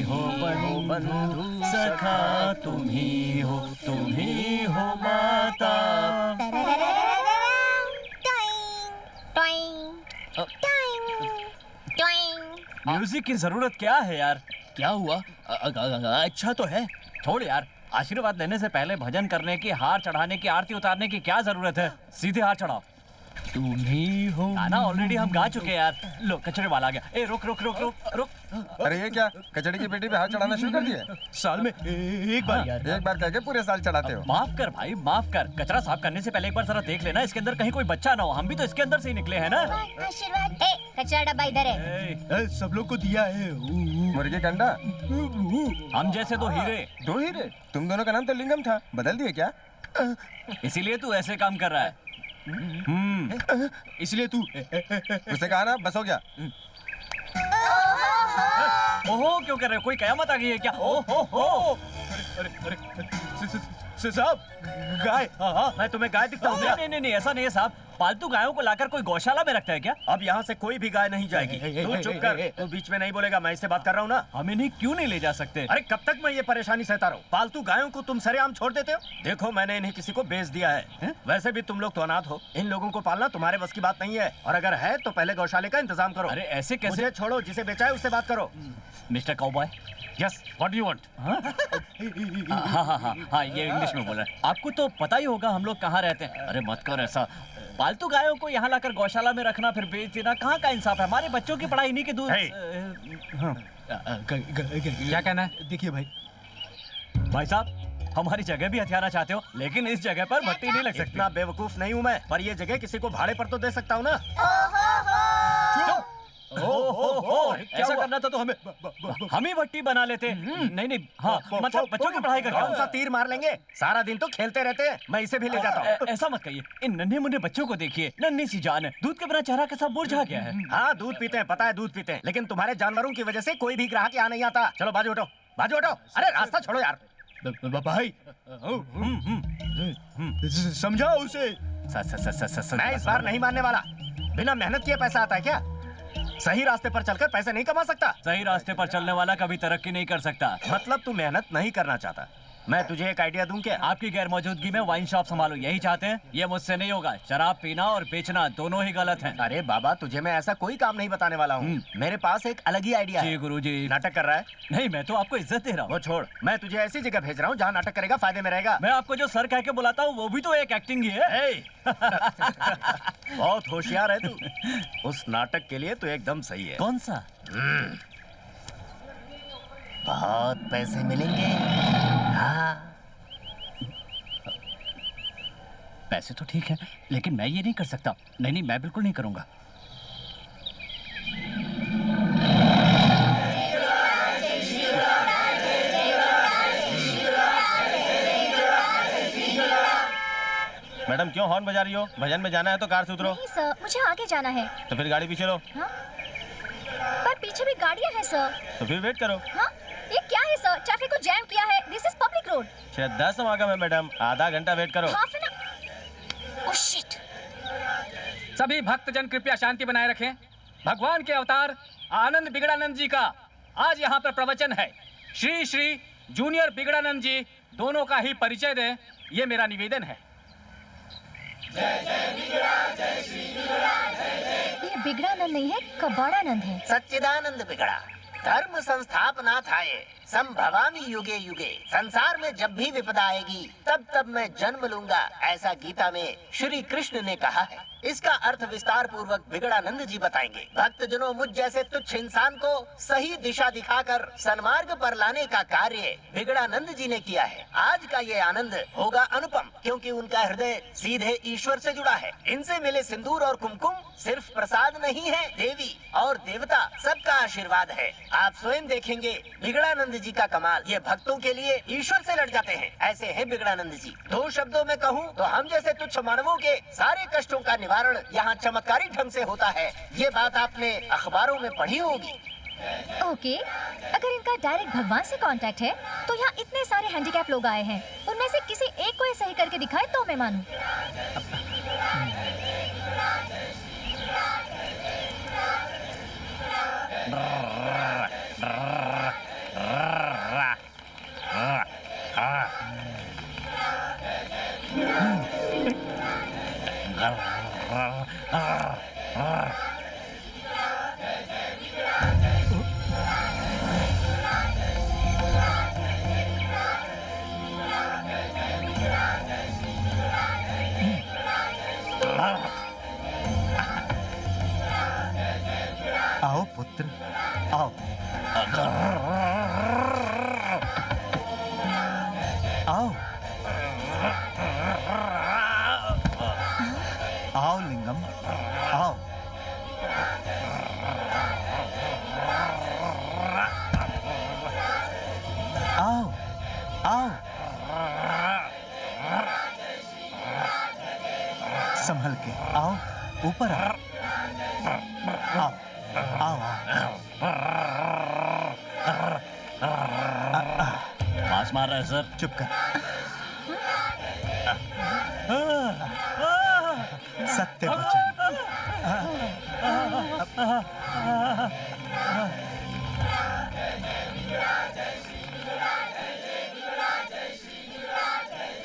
हो बंधु सखा, तुम ही हो माता। म्यूजिक की जरूरत क्या है यार? क्या हुआ? अच्छा तो है। छोड़ यार, आशीर्वाद देने से पहले भजन करने की, हार चढ़ाने की, आरती उतारने की क्या जरूरत है? सीधे हार चढ़ाओ। तुम ही हो। गाना ऑलरेडी हम गा चुके हैं यार। लो कचरे वाला आ गया। ए रुक रुक रुक रुक रुक। अरे ये क्या, कचड़े की पेटी पे हाथ चढ़ाना शुरू कर दिया? साल में एक बार यार। एक बार कह के पूरे साल चढ़ाते हो? माफ कर भाई, माफ कर। कचरा साफ करने से पहले एक बार जरा देख लेना, इसके अंदर कहीं कोई बच्चा ना हो। हम भी तो इसके अंदर से ही निकले हैं ना। आशीर्वाद। कचरा डब्बा इधर है। सब लोग को दिया है। मुर्गी कंडा। हम जैसे दो हीरे। दो हीरे? तुम दोनों का नाम तो लिंगम था, बदल दिए क्या? इसीलिए तू ऐसे काम कर रहा है। इसलिए तू उसने कहा ना, बस हो गया। ओहो क्यों कर रहे हो? कोई कयामत आ गई है क्या? ओहो साहब, गाय। हाँ, मैं तुम्हें गाय दिखता हूँ क्या? नहीं, ऐसा नहीं है साहब। पालतू गायों को लाकर कोई गौशाला में रखता है क्या? अब यहाँ से कोई भी गाय नहीं जाएगी। तू चुप कर, तू बीच में नहीं बोलेगा, मैं इससे बात कर रहा हूँ ना। हम इन्हें क्यों नहीं ले जा सकते? अरे कब तक मैं ये परेशानी सहता रहूं? पालतू गायों को तुम सरेआम छोड़ देते हो। देखो मैंने इन्हें किसी को बेच दिया है। वैसे भी तुम लोग तो अनाथ हो, इन लोगों को पालना तुम्हारे बस की बात नहीं है। और अगर है तो पहले गौशाले का इंतजाम करो। अरे ऐसे कैसे? मुझे छोड़ो, जिसे बेचा है उससे बात करो। Mister cowboy. Yes, what do you want? हाँ, ये इंग्लिश में बोल रहे हैं। आपको तो पता ही होगा हम लोग कहाँ रहते हैं। अरे मत कर ऐसा। पालतू गायों को यहाँ लाकर गौशाला में रखना फिर बेच देना, कहाँ का इंसाफ है? हमारे बच्चों की पढ़ाई इन्हीं के दूध। क्या कहना है? देखिए भाई साहब, हमारी जगह भी हथियाना चाहते हो, लेकिन इस जगह पर भट्टी नहीं लग सकती। इतना बेवकूफ नहीं हूँ मैं, पर ये जगह किसी को भाड़े पर तो दे सकता हूँ ना। ऐसा करना था तो हम ही भट्टी बना लेते। नहीं, हाँ, मतलब बच्चों की पढ़ाई कौन सा करके। तीर मार लेंगे? सारा दिन तो खेलते रहते हैं, मैं इसे भी ले जाता हूँ। ऐसा मत कहिए। इन नन्हे मुन्ने बच्चों को देखिए, नन्ही सी जान है, दूध के बिना चेहरा कैसा मुरझा गया है। हाँ दूध पीते हैं, पता है दूध पीते हैं, लेकिन तुम्हारे जानवरों की वजह से कोई भी ग्राहक यहाँ नहीं आता। चलो बाजू हटो, बाजू हटो। अरे रास्ता छोड़ो यार। भाई समझाओ उसे। मैं इस बार नहीं मानने वाला। बिना मेहनत किए पैसा आता है क्या? सही रास्ते पर चलकर पैसे नहीं कमा सकता? सही रास्ते पर चलने वाला कभी तरक्की नहीं कर सकता। मतलब तू मेहनत नहीं करना चाहता। मैं तुझे एक आइडिया दूं क्या? आपकी गैर मौजूदगी में वाइन शॉप संभालो, यही चाहते हैं? ये मुझसे नहीं होगा। शराब पीना और बेचना दोनों ही गलत हैं। अरे बाबा, तुझे मैं ऐसा कोई काम नहीं बताने वाला हूँ। मेरे पास एक अलग ही आइडिया है। जी गुरुजी। नाटक कर रहा है? नहीं, मैं तो आपको इज्जत दे रहा हूँ। वो छोड़, मैं तुझे ऐसी जगह भेज रहा हूँ जहाँ नाटक करेगा फायदे में रहेगा। मैं आपको जो सर कह के बुलाता हूँ वो भी तो एक एक्टिंग ही है। बहुत होशियार है तू। उस नाटक के लिए तो एकदम सही है। कौन सा? बहुत पैसे मिलेंगे। हाँ पैसे तो ठीक है, लेकिन मैं ये नहीं कर सकता। नहीं, मैं बिल्कुल नहीं करूंगा। मैडम क्यों हॉर्न बजा रही हो? भजन में जाना है तो कार से उतरो। नहीं सर, मुझे आगे जाना है। तो फिर गाड़ी पीछे लो। हाँ? पर पीछे भी गाड़ियाँ हैं सर। तो फिर वेट करो। हाँ? ये क्या है सर? ट्रैफिक को जैम किया है। This is public road. श्रद्धा समागम है मैडम, आधा घंटा वेट करो। Half an oh shit. सभी भक्तजन कृपया शांति बनाए रखें। भगवान के अवतार आनंद बिगड़ानंद जी का आज यहाँ पर प्रवचन है। श्री श्री जूनियर बिगड़ानंद जी दोनों का ही परिचय दें, ये मेरा निवेदन है। ये बिगड़ानंद नहीं है, कबाड़ानंद है। सच्चिदानंद बिगड़ा धर्म संस्थापना थाये संभवामि युगे युगे। संसार में जब भी विपदा आएगी तब तब मैं जन्म लूंगा, ऐसा गीता में श्री कृष्ण ने कहा है। इसका अर्थ विस्तार पूर्वक बिगड़ानंद जी बताएंगे। भक्तजनों, मुझ जैसे तुच्छ इंसान को सही दिशा दिखाकर सन्मार्ग पर लाने का कार्य बिगड़ानंद जी ने किया है। आज का ये आनंद होगा अनुपम, क्योंकि उनका हृदय सीधे ईश्वर से जुड़ा है। इनसे मिले सिंदूर और कुमकुम सिर्फ प्रसाद नहीं है, देवी और देवता सबका आशीर्वाद है। आप स्वयं देखेंगे बिगड़ानंद जी का कमाल। ये भक्तों के लिए ईश्वर से लड़ जाते हैं, ऐसे हैं बिगड़ानंद जी। दो शब्दों में कहूँ तो हम जैसे तुच्छ मानवों के सारे कष्टों का निवारण यहाँ चमत्कारी ढंग से होता है। ये बात आपने अखबारों में पढ़ी होगी। ओके, अगर इनका डायरेक्ट भगवान से कांटेक्ट है तो यहाँ इतने सारे हैंडीकैप लोग आए हैं, उनमें से किसी एक को ये सही करके दिखाए तो मैं मानूं। आओ पुत्र, आओ। आओ आओ लिंगम, आओ। आओ आओ, संभल के आओ, ऊपर आओ। आओ आओ आओ। पास मार रहा है सर। चुप कर। सत्य वचन।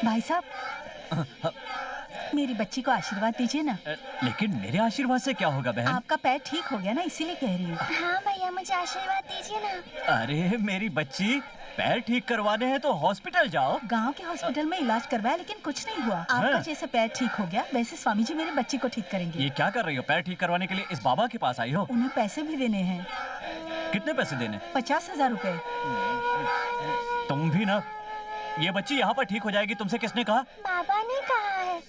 भाई साहब, मेरी बच्ची को आशीर्वाद दीजिए ना। लेकिन मेरे आशीर्वाद से क्या होगा बहन? आपका पैर ठीक हो गया ना, इसीलिए कह रही हूँ। हाँ भैया, मुझे आशीर्वाद दीजिए ना। अरे मेरी बच्ची, पैर ठीक करवाने हैं तो हॉस्पिटल जाओ। गांव के हॉस्पिटल में इलाज करवाया लेकिन कुछ नहीं हुआ। आपका जैसे पैर ठीक हो गया वैसे स्वामी जी मेरी बच्ची को ठीक करेंगे। ये क्या कर रही हो? पैर ठीक करवाने के लिए इस बाबा के पास आई हो? उन्हें पैसे भी देने हैं। कितने पैसे देने? 50,000 रुपए। तुम भी ना। ये बच्ची यहाँ पर ठीक हो जाएगी, तुमसे किसने कहा? बाबा ने कहा है।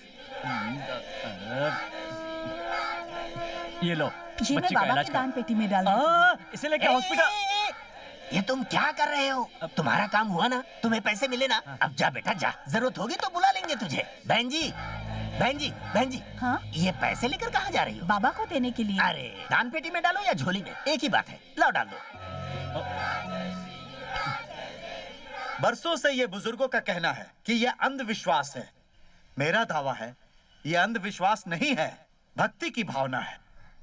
ये लो, ये मैं बच्ची का बाबा इलाज की कर। दान पेटी में डाल दूँ। इसे लेके हॉस्पिटल। ये तुम क्या कर रहे हो? तुम्हारा काम हुआ ना, तुम्हें पैसे मिले ना, अब जा बेटा जा, जरूरत होगी तो बुला लेंगे तुझे। बहन जी, बहन जी, बहन जी, हाँ, ये पैसे लेकर कहाँ जा रही हो? बाबा को देने के लिए। अरे दान पेटी में डालो या झोली में, एक ही बात है, लाओ डाल दो। बरसों से ये बुजुर्गों का कहना है कि यह अंधविश्वास है। मेरा दावा है यह अंधविश्वास नहीं है, भक्ति की भावना है।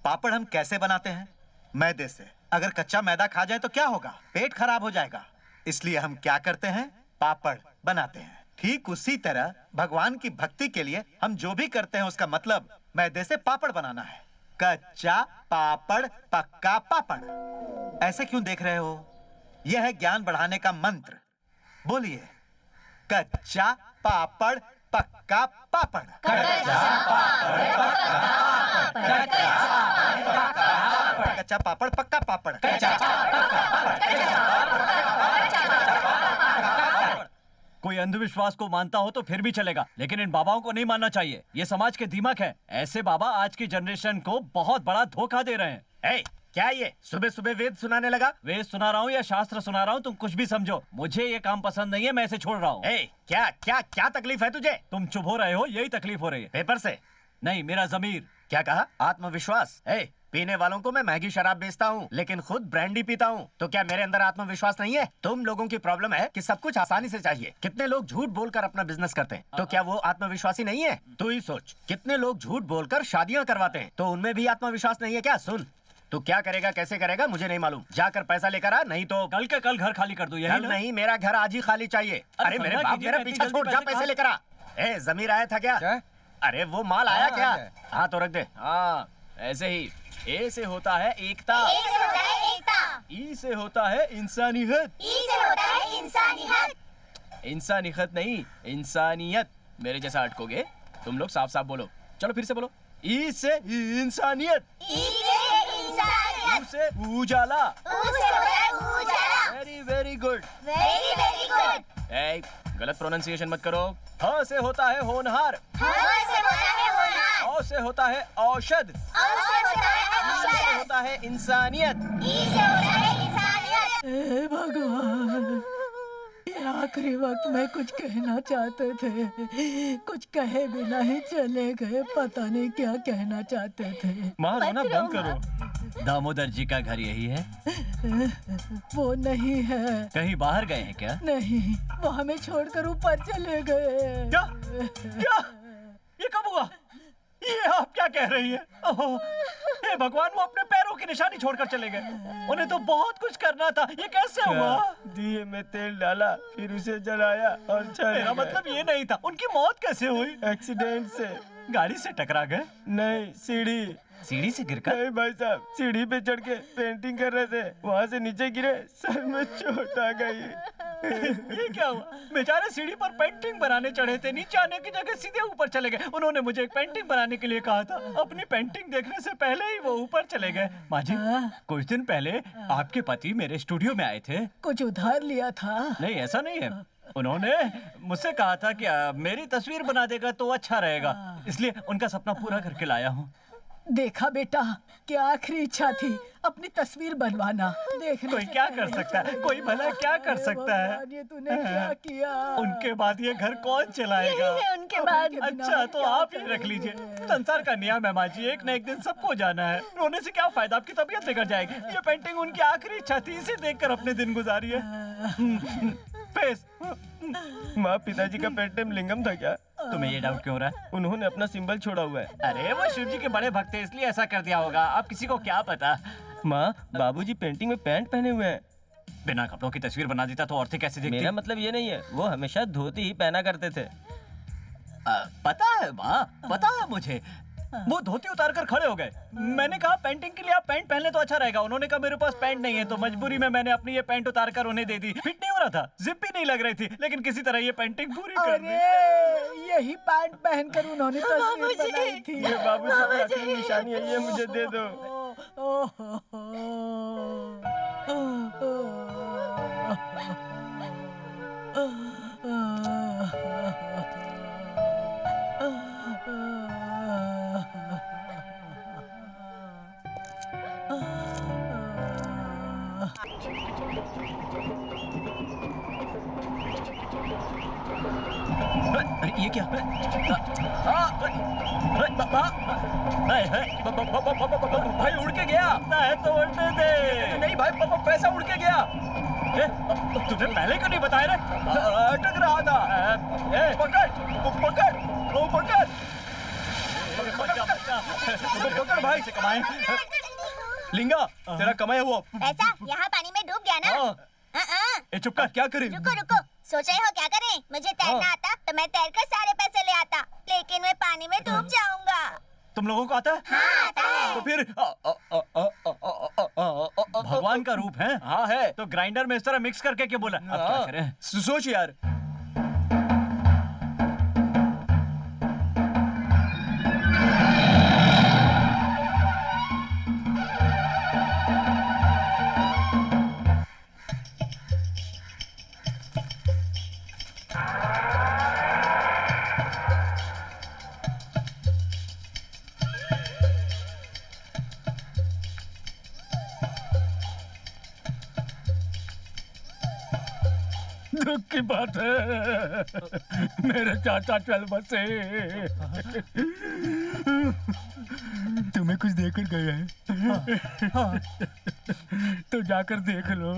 पापड़ हम कैसे बनाते हैं? मैदे से। अगर कच्चा मैदा खा जाए तो क्या होगा? पेट खराब हो जाएगा। इसलिए हम क्या करते हैं? पापड़ बनाते हैं। ठीक उसी तरह भगवान की भक्ति के लिए हम जो भी करते हैं उसका मतलब मैदे से पापड़ बनाना है। कच्चा पापड़, पक्का पापड़। ऐसे क्यों देख रहे हो? यह है ज्ञान बढ़ाने का मंत्र। बोलिए, कच्चा पापड़, पक्का पापड़। कच्चा पापड़, पक्का पापड़। कोई अंधविश्वास को मानता हो तो फिर भी चलेगा, लेकिन इन बाबाओं को नहीं मानना चाहिए। ये समाज के दीमक है। ऐसे बाबा आज की जनरेशन को बहुत बड़ा धोखा दे रहे हैं। ए, क्या ये सुबह सुबह वेद सुनाने लगा? वेद सुना रहा हूँ या शास्त्र सुना रहा हूँ, तुम कुछ भी समझो। मुझे ये काम पसंद नहीं है, मैं इसे छोड़ रहा हूँ। ए, क्या क्या क्या तकलीफ है तुझे? तुम चुप हो रहे हो, यही तकलीफ हो रही है। पेपर से? नहीं, मेरा जमीर। क्या कहा? आत्मविश्वास? ए, पीने वालों को मैं महंगी शराब बेचता हूँ लेकिन खुद ब्रांडी पीता हूँ, तो क्या मेरे अंदर आत्मविश्वास नहीं है? तुम लोगों की प्रॉब्लम है कि सब कुछ आसानी से चाहिए। कितने लोग झूठ बोलकर अपना बिजनेस करते हैं, तो क्या वो आत्मविश्वासी नहीं है? तू ही सोच, कितने लोग झूठ बोलकर शादियां करवाते हैं, तो उनमें भी आत्मविश्वास नहीं है क्या? सुन, तू क्या करेगा, कैसे करेगा मुझे नहीं मालूम। जाकर पैसा लेकर आ, नहीं तो कल के कल घर खाली कर दो। यही कल ना? नहीं, मेरा घर आज ही खाली चाहिए। अरे मेरे फरना बाप, कीजिए, मेरा इतनी पीछा जल्दी छोड़, जा पैसे पैसे लेकर आ। ए, जमीर आया था क्या? क्या? अरे वो माल आया हाँ, क्या? आया है। हाँ तो रख दे। हाँ, ऐसे ही। ए से होता है एकता, ई से होता है इंसानियत, इंसानियत नहीं इंसानियत। मेरे जैसा अटकोगे तुम लोग। साफ साफ बोलो, चलो फिर से बोलो। ई से इंसानियत, ऊ से उजाला। Very very good. ए, गलत प्रोनाउंसिएशन मत करो। ह से होता है होनहार, औ से होता है औषध, ई से होता है इंसानियत। हे भगवान, ये आखिरी वक्त में कुछ कहना चाहते थे, कुछ कहे बिना ही चले गए। पता नहीं क्या कहना चाहते थे। माँ रोना बंद करो। दामोदर जी का घर यही है? वो नहीं है। कहीं बाहर गए हैं क्या? नहीं, वो हमें छोड़कर ऊपर चले गए। क्या? क्या? ये कब हुआ? ये आप क्या कह रही है? ओह, हे भगवान, वो अपने पैरों की निशानी छोड़कर चले गए। उन्हें तो बहुत कुछ करना था। ये कैसे हुआ? दिए में तेल डाला, फिर उसे जलाया और मेरा मतलब ये नहीं था। उनकी मौत कैसे हुई? एक्सीडेंट से। गाड़ी से टकरा गए? नहीं, सीढ़ी। सीढ़ी से गिरकर? नहीं भाई साहब, सीढ़ी पे चढ़ के पेंटिंग कर रहे थे, वहाँ से नीचे गिरे, सर में चोट आ गई। ये क्या हुआ? बेचारे सीढ़ी पर पेंटिंग बनाने चढ़े थे, नीचे आने की जगह सीधे ऊपर चले गए। उन्होंने मुझे एक पेंटिंग बनाने के लिए कहा था, अपनी पेंटिंग देखने से पहले ही वो ऊपर चले गए। माँ जी, कुछ दिन पहले आपके पति मेरे स्टूडियो में आए थे। कुछ उधार लिया था? नहीं, ऐसा नहीं है। उन्होंने मुझसे कहा था कि मेरी तस्वीर बना देगा तो अच्छा रहेगा, इसलिए उनका सपना पूरा करके लाया हूँ। देखा बेटा, क्या आखिरी इच्छा थी अपनी तस्वीर बनवाना। देखने कोई से क्या पहले कर सकता है, कोई भला क्या कर अरे सकता है? भगवान, ये तूने क्या किया? उनके बाद ये घर कौन चलाएगा? उनके बाद अच्छा, तो आप ही रख लीजिए। संसार का नियम है माँ जी, एक न एक दिन सबको जाना है। रोने से क्या फायदा, आपकी तबीयत बिगड़ जाएगी। ये पेंटिंग उनकी आखिरी इच्छा थी, इसे देखकर अपने दिन गुजारिए। फेस। माँ, पिताजी का पेट नेम लिंगम था क्या? तुम्हें ये डाउट क्यों हो रहा है? उन्होंने अपना सिंबल छोड़ा हुआ है। अरे वो शिव जी के बड़े भक्त हैं, इसलिए ऐसा कर दिया होगा। आप किसी को क्या पता। माँ, बाबूजी पेंटिंग में पैंट पहने हुए हैं। बिना कपड़ों की तस्वीर बना देता तो औरतें कैसे दिखती? मेरा मतलब ये नहीं है, वो हमेशा धोती ही पहना करते थे। पता है माँ, पता है मुझे। वो धोती उतार कर खड़े हो गए। मैंने कहा पेंटिंग के लिए आप पैंट पहन ले तो अच्छा रहेगा। उन्होंने कहा मेरे पास पैंट नहीं है, तो मजबूरी में मैंने अपनी ये पैंट उतार कर उन्हें दे दी। फिट नहीं हो रहा था, जिप भी नहीं लग रही थी, लेकिन किसी तरह ये पेंटिंग पूरी कर दी। अरे यही पैंट पहनकर उन्होंने तस्वीर बनाई थी। ये बाबूजी की आखिरी निशानी है, ये मुझे दे दो। अरे ये क्या? भाई उड़ के गया है तो उड़ने दे। नहीं भाई, पैसा उड़ के गया। तुझे पहले क्यों नहीं बताया रे? अटक रहा था। पकड़ पकड़ पकड़ पकड़ भाई से कमाए। लिंगा, तेरा कमाया हुआ पैसा यहाँ पानी में डूब गया ना? ए चुप कर, क्या करें? रुको रुको, सोच रहे हो क्या करें? मुझे तैरना आता तो मैं तैरकर सारे पैसे ले आता, लेकिन मैं पानी में डूब जाऊंगा। तुम लोगों को आता है? हाँ, आता है। तो फिर भगवान का रूप है। हाँ है। तो ग्राइंडर में इस तरह मिक्स करके क्यों बोला? अब क्या करें? सोच यार। दुख की बात है, मेरे चाचा चल बसे। तुम्हें कुछ देकर गए हैं? तो जाकर देख लो।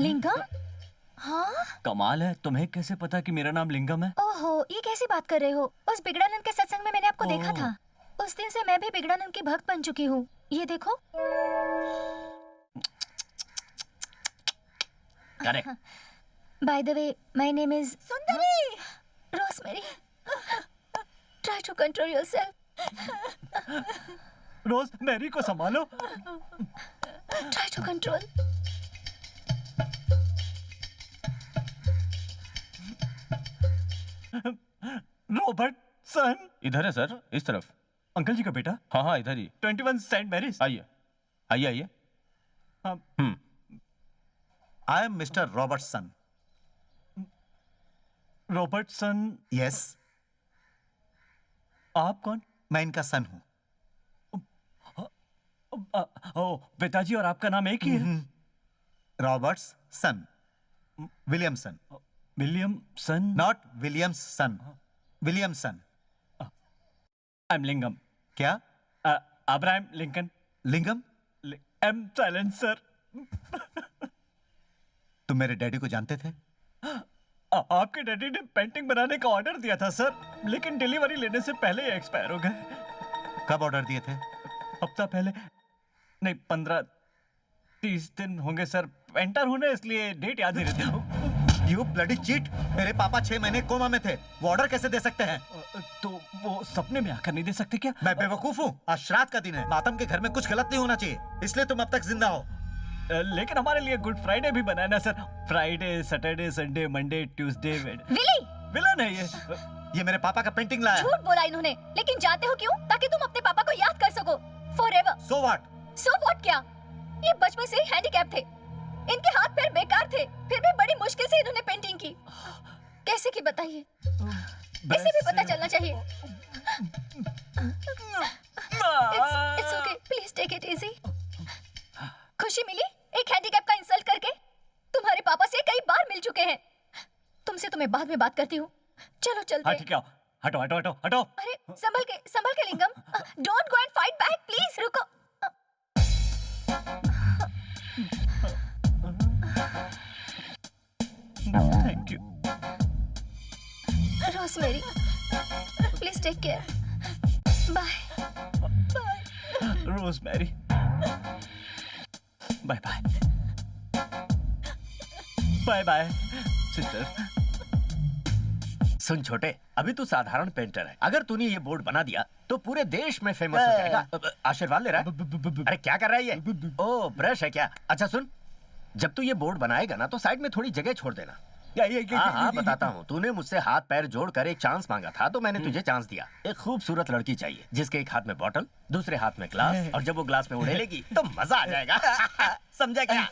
लिंगम? हाँ? कमाल है, तुम्हें कैसे पता कि मेरा नाम लिंगम है? ओहो, ये कैसी बात कर रहे हो? उस बिगड़ानंद के सत्संग में मैंने आपको देखा था। उस दिन से मैं भी बिगड़ानंद की भक्त बन चुकी हूँ। ये देखो। Correct. By the way, my name is Sundari Rosemary. Try to control yourself. Rosemary को संभालो। Try to control. Robert son. इधर है सर, इस तरफ। अंकल जी का बेटा। हाँ हाँ, इधर ही। 21 सेंट मैरीज। आइए आइए आइए। I am Mister Robertson. Robertson. Yes, आप कौन? मैं इनका सन हूं। ओ, पिताजी और आपका नाम एक ही है? Roberts son, Williamson. William son. Not Williams son, Williamson. I am Lingam. क्या? Abraham Lincoln. Lingam? M silent sir. तुम मेरे डैडी को जानते थे? आपके डैडी ने पेंटिंग बनाने का ऑर्डर दिया था सर, लेकिन डिलीवरी लेने से पहले ही एक्सपायर हो गए। कब ऑर्डर दिए थे? हफ्ता पहले। नहीं, 15-30 दिन होंगे सर। पेंटर हूं ना, इसलिए डेट याद नहीं रहती। You bloody cheat! मेरे पापा 6 महीने कोमा में थे, वो ऑर्डर कैसे दे सकते हैं? तो वो सपने में आकर नहीं दे सकते क्या? मैं बेवकूफ हूँ? आज श्राद्ध का दिन है, मातम के घर में कुछ गलत नहीं होना चाहिए, इसलिए तुम अब तक जिंदा हो। लेकिन हमारे लिए गुड फ्राइडे भी बनाया ना sir. Friday, Saturday, Sunday, Monday, Tuesday. विली, विलन है ये मेरे पापा का पेंटिंग लाया। झूठ बोला इन्होंने, लेकिन जानते हो क्यों? ताकि तुम अपने पापा को याद कर सको forever. So what? So what क्या? ये बचपन से ही हैंडीकैप थे, इनके हाथ पैर बेकार थे, फिर भी बड़ी मुश्किल से इन्होंने पेंटिंग की। कैसे की बताइए? इसे भी पता चलना चाहिए। It's okay, please take it easy। खुशी मिली एक हैंडीकैप का इंसल्ट करके? तुम्हारे पापा से कई बार मिल चुके हैं। तुमसे तो मैं बाद में बात करती हूँ, चलो चलते हैं। ठीक है, हटो हटो हटो हटो। अरे संभल के Lingam, don't go and fight back please, रुको। Thank you. Rosemary, please take care. Bye. Rosemary, bye bye. Bye bye sister. सुन छोटे, अभी तू साधारण पेंटर है, अगर तूने ये बोर्ड बना दिया तो पूरे देश में फेमस हो जाएगा। आशीर्वाद ले रहा है? अरे क्या कर रहा है ये? ओ ब्रश है क्या? अच्छा सुन, जब तू ये बोर्ड बनाएगा ना तो साइड में थोड़ी जगह छोड़ देना। हाँ बताता हूँ। तूने मुझसे हाथ पैर जोड़कर एक चांस मांगा था, तो मैंने तुझे चांस दिया। एक खूबसूरत लड़की चाहिए जिसके एक हाथ में बॉटल, दूसरे हाथ में ग्लास, और जब वो ग्लास में उड़ेलेगी तो मजा आ जाएगा। समझा क्या?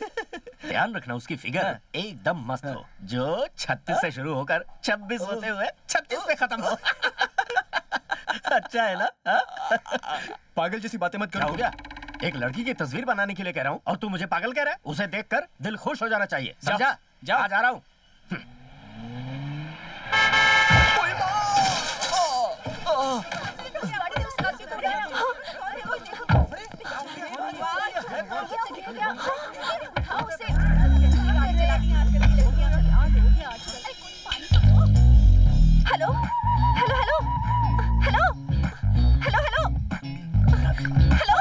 ध्यान रखना उसकी फिगर एकदम मस्त हो, जो 36 से शुरू होकर 26 होते हुए 36 पे खत्म हो। अच्छा है ना? पागल जैसी बातें मत क्या हो गया? एक लड़की की तस्वीर बनाने के लिए कह रहा हूँ और तू मुझे पागल कह रहा है? उसे देखकर दिल खुश हो जाना चाहिए, समझा? जा रहा हूँ। Hello hello hello hello hello hello hello.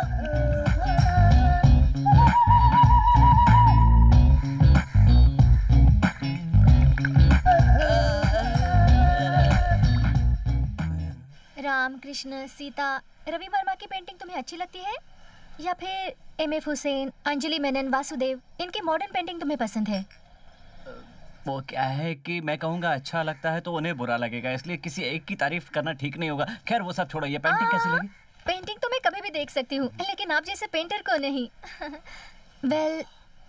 Ram Krishna Sita, Ravi Varma की पेंटिंग तुम्हें अच्छी लगती है या फिर एम.एफ. हुसैन, अंजलि मेनन, वासुदेव, इनकी मॉडर्न पेंटिंग तुम्हें पसंद है? वो क्या है कि मैं कहूँगा अच्छा लगता है तो उन्हें बुरा लगेगा, इसलिए किसी एक की तारीफ करना ठीक नहीं होगा। खैर वो सब छोड़ो, ये पेंटिंग कैसी लगी? पेंटिंग तो मैं कभी भी देख सकती हूँ, लेकिन आप जैसे पेंटर को नहीं। वेल,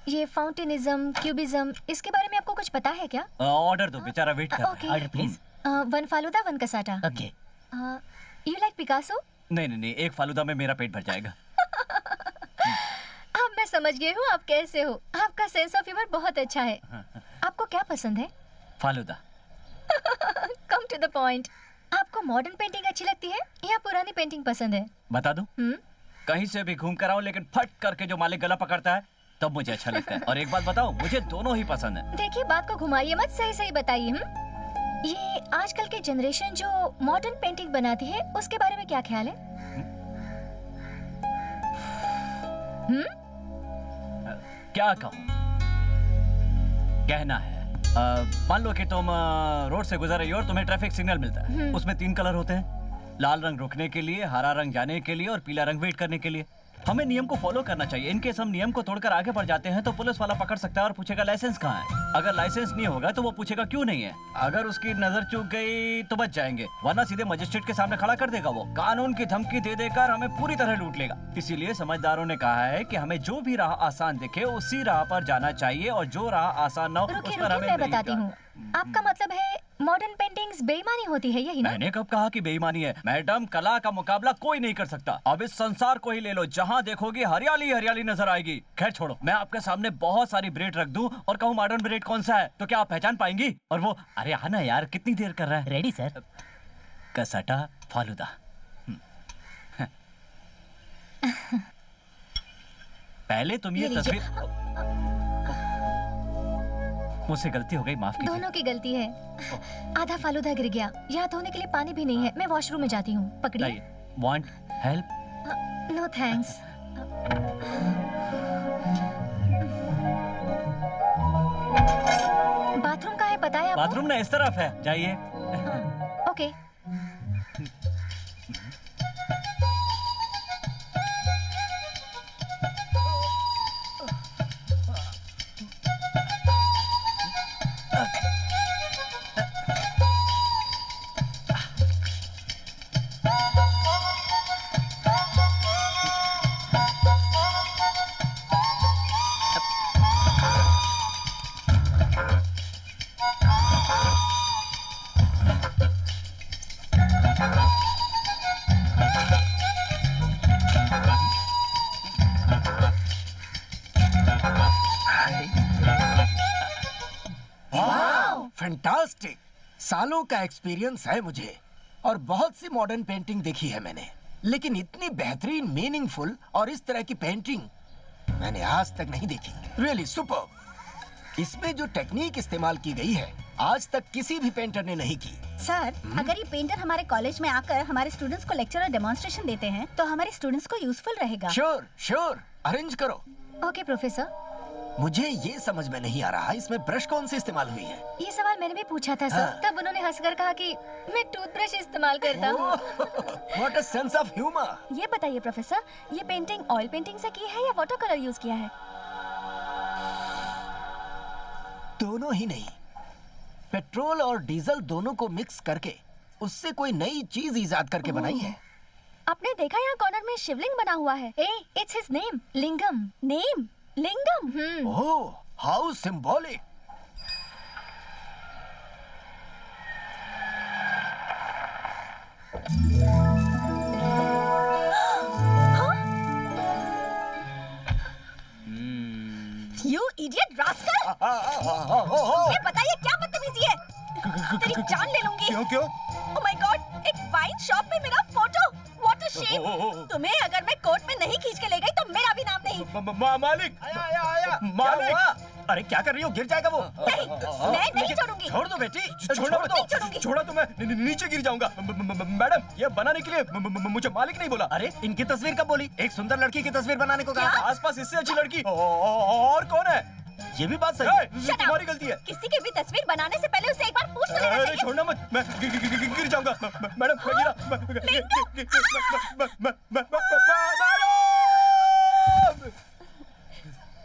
ये फाउंटेनिज्म, क्यूबिज्म, इसके बारे में आपको कुछ पता है क्या? ऑर्डर दो, बेचारा वेट कर रहा है। Okay. Order please. 1 falooda 1 cassata. Okay. You like Picasso? नहीं, एक फालूदा में मेरा पेट भर जाएगा। अब मैं समझ गई हूँ आप कैसे हो। आपका सेंस ऑफ ह्यूमर बहुत अच्छा है। आपको क्या पसंद है? Falooda. Come to the point. आपको मॉडर्न पेंटिंग अच्छी लगती है या पुरानी पेंटिंग पसंद है? बता दूं? कहीं से भी घूम कर आओ, लेकिन फट करके जो मालिक गला पकड़ता है तब मुझे अच्छा लगता है। और एक बात बताओ, मुझे दोनों ही पसंद है। देखिए, बात को घुमाइए मत, सही सही बताइए। ये आजकल की जनरेशन जो मॉडर्न पेंटिंग बनाती है, उसके बारे में क्या ख्याल है? क्या कहूँ? कहना है, मान लो कि तुम रोड से गुजर रही हो और तुम्हें ट्रैफिक सिग्नल मिलता है। उसमें 3 कलर होते हैं, लाल रंग रुकने के लिए, हरा रंग जाने के लिए और पीला रंग वेट करने के लिए। हमें नियम को फॉलो करना चाहिए। इनकेस हम नियम को तोड़कर आगे बढ़ जाते हैं तो पुलिस वाला पकड़ सकता है और पूछेगा लाइसेंस कहाँ है। अगर लाइसेंस नहीं होगा तो वो पूछेगा क्यों नहीं है। अगर उसकी नजर चूक गई तो बच जाएंगे, वरना सीधे मजिस्ट्रेट के सामने खड़ा कर देगा। वो कानून की धमकी दे देकर हमें पूरी तरह लूट लेगा। इसीलिए समझदारों ने कहा है कि हमें जो भी राह आसान दिखे उसी राह पर जाना चाहिए, और जो राह आसान ना हो उस पर हमें मैं नहीं बताती जाना। हूँ। आपका मतलब है मॉडर्न पेंटिंग्स बेईमानी होती है, यही ना? मैंने कब कहा कि बेईमानी है? मैडम, कला का मुकाबला कोई नहीं कर सकता। अब इस संसार को ही ले लो, जहाँ देखोगी हरियाली हरियाली नजर आएगी। खैर छोड़ो, मैं आपके सामने बहुत सारी ब्रेड रख दूं और कहूँ मॉडर्न ब्रेड कौन सा है, तो क्या आप पहचान पाएंगी? और वो, अरे आना यार, कितनी देर कर रहा है? Ready sir. कसाटा फालूदा। पहले तुम ये तस्वीर, मुझसे गलती हो गई, माफ कीजिए। दोनों की गलती है। आधा फालूदा गिर गया, यहाँ धोने के लिए पानी भी नहीं है। मैं वॉशरूम में जाती हूँ, पकड़िए। Want help? No thanks. Bathroom कहाँ है बताया आपको? बाथरूम ना इस तरफ है, जाइए। ओके। फैंटास्टिक। सालों का एक्सपीरियंस है मुझे और बहुत सी मॉडर्न पेंटिंग देखी है मैंने, लेकिन इतनी बेहतरीन, मीनिंगफुल और इस तरह की पेंटिंग मैंने आज तक नहीं देखी। Really superb. इसमें जो टेक्निक इस्तेमाल की गई है आज तक किसी भी पेंटर ने नहीं की। सर, अगर ये पेंटर हमारे कॉलेज में आकर हमारे स्टूडेंट्स को लेक्चर और डेमोन्स्ट्रेशन देते हैं तो हमारे स्टूडेंट्स को यूजफुल रहेगा। श्योर श्योर, अरेंज करो। Okay professor. मुझे ये समझ में नहीं आ रहा इसमें ब्रश कौन सी इस्तेमाल हुई है। ये सवाल मैंने भी पूछा था सर। तब उन्होंने हंसकर कहा कि मैं टूथब्रश इस्तेमाल करता हूँ। What a sense of humour. ये बताइए प्रोफेसर, ये पेंटिंग ऑयल पेंटिंग से की है या वाटर कलर यूज किया है? दोनों ही नहीं, पेट्रोल और डीजल दोनों को मिक्स करके उससे कोई नई चीज इजाद करके बनाई है। आपने देखा यहाँ कॉर्नर में शिवलिंग बना हुआ है। It's his name, lingam. Name lingam. Oh, how symbolic. You idiot rascal! ये बताइए क्या बदतमीजी है? तेरी जान ले लूंगी। क्यों क्यों? Oh my God! एक वाइन शॉप में मेरा फोटो। What a shame! तुम्हें अगर मैं कोर्ट में नहीं खींच के ले गई तो मेरा भी नाम नहीं। मालिक, आया मालिक। अरे क्या कर रही हो, गिर जाएगा वो। नहीं, मैं नहीं छोड़ूंगी। छोड़ दो बेटी, छोड़ो नहीं छोड़ूंगी। छोड़ा तो मैं नीचे गिर जाऊंगा। मैडम, ये बनाने के लिए मुझे मालिक नहीं बोला। अरे इनकी तस्वीर कब बोली? एक सुंदर लड़की की तस्वीर बनाने को कहा था। आसपास इससे अच्छी लड़की और कौन है? ये भी बात सही है। ये तुम्हारी गलती है। किसी की भी तस्वीर बनाने से पहले उसे एक बार पूछ लेना अरे चाहिए। छोड़ना मत, मैं गिर जाऊंगा। मैडम, मैं गिरा।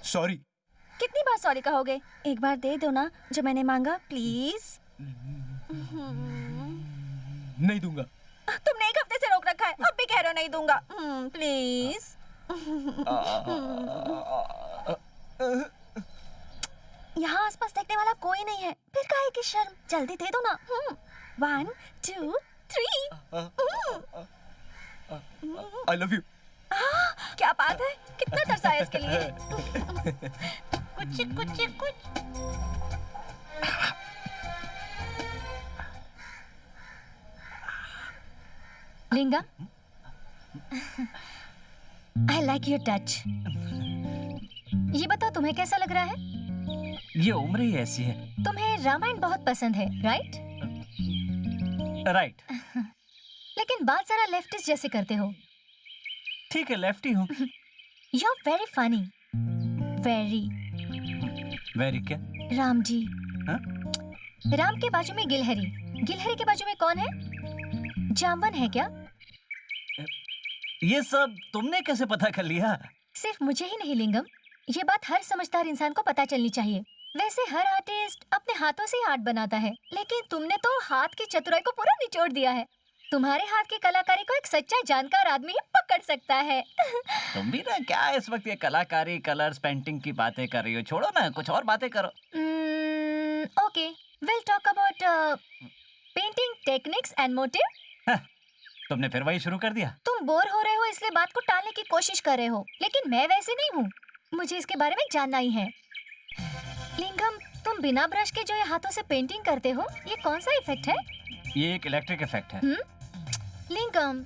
सॉरी। कितनी बार सॉरी कहोगे? एक बार दे दो ना जो मैंने मांगा, प्लीज। नहीं दूंगा। तुमने एक हफ्ते से रोक रखा है, अब भी कह रहे हो नहीं दूंगा। प्लीज। यहाँ आसपास देखने वाला कोई नहीं है, फिर काहे की शर्म? जल्दी दे दो ना। 1 2 3। I love you. क्या बात है, कितना तरसाया इसके लिए। कुछ लिंगम, आई लाइक योर टच। ये बताओ तुम्हें कैसा लग रहा है? ये उम्र ही ऐसी है। तुम्हें रामायण बहुत पसंद है, राइट? राइट। लेकिन बात जरा लेफ्टिस्ट जैसे करते हो। ठीक है, लेफ्टी हूँ। You are very funny. Very. Very क्या? राम जी। हाँ? राम के बाजू में गिलहरी, गिलहरी के बाजू में कौन है? जामवन है क्या? ये सब तुमने कैसे पता कर लिया? सिर्फ मुझे ही नहीं लिंगम, ये बात हर समझदार इंसान को पता चलनी चाहिए। वैसे हर आर्टिस्ट अपने हाथों से आर्ट बनाता है, लेकिन तुमने तो हाथ की चतुराई को पूरा निचोड़ दिया है। तुम्हारे हाथ की कलाकारी को एक सच्चा जानकार आदमी ही पकड़ सकता है। तुम भी ना क्या इस वक्त ये कलाकारी, कलर्स, पेंटिंग की बातें कर रही हो? छोड़ो ना, कुछ और बातें करो। Okay, will talk about painting techniques and motive. तुमने फिर वही शुरू कर दिया। तुम बोर हो रहे हो इसलिए बात को टालने की कोशिश कर रहे हो, लेकिन मैं वैसे नहीं हूँ। मुझे इसके बारे में जानना ही है। लिंगम, तुम बिना ब्रश के जो ये हाथों से पेंटिंग करते हो, ये कौन सा इफेक्ट है? ये एक इलेक्ट्रिक इफेक्ट है। लिंगम।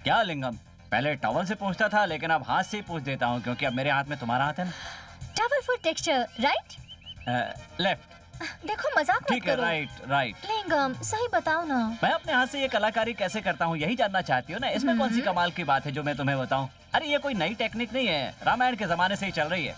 क्या लिंगम? पहले टॉवल से पूछता था, लेकिन अब हाथ से ही पूछ देता हूँ, क्योंकि अब मेरे हाथ में तुम्हारा हाथ है ना। Towel for texture, right? Left. देखो मजाक मत ठीक है, करो। राइट। लिंगम, सही बताओ ना। मैं अपने हाथ से ये कलाकारी कैसे करता हूँ यही जानना चाहती हो ना? इसमें कौन सी कमाल की बात है जो मैं तुम्हें बताऊं? अरे ये कोई नई टेक्निक नहीं है, रामायण के जमाने से ही चल रही है।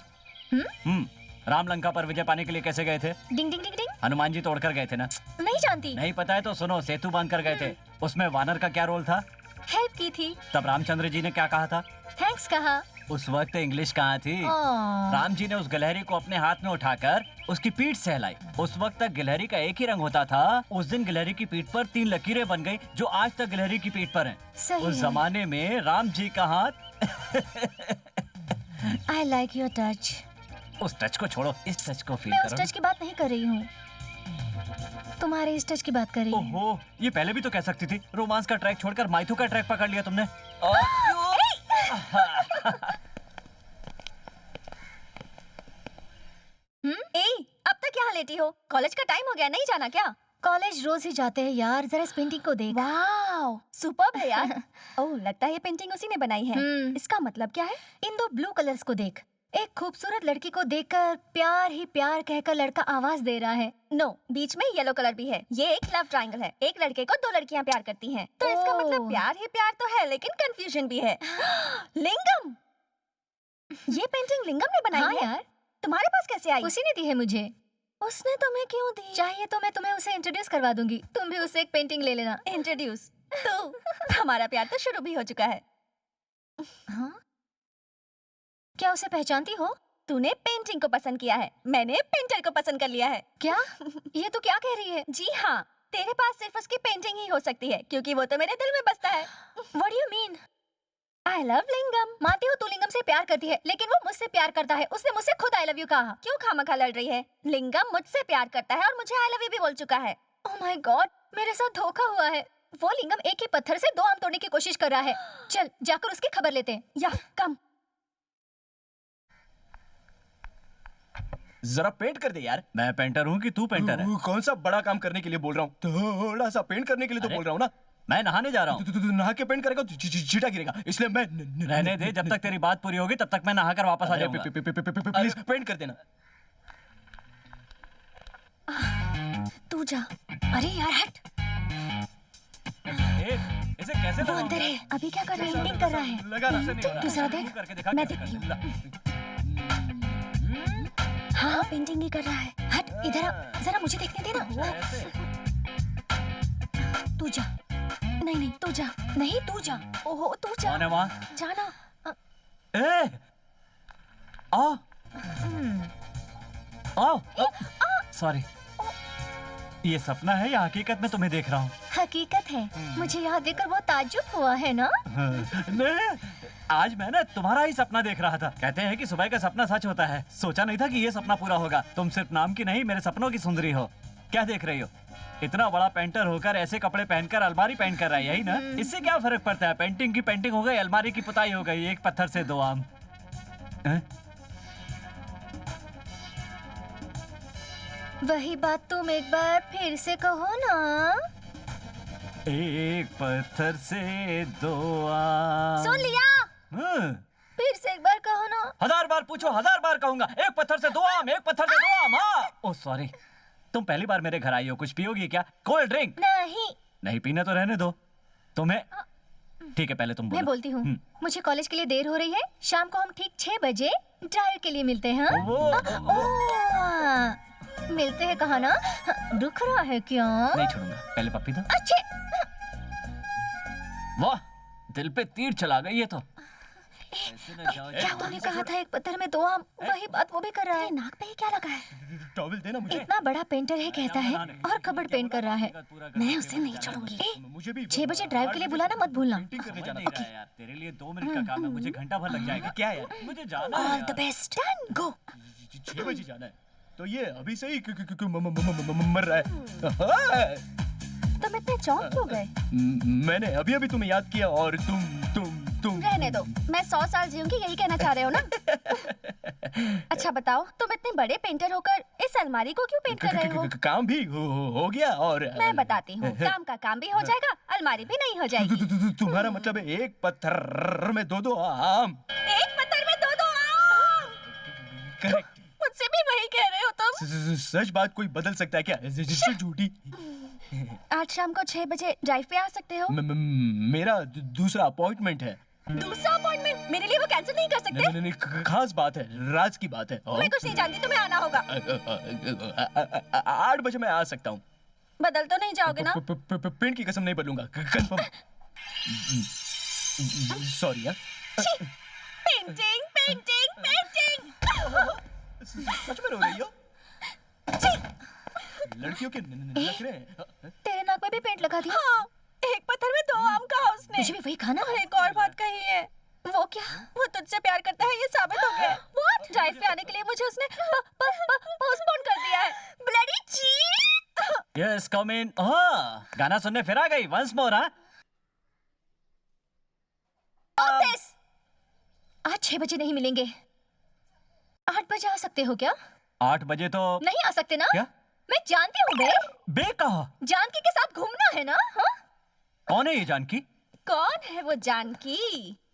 रामलंका पर विजय पाने के लिए कैसे गए थे? डिंग डिंग डिंग डिंग। हनुमान जी तोड़कर गए थे ना? नहीं जानती। नहीं पता है तो सुनो, सेतु बांध कर गए थे। उसमें वानर का क्या रोल था? हेल्प की थी। तब रामचंद्र जी ने क्या कहा था? थैंक्स कहा। उस वक्त इंग्लिश कहाँ थी? ओह। राम जी ने उस गिलहरी को अपने हाथ में उठाकर उसकी पीठ सहलाई। उस वक्त तक गिलहरी का एक ही रंग होता था। उस दिन गिलहरी की पीठ पर 3 लकीरें बन गई जो आज तक गिलहरी की पीठ पर हैं। सही उस है। जमाने में राम जी का हाथ I like your touch। उस टच को छोड़ो, इस टच को फील मैं उस करो। टच की बात नहीं कर रही हूँ, तुम्हारे इस टच की बात कर रही हूँ। ओहो, ये पहले भी तो कह सकती थी। रोमांस का ट्रैक छोड़कर माइथू का ट्रैक पकड़ लिया तुमने। ए, अब तक यहाँ लेटी हो? कॉलेज का टाइम हो गया, नहीं जाना क्या? कॉलेज रोज ही जाते हैं यार, जरा इस पेंटिंग को देख। वाओ, सुपर्ब है यार। ओह, लगता है ये पेंटिंग उसी ने बनाई है। इसका मतलब क्या है? इन 2 ब्लू कलर्स को देख। एक खूबसूरत लड़की को देखकर प्यार ही प्यार कहकर लड़का आवाज दे रहा है। नो, बीच में येलो कलर भी है। ये एक लव ट्रायंगल है। एक लड़के को 2 लड़कियां प्यार करती हैं। तो इसका ओह। मतलब प्यार ही प्यार तो है, लेकिन कंफ्यूजन भी है। लिंगम, ये पेंटिंग लिंगम ने बनाई हाँ है। यार, तुम्हारे पास कैसे आई? उसी ने दी है मुझे। उसने तुम्हें क्यों दी? चाहिए तो मैं तुम्हें उसे इंट्रोड्यूस करवा दूंगी, तुम भी उससे एक पेंटिंग ले लेना। इंट्रोड्यूस तो हमारा प्यार तो शुरू भी हो चुका है। हाँ? क्या उसे पहचानती हो? तूने पेंटिंग को पसंद किया है, मैंने पेंटर को पसंद कर लिया है। क्या? ये तो क्या कह रही है? जी हाँ, तेरे पास सिर्फ उसकी पेंटिंग ही हो सकती है, क्योंकि वो तो मेरे दिल में बसता है। What do you mean? I love Lingam. मानती हो तू लिंगम से प्यार करती है, लेकिन वो मुझसे प्यार करता है। उसने मुझसे खुद आई लव यू कहा। क्यों खामखा लड़ रही है? लिंगम मुझसे प्यार करता है और मुझे आई लव यू भी बोल चुका है। ओह माय गॉड, मेरे साथ धोखा हुआ है। वो लिंगम एक ही पत्थर से 2 आम तोड़ने की कोशिश कर रहा है। चल जाकर उसकी खबर लेते हैं। या कम। जरा पेंट कर दे यार। मैं पेंटर हूँ कि तू पेंटर है? कौन सा बड़ा काम करने के लिए बोल रहा हूँ? थोड़ा सा पेंट करने के लिए तो अरे, बोल रहा हूँ ना। मैं नहाने जा रहा हूँ। तू नहा के पेंट करेगा तो छींटा गिरेगा, इसलिए मैं रहने दे, जब तक तेरी बात पूरी होगी तब तक मैं नहाकर वापस आ जाऊंगा। प्लीज पेंट कर देना। तू जा। अरे यार हट। इसे कैसे वो अंदर है, अभी क्या कर रहा है? पेंटिंग कर रहा है। लगा ना। दूसरा देख, मैं देखती हूँ। हाँ पेंटिंग ही कर रहा है। हट इधर आ, जरा मुझे देखने देना। तू जा। नहीं नहीं तू जा। नहीं तू जा। ओहो तू जा। कौन है वहाँ? जाना। ए, आओ, आओ, सॉरी। ये सपना है या हकीकत में तुम्हें देख रहा हूँ? हकीकत है, मुझे यहाँ देखकर बहुत ताज्जुब हुआ है ना। नहीं, आज मैं ना तुम्हारा ही सपना देख रहा था। कहते हैं कि सुबह का सपना सच होता है। सोचा नहीं था कि ये सपना पूरा होगा। तुम सिर्फ नाम की नहीं, मेरे सपनों की सुंदरी हो। क्या देख रही हो? इतना बड़ा पेंटर होकर ऐसे कपड़े पहनकर अलमारी पेंट कर रहा है, यही ना? इससे क्या फर्क पड़ता है? पेंटिंग की पेंटिंग हो गई, अलमारी की पुताई हो गई। एक पत्थर से 2 आम। वही बात तुम एक बार फिर से कहो ना। एक पत्थर से 2 आम। सुन लिया? फिर से एक बार कहो ना। 1000 बार पूछो, 1000 बार कहूंगा। एक पत्थर से 2 आम, एक पत्थर से 2 आम। हाँ। ओह सॉरी, तुम पहली बार मेरे घर आई हो। कुछ पियोगी क्या? Cold drink? नहीं। नहीं पीना तो रहने दो। तुम्हें ठीक है, पहले तुम बोलो। मैं बोलती हूँ, मुझे कॉलेज के लिए देर हो रही है। शाम को हम ठीक 6 बजे ड्राइव के लिए मिलते हैं। हाँ? मिलते हैं कहाँ ना? दुख रहा है क्या? नहीं छोड़ूंगा, पहले पप्पी दो। अच्छे। वाह, दिल पे तीर चला गई ये तो। क्या तूने कहा था एक पत्थर में 2 आम? वही बात वो भी कर रहा है। नाक पे ही क्या लगा है? टॉवल देना मुझे। इतना बड़ा पेंटर है कहता है और कबर्ड पेंट कर रहा है। मैं उसे नहीं छोड़ूंगी। मुझे भी 6 बजे ड्राइव के लिए बुलाना मत भूलना। पेंटिंग करने जाना। नहीं रहा यार, तेरे लिए 2 मिनट का काम है, मुझे घंटा भर लग जाएगा। क्या यार? मुझे जाना है ऑल यार। The best. गो। 6 बजे जाना है तो ये अभी से ही मर रहा है। तुम इतने चौंक क्यों गए? मैंने अभी अभी तुम्हें याद किया और तुम रहने दो, मैं 100 साल जीऊंगी, यही कहना चाह रहे हो ना? अच्छा बताओ, तुम इतने बड़े पेंटर होकर इस अलमारी को क्यों पेंट कर रहे हो? काम भी हो गया और मैं बताती हूँ, काम का काम भी हो जाएगा, अलमारी भी नहीं हो जाएगी। तुम्हारा मतलब है एक पत्थर में 2 आम? एक पत्थर में 2 आम? करेक्ट। मुझसे भी वही कह रहे हो तुम? सच बात कोई बदल सकता है क्या? झूठी। आज शाम को 6 बजे ड्राइव पे आ सकते हो? मेरा दूसरा अपॉइंटमेंट है। दूसरा अपॉइंटमेंट मेरे लिए वो कैंसिल नहीं कर सकते? नहीं, खास बात है, राज की बात है। मैं कुछ नहीं जानती, तुम्हें आना होगा। 8 बजे मैं आ सकता हूँ। बदल तो नहीं जाओगे ना? पेंट की कसम नहीं बदलूंगा, कंफर्म। सॉरी यार। Painting painting painting. सच में रो रही हो? लड़कियों के नखरे हैं। तेरे नाक में भी पेंट लगा दिया? हाँ, एक पत्थर में 2 आम कहा उसने। तुझे भी वही खाना? और एक और बात कही है। वो क्या? वो तुझसे प्यार करता है, ये साबित हो गया है। What? ड्राइव पे आने के लिए मुझे उसने पोस्टपोन कर दिया है। Bloody cheat. Yes come in. हाँ, गाना सुनने फिर आ गई। Once more. हाँ, ऑफिस। आज 6 बजे नहीं मिलेंगे। 8 बजे आ सकते हो क्या? 8 बजे तो नहीं आ सकते ना? क्या? मैं जानती हूँ बे। बे कहा? जानकी के साथ घूमना है ना? हाँ? कौन है ये जानकी? कौन है वो जानकी?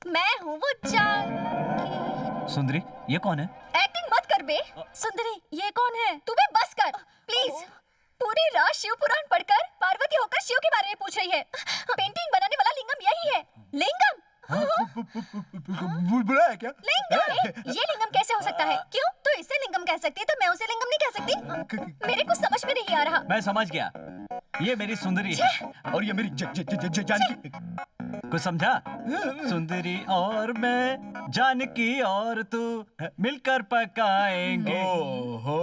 मैं हूँ वो जानकी। सुंदरी, ये कौन है? एक्टिंग मत कर बे। सुंदरी, ये कौन है? तू बे बस कर प्लीज। पूरी रात शिव पुराण पढ़कर पार्वती होकर शिव के बारे में पूछ रही है। पेंटिंग बनाने वाला लिंगम यही है। लिंगम? बुरा है क्या? लिंगम? ये लिंगम कैसे हो सकता है? क्यों? तो इसे लिंगम कह सकती है तो मैं उसे लिंगम नहीं कह सकती? मेरे कुछ समझ में नहीं आ रहा। मैं समझ गया, ये मेरी सुंदरी है और ये मेरी जानकी। कुछ समझा? सुंदरी और मैं, जानकी और तू मिलकर पकाएंगे। ओहो।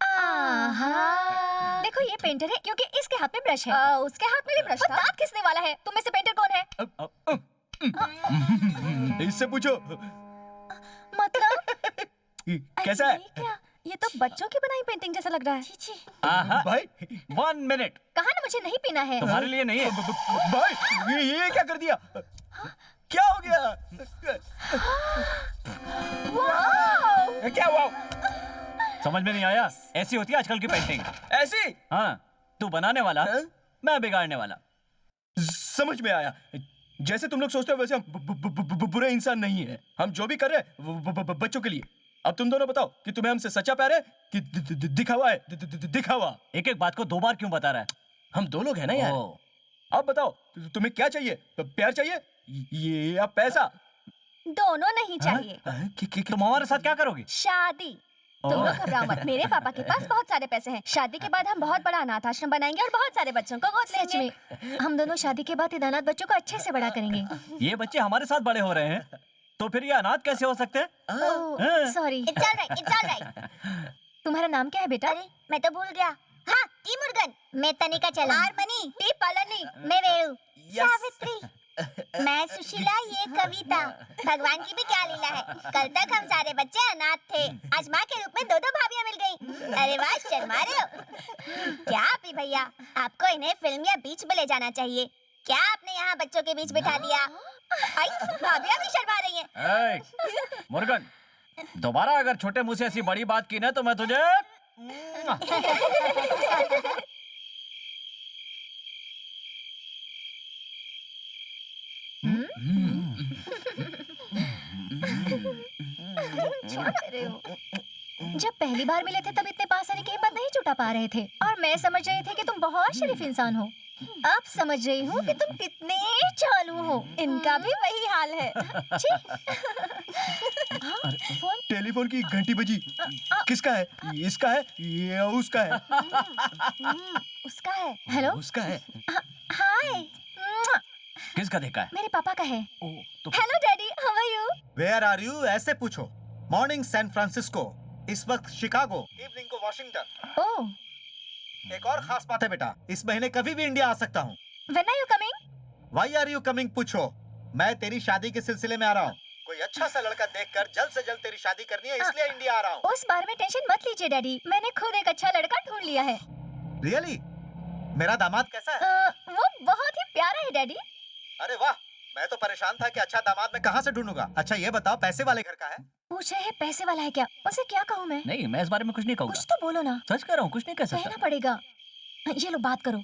आहा। देखो ये पेंटर है क्योंकि इसके हाथ में ब्रश है। उसके हाथ में भी ब्रश था। दांत किसने वाला है? तुम में से पेंटर कौन है? इससे पूछो। मतलब कैसा है? ये क्या? ये तो बच्चों की बनाई पेंटिंग जैसा लग रहा है। आहा, भाई 1 मिनट। कहा ना मुझे नहीं पीना है। तुम्हारे लिए नहीं है। भाई ये क्या कर दिया? क्या हो गया? क्या हुआ? समझ में नहीं आया? ऐसी होती है आजकल की पेंटिंग। ऐसी? हाँ, तू बनाने वाला, हाँ? मैं बिगाड़ने वाला। समझ में आया। जैसे तुम लोग सोचते हो वैसे हम बुरे इंसान नहीं है। हम जो भी कर रहे हैं वो बच्चों के लिए। अब तुम दोनों बताओ कि तुम्हें हमसे सच्चा प्यार है कि दिखावा है? दिखावा। एक एक बात को 2 बार क्यों बता रहा है? हम 2 लोग हैं ना यार। ओ, अब बताओ तुम्हें क्या चाहिए? प्यार चाहिए ये या पैसा? दोनों नहीं चाहिए। तुम हमारे साथ क्या करोगी? शादी। तुम लोग घबराओ मत, मेरे पापा के पास बहुत सारे पैसे हैं। शादी के बाद हम बहुत बड़ा अनाथ आश्रम बनाएंगे और बहुत सारे बच्चों को गोद सच लेंगे। में हम दोनों शादी के बाद इन अनाथ बच्चों को अच्छे से बड़ा करेंगे। ये बच्चे हमारे साथ बड़े हो रहे हैं, तो फिर ये अनाथ कैसे हो सकते हैं? Sorry. It's all right, it's all right। तुम्हारा नाम क्या है बेटा? अरे मैं तो भूल गया। हाँ, टी मुर्गन। मैं तनिका चला। आरमनी। टी पलनी। मैं वेणु। सावित्री। मैं सुशीला, ये कविता। भगवान की भी क्या लीला है। कल तक हम सारे बच्चे अनाथ थे, आज माँ के रूप में 2-2 भाभियाँ मिल गयी। अरे वाह, शर्मा रहे हो क्या आपी भैया? आपको इन्हें फिल्म या बीच में ले जाना चाहिए। क्या आपने यहाँ बच्चों के बीच बिठा दिया? आई, भाभियाँ भी शर्मा रही हैं। ए, मुर्गन, दोबारा अगर छोटे मुंह से ऐसी बड़ी बात की ना तो मैं तुझे छोड़ रहे हो। जब पहली बार मिले थे तब इतने पास आने की हिम्मत नहीं जुटा पा रहे थे और मैं समझ रही थी कि तुम बहुत शरीफ इंसान हो। अब समझ रही हूँ कि तुम कितने चालू हो। इनका भी वही हाल है। टेलीफोन की घंटी बजी। किसका है? इसका है या उसका है? उसका है। हेलो, उसका है। हाय। किसका देखा है? मेरे पापा का है। ओ, तो hello daddy, how are you? Where are you? ऐसे पूछो। मॉर्निंग सैन फ्रांसिस्को, इस वक्त शिकागो, इवनिंग को वॉशिंगटन। ओह, एक और खास बात है बेटा, इस महीने कभी भी इंडिया आ सकता हूँ। When are you coming? Why are you coming पूछो। मैं तेरी शादी के सिलसिले में आ रहा हूँ। कोई अच्छा सा लड़का देखकर जल्द से जल्द तेरी शादी करनी है, इसलिए इंडिया आ रहा हूँ। उस बारे में टेंशन मत लीजिए डैडी, मैंने खुद एक अच्छा लड़का ढूंढ लिया है। रियली? मेरा दामाद कैसा है? वो बहुत ही प्यारा है डैडी। अरे वाह, मैं तो परेशान था कि अच्छा दामाद मैं कहाँ से ढूंढूंगा। अच्छा ये बताओ, पैसे वाले घर का है? पूछ रहे हैं पैसे वाला है क्या? उसे क्या कहूँ मैं? नहीं, मैं इस बारे में कुछ नहीं कहूँगा। कुछ तो बोलो ना। सच कह रहा हूँ, कुछ नहीं कह कहना सकता। पड़ेगा। ये लो बात करो।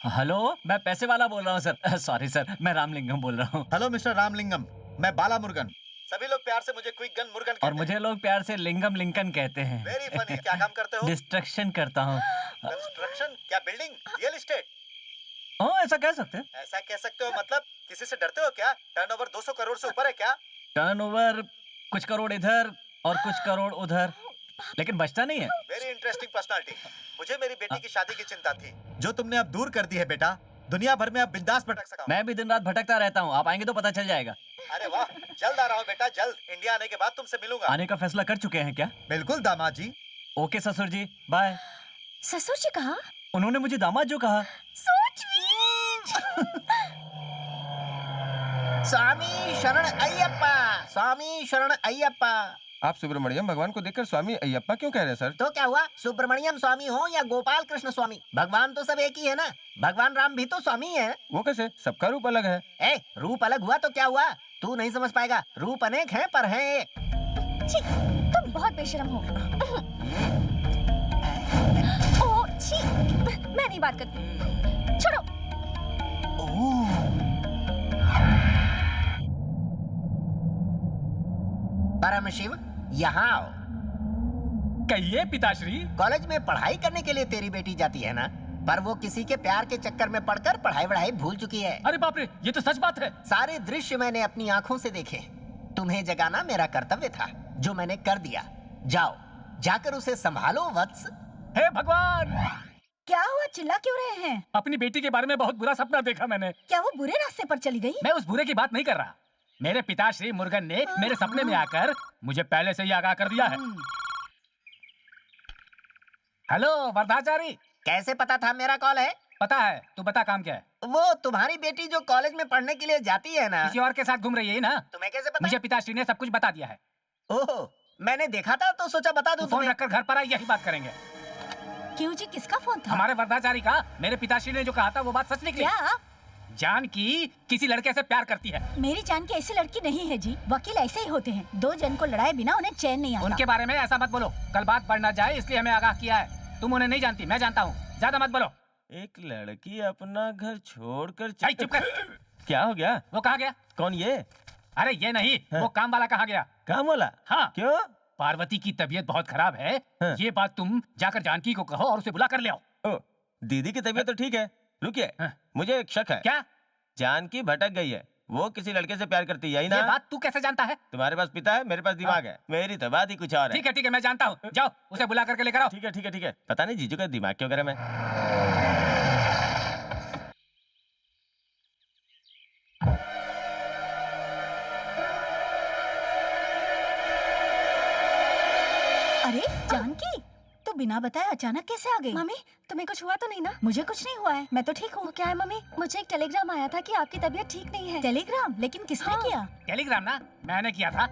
हेलो, मैं पैसे वाला बोल रहा हूँ सर। सॉरी सर, मैं रामलिंगम बोल रहा हूँ। हेलो मिस्टर रामलिंगम, मैं बाला मुर्गन। सभी लोग प्यार से मुझे क्विक गन मुर्गन कहते और मुझे लोग प्यार से लिंगम लिंकन कहते हैं। Very funny. क्या काम करते हो? डिस्ट्रक्शन करता हूँ। कंस्ट्रक्शन? क्या बिल्डिंग? Real estate? हाँ ऐसा कह सकते हैं। ऐसा कह सकते हो मतलब? किसी से डरते हो क्या? टर्नओवर 200 करोड़ से ऊपर है क्या? टर्नओवर कुछ करोड़ इधर और कुछ करोड़ उधर, लेकिन बचता नहीं है। Very interesting personality. मुझे मेरी बेटी की शादी की चिंता थी, जो तुमने अब दूर कर दी है बेटा। दुनिया भर में अब बिंदास भटक सका। मैं भी दिन रात भटकता रहता हूँ, आप आएंगे तो पता चल जाएगा। अरे वाह, जल्द आ रहा हूँ बेटा, जल्द। इंडिया आने के बाद तुमसे मिलूंगा। आने का फैसला कर चुके हैं क्या? बिल्कुल दामाद जी। ओके ससुर जी, बाय। ससुर जी कहा? उन्होंने मुझे दामाद जो कहा। So sweet! स्वामी शरण अय्यप्पा, स्वामी शरण अय्यप्पा। आप सुब्रमण्यम भगवान को देखकर स्वामी अय्यप्पा क्यों कह रहे हैं सर? तो क्या हुआ, सुब्रमण्यम स्वामी हो या गोपाल कृष्ण स्वामी, भगवान तो सब एक ही है ना। भगवान राम भी तो स्वामी है। वो कैसे? सबका रूप अलग है। ए, रूप अलग हुआ तो क्या हुआ, तू नहीं समझ पाएगा। रूप अनेक हैं पर हैं एक। छी, तुम बहुत बेशरम हो। ओह, छी, मैं नहीं बात करती। छोड़ो। परम शिव, यहाँ आओ। कहिए पिताश्री। कॉलेज में पढ़ाई करने के लिए तेरी बेटी जाती है ना, पर वो किसी के प्यार के चक्कर में पड़कर पढ़ाई वढ़ाई भूल चुकी है। अरे बाप रे, ये तो सच बात है। सारे दृश्य मैंने अपनी आंखों से देखे। तुम्हें जगाना मेरा कर्तव्य था, जो मैंने कर दिया। जाओ, जाकर उसे संभालो वत्स। हे भगवान, क्या हुआ, चिल्ला क्यों रहे हैं? अपनी बेटी के बारे में बहुत बुरा सपना देखा मैंने। क्या वो बुरे रास्ते पर चली गई? मैं उस बुरे की बात नहीं कर रहा। मेरे पिताश्री मुर्गन ने मेरे सपने में आकर मुझे पहले से ही आगाह कर दिया है। हेलो वरदाचारी। कैसे पता था मेरा कॉल है? पता है, तू बता काम क्या है? वो तुम्हारी बेटी जो कॉलेज में पढ़ने के लिए जाती है ना, किसी और के साथ घूम रही है ना? तुम्हें कैसे पता? मुझे पिताश्री ने सब कुछ बता दिया है। ओह, मैंने देखा था तो सोचा बता दूं फोन तुम्हें। रखकर घर पर आई, यही बात करेंगे। क्यों जी, किसका फोन था? हमारे वरदाचारी का। मेरे पिताश्री ने जो कहा था वो बात सच निकली। क्या? जानकी किसी लड़के से प्यार करती है। मेरी जानकी ऐसी लड़की नहीं है जी। वकील ऐसे ही होते हैं, दो जन को लड़ाए बिना उन्हें चैन नहीं आता। उनके बारे में ऐसा मत बोलो, कल बात बढ़ ना जाए इसलिए हमें आगाह किया है। तुम उन्हें नहीं जानती, मैं जानता हूँ। ज्यादा मत बोलो। एक लड़की अपना घर छोड़कर आई, चुप कर। क्या हो गया? वो कहाँ गया? कौन ये? अरे ये नहीं, वो काम वाला कहाँ गया? काम वाला? हाँ। क्यों? पार्वती की तबीयत बहुत खराब है। हाँ। ये बात तुम जाकर जानकी को कहो और उसे बुला कर ले आओ। ओ, दीदी की तबीयत तो ठीक है। रुकिए, हाँ। मुझे एक शक है। क्या? जानकी भटक गई है, वो किसी लड़के से प्यार करती है, यही ना? ये बात तू कैसे जानता है? तुम्हारे पास पिता है, मेरे पास दिमाग है। मेरी तो बात ही कुछ और है। ठीक है ठीक है, मैं जानता हूँ। जाओ उसे बुला करके लेकर आओ। ठीक है ठीक है ठीक है। पता नहीं जीजू का दिमाग क्यों गरम है। अरे जानकी, तू बिना बताए अचानक कैसे आ गई? मम्मी, तुम्हें कुछ हुआ तो नहीं ना? मुझे कुछ नहीं हुआ है, मैं तो ठीक हूँ। क्या है मम्मी? मुझे एक टेलीग्राम आया था कि आपकी तबीयत ठीक नहीं है। टेलीग्राम? लेकिन किसने किया? टेलीग्राम ना मैंने किया था।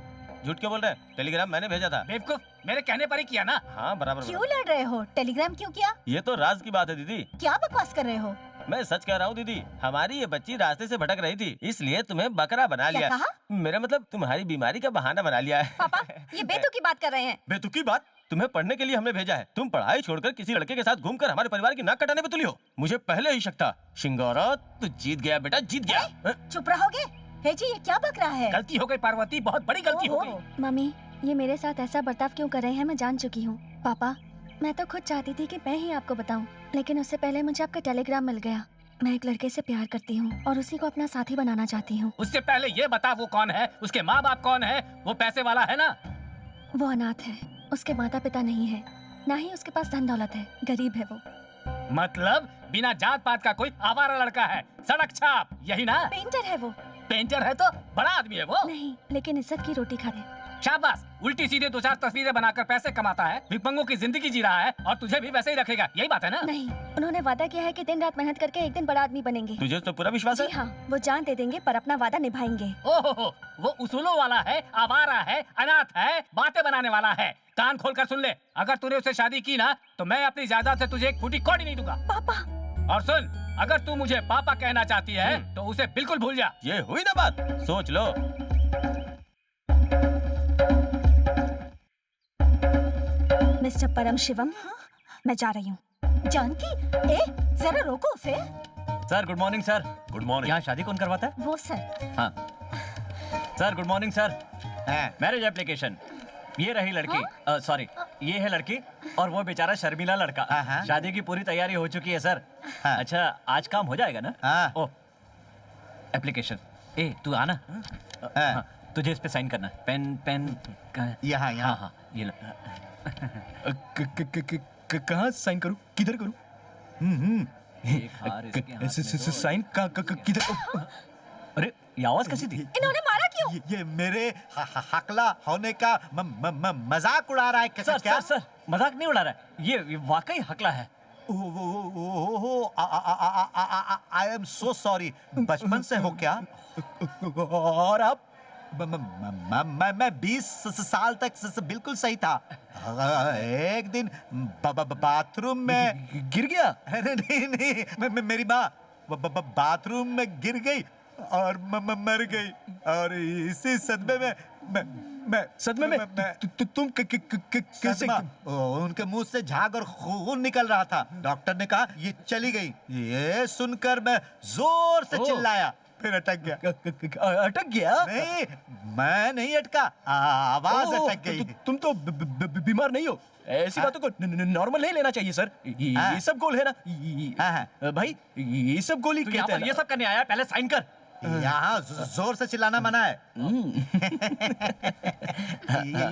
झूठ क्यों बोल रहे हैं? टेलीग्राम मैंने भेजा था। बेवकूफ, मेरे कहने पर ही किया ना। हाँ बराबर क्यों लड़ रहे हो? टेलीग्राम क्यों किया? ये तो राज की बात है दीदी। क्या बकवास कर रहे हो? मैं सच कह रहा हूँ दीदी, हमारी ये बच्ची रास्ते से भटक रही थी, इसलिए तुम्हें बकरा बना क्या लिया। कहा? मेरा मतलब तुम्हारी बीमारी का बहाना बना लिया है। पापा, ये बेतु की बात कर रहे हैं। बेतुकी बात? तुम्हें पढ़ने के लिए हमने भेजा है, तुम पढ़ाई छोड़कर किसी लड़के के साथ घूमकर हमारे परिवार की नाक कटाने पे तुली हो। मुझे पहले ही शक था। शिंगोरा, तू जीत गया बेटा, जीत गया। चुप रहोगे? हे जी, ये क्या बक रहा है? गलती हो गई पार्वती, बहुत बड़ी गलती हो गई। मम्मी, ये मेरे साथ ऐसा बर्ताव क्यों कर रहे हैं मैं जान चुकी हूँ। पापा, मैं तो खुद चाहती थी कि मैं ही आपको बताऊं, लेकिन उससे पहले मुझे आपका टेलीग्राम मिल गया। मैं एक लड़के से प्यार करती हूँ और उसी को अपना साथी बनाना चाहती हूँ। उससे पहले ये बता वो कौन है, उसके माँ बाप कौन है? वो पैसे वाला है ना? वो अनाथ है, उसके माता पिता नहीं है, ना ही उसके पास धन दौलत है, गरीब है वो। मतलब बिना जात पात का कोई आवारा लड़का है, सड़क छाप, यही ना? पेंटर है वो। पेंटर है तो बड़ा आदमी है वो। नहीं, लेकिन इज्जत की रोटी खा रहे। शाबाश, उल्टी सीधे दो चार तस्वीरें बनाकर पैसे कमाता है, विपंगों की जिंदगी जी रहा है और तुझे भी वैसे ही रखेगा, यही बात है ना? नहीं, उन्होंने वादा किया है कि दिन रात मेहनत करके एक दिन बड़ा आदमी बनेंगे। तुझे उस पर पूरा विश्वास है? जी हाँ, वो जान दे देंगे पर अपना वादा निभाएंगे। ओहो, वो उसूलों वाला है, आवारा है, अनाथ है, बातें बनाने वाला है। कान खोल कर सुन ले, अगर तूने उससे शादी की ना तो मैं अपनी जायदाद से तुझे एक फूटी कौड़ी नहीं दूंगा। पापा। और सुन, अगर तू मुझे पापा कहना चाहती है तो उसे बिल्कुल भूल जा। ये हुई ना बात, सोच लो। मिस्टर परम शिवम, मैं जा रही हूँ। जानकी, ए, जरा रोको उसे। Sir good morning sir. Good morning. यहाँ शादी कौन करवाता है? वो सर। हाँ सर, गुड मॉर्निंग सर। हैं? मैरिज एप्लीकेशन, ये रही लड़की। सॉरी, ये है लड़की और वो बेचारा शर्मिला लड़का। हाँ। शादी की पूरी तैयारी हो चुकी है सर। हाँ। अच्छा आज काम हो जाएगा ना? हाँ। ओ एप्लीकेशन, ए तू आना। हाँ। हाँ, तुझे इस पे साइन करना है। पेन पेन कहाँ है? यहाँ यहाँ। हाँ ये लो। कहाँ साइन करूँ, किधर करूँ? एक हार इसके हाथ में दो। साइन किधर? अरे ये आवाज कैसी थी? इन्होंने मारा क्यों? ये मेरे हकला होने का मजाक उड़ा रहा है क्या? सर सर सर मजाक नहीं उड़ा रहा है, ये वाकई हकला है। I am so sorry. बचपन से हो क्या? और आप? मैं 20 साल तक बिल्कुल सही था। एक दिन बाथरूम में गिर गया? अरे नहीं, मेरी माँ बाथरूम में गिर गई और मर गई, और इसी सदमे में मैं सदमे में तुम कैसे? उनके मुंह से झाग और खून निकल रहा था। डॉक्टर ने कहा ये चली गई। ये सुनकर मैं जोर से चिल्लाया, फिर अटक गया। अटक गया? नहीं, मैं नहीं अटका, आवाज अटक गई। तुम तो बीमार नहीं हो। ऐसी बातों को नॉर्मल नहीं लेना चाहिए सर। ये सब गोल है ना? भाई ये सब गोली तू कहते हैं ये सब करने आया है, पहले साइन कर। यहाँ जोर से चिल्लाना मना है।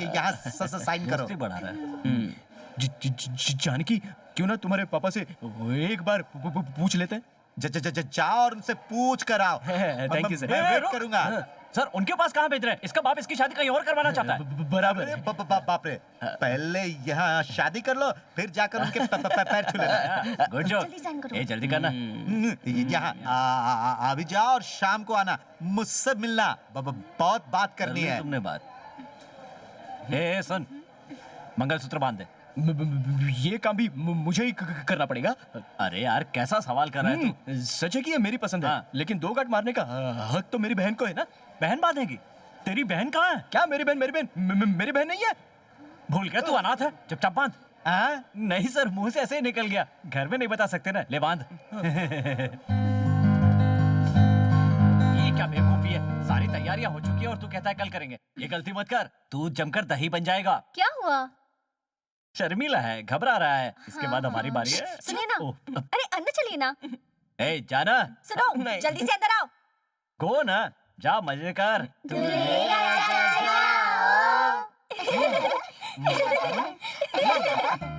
यहाँ साइन करो। दोस्ती बढ़ा रहा है। जानकी, क्यों ना तुम्हारे पापा से एक बार पूछ लेते हैं? जाओ और उनसे पूछ कर आओ। Thank you sir. मैं वेट करूंगा। सर उनके पास कहाँ भेज रहे हैं? इसका बाप इसकी शादी कहीं और करवाना चाहता है। बराबर अरे है। बाप रे, पहले यहाँ शादी कर लो, फिर जाकर उनके पैर छू लेना। Good job. जल्दी sign करो। ए जल्दी करना। यहाँ अभी जाओ और शाम को आना, मुझसे मिलना, बहुत बात कर करनी ली है। तुमने बात। ए सुन, मंगलसूत्र बांध दे। ये काम भी मुझे ही करना पड़ेगा? अरे यार कैसा सवाल कर रहा है तू? सच है कि ये मेरी पसंद है, हाँ। लेकिन 2 गांठ मारने का हक तो मेरी बहन को है ना? बहन बांधेगी? तेरी बहन कहाँ है? क्या मेरी बहन मेरी बहन नहीं है? भूल गया तू अनाथ है? चुपचाप बांध। हाँ? नहीं सर, मुंह से ऐसे ही निकल गया, घर में नहीं बता सकते ना। ले बांध। ये क्या बेवकूफी है? सारी तैयारियां हो चुकी है और तू कहता है कल करेंगे। ये गलती मत कर, तू जमकर दही बन जाएगा। क्या हुआ? शर्मिला है, घबरा रहा है। इसके बाद हमारी बारी है। सुनिए ना। ओह, अरे अंदर चलिए ना। ए जाना। सुनो, जल्दी से अंदर आओ। गो ना, जा मजे कर।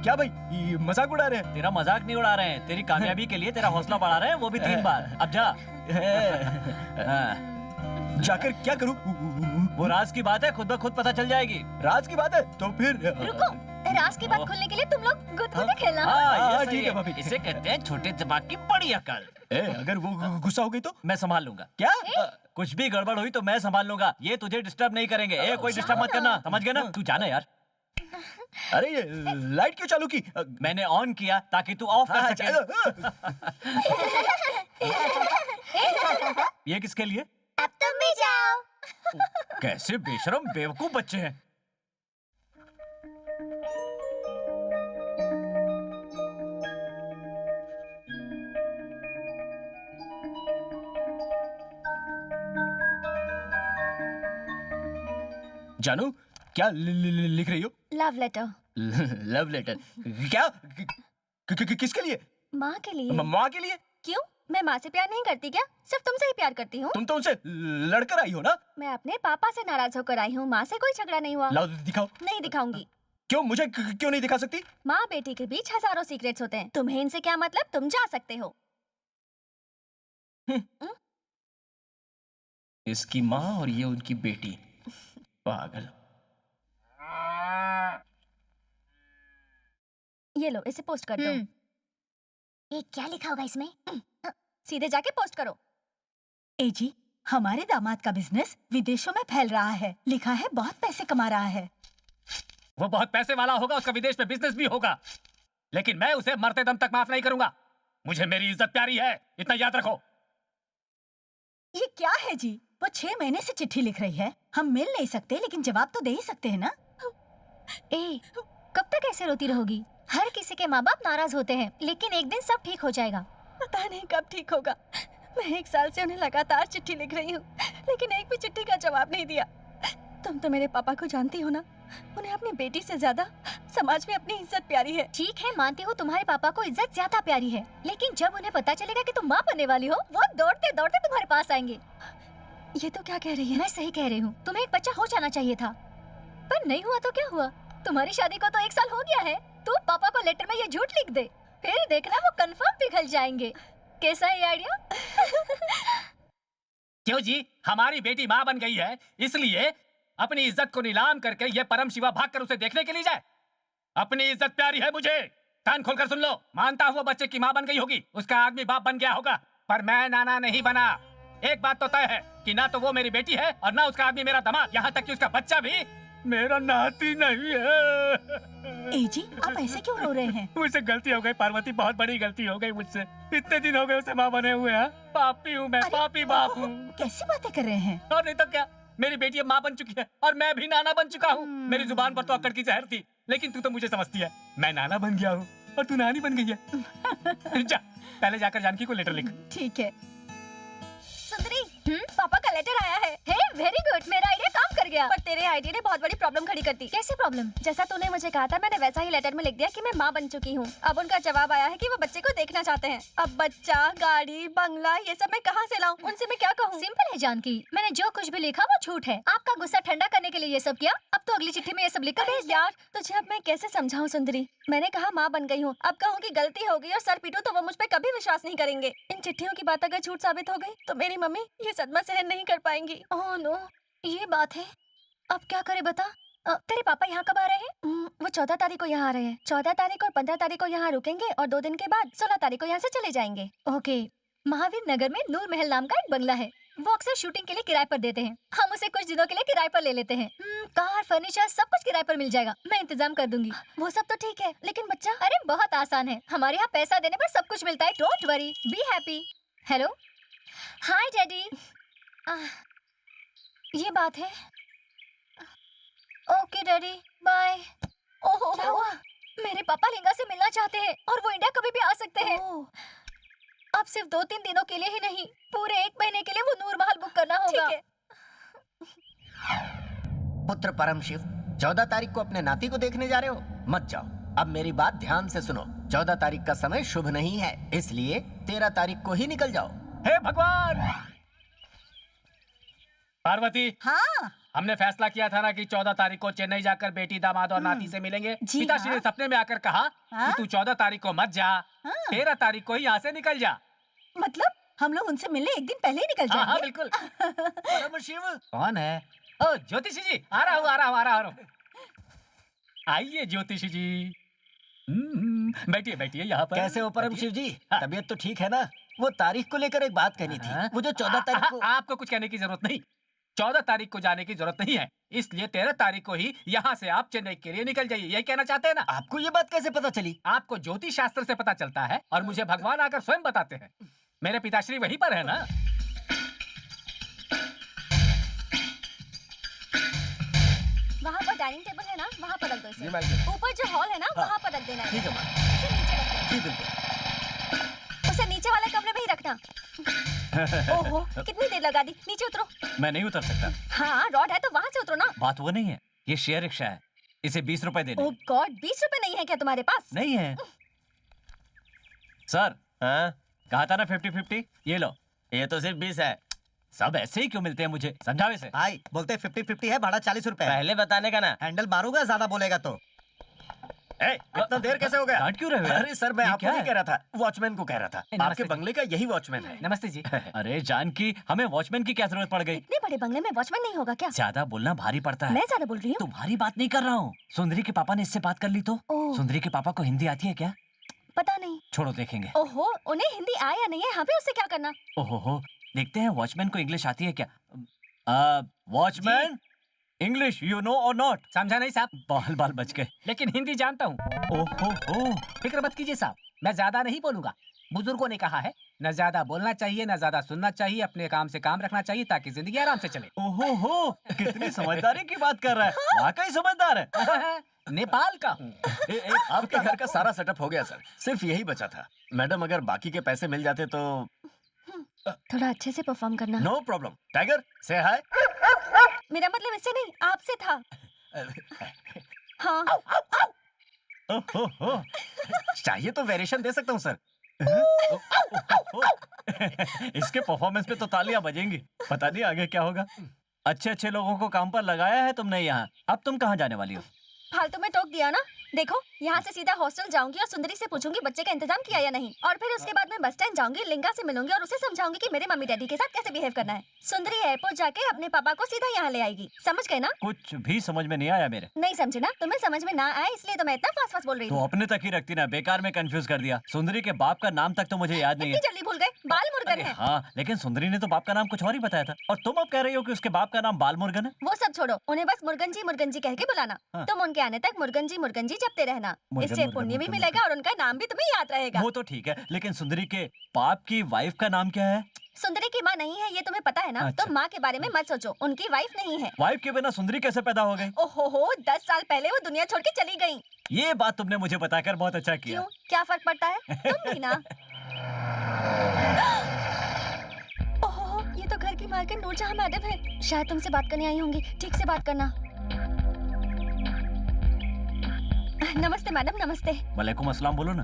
क्या भाई, ये मजाक उड़ा रहे हैं? तेरा मजाक नहीं उड़ा रहे हैं, तेरी कामयाबी के लिए तेरा हौसला बढ़ा रहे हैं, वो भी 3 बार। अब जा। हाँ, जाकर क्या करूं? वो राज की बात है, खुद ब खुद पता चल जाएगी। राज की बात है तो फिर रुको, राज की बात खोलने के लिए तुम लोग गुदगुदे खेलना। हाँ, हाँ, ये ठीक सही है भाभी। इसे कहते हैं छोटे दिमाग की बड़ी अकल। अगर वो गुस्सा हो गई तो? मैं संभाल लूंगा। क्या? कुछ भी गड़बड़ हुई तो मैं संभाल लूंगा, ये तुझे डिस्टर्ब नहीं करेंगे। ए कोई डिस्टर्ब मत करना, समझ गया ना? तू जाना यार। अरे ये लाइट क्यों चालू की? मैंने ऑन किया ताकि तू ऑफ कर सके। ये किसके लिए? अब तुम भी जाओ। कैसे बेशरम बेवकूफ बच्चे हैं। जानू, क्या लिख रही हो? Love letter. Love letter? क्या? किसके लिए? माँ के लिए। माँ के लिए? क्यों? मैं माँ से प्यार नहीं करती क्या? सिर्फ तुमसे ही प्यार करती हूँ। तुम तो उनसे लड़कर आई हो ना? मैं अपने पापा से नाराज होकर आई हूँ, माँ से कोई झगड़ा नहीं हुआ। लाओ दिखाओ। नहीं दिखाऊंगी। क्यों? मुझे क्यों नहीं दिखा सकती? माँ बेटी के बीच हजारों सीक्रेट्स होते हैं, तुम्हें इनसे क्या मतलब? तुम जा सकते हो। इसकी माँ और ये उनकी बेटी, पागल। ये लो, इसे पोस्ट कर दो। ये क्या लिखा होगा इसमें? सीधे जाके पोस्ट करो। ए जी, हमारे दामाद का बिजनेस विदेशों में फैल रहा है। लिखा है बहुत पैसे कमा रहा है। वो बहुत पैसे वाला होगा, उसका विदेश में बिजनेस भी होगा, लेकिन मैं उसे मरते दम तक माफ नहीं करूंगा। मुझे मेरी इज्जत प्यारी है, इतना याद रखो। ये क्या है जी? वो 6 महीने से चिट्ठी लिख रही है। हम मिल नहीं सकते, लेकिन जवाब तो दे ही सकते हैं ना। ए, कब तक ऐसे रोती रहोगी? हर किसी के माँ बाप नाराज होते हैं, लेकिन एक दिन सब ठीक हो जाएगा। पता नहीं कब ठीक होगा। मैं 1 साल से उन्हें लगातार चिट्ठी लिख रही हूँ, लेकिन एक भी चिट्ठी का जवाब नहीं दिया। तुम तो मेरे पापा को जानती हो ना, उन्हें अपनी बेटी से ज्यादा समाज में अपनी इज्जत प्यारी है। ठीक है, मानती हूँ तुम्हारे पापा को इज्जत ज्यादा प्यारी है, लेकिन जब उन्हें पता चलेगा कि तुम माँ बनने वाली हो, वो दौड़ते दौड़ते तुम्हारे पास आएंगे। ये तो क्या कह रही है? मैं सही कह रही हूँ, तुम्हें एक बच्चा हो जाना चाहिए था, पर नहीं हुआ तो क्या हुआ? तुम्हारी शादी को तो 1 साल हो गया है। तू पापा को लेटर में ये झूठ लिख दे, फिर देखना वो कंफर्म पिघल जाएंगे। कैसा है आइडिया? क्यों जी, हमारी बेटी माँ बन गई है, इसलिए अपनी इज्जत को नीलाम करके ये परम शिवा भागकर उसे देखने के लिए जाए। अपनी इज्जत प्यारी है मुझे। कान खोलकर सुन लो, मानता हूँ वो बच्चे की माँ बन गई होगी, उसका आदमी बाप बन गया होगा, पर मैं नाना नहीं बना। एक बात तो तय है कि ना तो वो मेरी बेटी है और ना उसका आदमी मेरा दामाद, यहाँ तक कि उसका बच्चा भी मेरा नाती नहीं है। ए जी, आप ऐसे क्यों रो रहे हैं? मुझसे गलती हो गई पार्वती, बहुत बड़ी गलती हो गई मुझसे। इतने दिन हो गए उसे माँ बने हुए हैं। पापी हूँ मैं, पापी बाप हूँ। कैसी बातें कर रहे हैं? और नहीं तो क्या, मेरी बेटी अब माँ बन चुकी है और मैं भी नाना बन चुका हूँ। मेरी जुबान पर तो अक्कड़ की जहर थी, लेकिन तू तो मुझे समझती है। मैं नाना बन गया हूँ और तू नानी बन गई है। जा, पहले जाकर जानकी को लेटर लिख। ठीक है। सुंदरी, पापा का लेटर आया है। हे, वेरी गुड, मेरा आइडिया काम कर गया। पर तेरे आइडिया ने बहुत बड़ी प्रॉब्लम खड़ी कर दी। कैसी प्रॉब्लम? जैसा तूने मुझे कहा था, मैंने वैसा ही लेटर में लिख दिया कि मैं माँ बन चुकी हूँ। अब उनका जवाब आया है कि वो बच्चे को देखना चाहते हैं। अब बच्चा, गाड़ी, बंगला, ये सब मैं कहाँ से लाऊं? उनसे मैं क्या कहूँ? सिंपल है जानकी, मैंने जो कुछ भी लिखा वो झूठ है। आपका गुस्सा ठंडा करने के लिए ये सब किया। अब तो अगली चिट्ठी में ये सब लिखा है। यार, तुझे अब मैं कैसे समझाऊं सुंदरी? मैंने कहा माँ बन गई हूँ, अब कहूँ कि गलती हो गई और सर पीटूं तो वो मुझ पे कभी विश्वास नहीं करेंगे। इन चिट्ठियों की बात अगर झूठ साबित हो गई तो मेरी मम्मी ये सदमा सहन नहीं कर पाएंगी। ओह नो, ये बात है। अब क्या करे बता? तेरे पापा यहाँ कब आ रहे हैं? वो 14 तारीख को यहाँ आ रहे हैं। 14 तारीख और 15 तारीख को यहाँ रुकेंगे और 2 दिन के बाद 16 तारीख को यहाँ से चले जाएंगे। ओके। महावीर नगर में नूर महल नाम का एक बंगला है, वो अक्सर शूटिंग के लिए किराए पर देते हैं। हम उसे कुछ दिनों के लिए किराए पर ले लेते हैं। कार, फर्नीचर सब कुछ किराए पर मिल जाएगा, मैं इंतजाम कर दूंगी। वो सब तो ठीक है, लेकिन बच्चा? अरे बहुत आसान है, हमारे यहाँ पैसा देने पर सब कुछ मिलता है। Don't worry, be happy. Hello, hi daddy. ये बात है। Okay daddy, bye. ओहो, क्या हुआ? मेरे पापा लिंगा से मिलना चाहते हैं और वो इंडिया कभी भी आ सकते हैं। अब सिर्फ 2-3 दिनों के लिए ही नहीं, पूरे 1 महीने के लिए वो नूर महल बुक करना होगा। ठीक है। पुत्र परम शिव, 14 तारीख को अपने नाती को देखने जा रहे हो? मत जाओ। अब मेरी बात ध्यान से सुनो, 14 तारीख का समय शुभ नहीं है, इसलिए 13 तारीख को ही निकल जाओ। हे भगवान! पार्वती, हाँ, हमने फैसला किया था ना कि 14 तारीख को चेन्नई जाकर बेटी, दामाद और नाती से मिलेंगे। जी पिताश्री ने सपने में आकर कहा कि तू 14 तारीख को मत जा, 13 तारीख को ही यहाँ से निकल जा। मतलब हम लोग उनसे मिलने एक दिन पहले ही निकल हाँ, जाएंगे। हाँ, बिल्कुल। परम शिव, कौन है? ओ, ज्योतिषी जी, आ रहा हूँ। आइए ज्योतिषी जी। बैठिए यहाँ पर। कैसे हो परम शिव जी? तबीयत तो ठीक है ना? वो तारीख को लेकर एक बात कहनी थी। वो जो 14 तारीख को। आपको कुछ कहने की जरूरत नहीं, 14 तारीख को जाने की जरूरत नहीं है, इसलिए 13 तारीख को ही यहाँ से आप चेन्नई के लिए निकल जाइए। यही कहना चाहते हैं ना? आपको ये बात कैसे पता चली? आपको ज्योतिष शास्त्र से पता चलता है और मुझे भगवान आकर स्वयं बताते हैं। मेरे पिताश्री वहीं पर है ना? वहाँ पर डाइनिंग टेबल है ना, वहाँ पर रख दो इसे। ऊपर जो हॉल है ना, वहाँ पर रख देना है। ठीक है माँ। इसे नीचे रख देना। जी बिल्कुल। उसे नीचे वाले कमरे में ही रखना। ओहो, कितनी देर लगा दी? नीचे उतरो। मैं नहीं उतर सकता। हाँ, रॉड है तो वहाँ से उतरो ना। बात वो नहीं है, ये शेयर रिक्शा है, इसे 20 रुपए देने। ओह गॉड, 20 रुपए नहीं है क्या तुम्हारे पास? नहीं है सर। हाँ, कहा था ना 50-50। ये लो। ये तो सिर्फ 20 है। सब ऐसे ही क्यों मिलते हैं मुझे? समझाओ इसे। भाई बोलते 50-50 है, भाड़ा 40 रुपए। पहले बताने का ना। हैंडल मारूंगा ज्यादा बोलेगा तो। इतना देर कैसे हो गया? डांट क्यों रहे हो यार? अरे सर, मैं ये आपको क्या नहीं है? कह रहा था, वॉचमैन को कह रहा था। नमस्ते आपके जी। बंगले का यही वॉचमैन है। नमस्ते जी। अरे जानकी, हमें वॉचमैन की क्या जरूरत पड़ गई? इतने बड़े बंगले में वॉचमैन नहीं होगा क्या? ज्यादा बोलना भारी पड़ता है। मैं ज्यादा बोल रही हूँ? तुम्हारी बात नहीं कर रहा हूँ। सुंदरी के पापा ने इससे बात कर ली तो? ओह। सुंदरी के पापा को हिंदी आती है क्या? पता नहीं। छोड़ो, देखेंगे। ओहो, उन्हें हिंदी आया नहीं है, हमें उससे क्या करना? ओहो, देखते हैं वॉचमैन को इंग्लिश आती है क्या? वॉचमैन, इंग्लिश यू नो और नॉट? समझा नहीं साहब, बाल बच गए। लेकिन हिंदी जानता हूँ। ओहो, फिक्र मत कीजिए साहब, मैं ज्यादा नहीं बोलूंगा। बुजुर्गों ने कहा है, न ज्यादा बोलना चाहिए, न ज्यादा सुनना चाहिए, अपने काम से काम रखना चाहिए ताकि जिंदगी आराम से चले। ओहो, कितनी समझदारी की बात कर रहा है। वाकई समझदार है। नेपाल का हूँ। आपके घर का सारा सेटअप हो गया सर, सिर्फ यही बचा था। मैडम, अगर बाकी के पैसे मिल जाते तो। थोड़ा अच्छे से परफॉर्म करना। No problem. टाइगर, से हाय। मेरा मतलब इससे नहीं, आपसे था। हाँ ओहो, चाहिए तो वेरिएशन दे सकता हूँ सर। इसके परफॉर्मेंस पे तो तालियां बजेंगी। पता नहीं आगे क्या होगा। अच्छे अच्छे लोगों को काम पर लगाया है तुमने यहाँ। अब तुम कहाँ जाने वाली हो? फालतू में टोक दिया ना। देखो यहाँ से सीधा हॉस्टल जाऊंगी और सुंदरी से पूछूंगी बच्चे का इंतजाम किया या नहीं, और फिर उसके बाद मैं बस स्टैंड जाऊंगी, लिंगा से मिलूंगी और उसे समझाऊंगी कि मेरे मम्मी डैडी के साथ कैसे बिहेव करना है। सुंदरी एयरपोर्ट जाके अपने पापा को सीधा यहाँ ले आएगी। समझ गए ना? कुछ भी समझ में नहीं आया मेरे। नहीं समझे ना? तुम्हें समझ में ना आए इसलिए तो मैं इतना फास्ट फास्ट बोल रही तो हूँ। अपने तक ही रखती ना, बेकार में कंफ्यूज कर दिया। सुंदरी के बाप का नाम तक तो मुझे याद नहीं है। इतनी जल्दी भूल गए? बाल मुर्गन अरे है। हाँ, लेकिन सुंदरी ने तो बाप का नाम कुछ और ही बताया था, और तुम अब कह रही हो कि उसके बाप का नाम बाल मुर्गन है। वो सब छोड़ो, उन्हें बस मुर्गन जी कह के बुलाना। हाँ। तुम उनके आने तक मुर्गन जी जपते रहना। मुर्गन, इससे मुर्गन, पुण्य भी मुर्गन, मिलेगा और उनका नाम भी तुम्हें याद रहेगा। वो तो ठीक है, लेकिन सुंदरी के बाप की वाइफ का नाम क्या है? सुंदरी की माँ नहीं है ये तुम्हें पता है ना? अच्छा। तो माँ के बारे में मत सोचो, उनकी वाइफ नहीं है। वाइफ के बिना सुंदरी कैसे पैदा हो गई? ओहो 10 साल पहले वो दुनिया छोड़ के चली गई। ये बात तुमने मुझे बताकर बहुत अच्छा किया। क्यों, क्या फर्क पड़ता है? तुम भी ना। ओहो ये तो घर की मालकिन नूरजहां मैडम है, शायद तुमसे बात करने आई होंगी। ठीक से बात करना। नमस्ते मैडम, नमस्ते। वालेकुम अस्सलाम बोलो ना।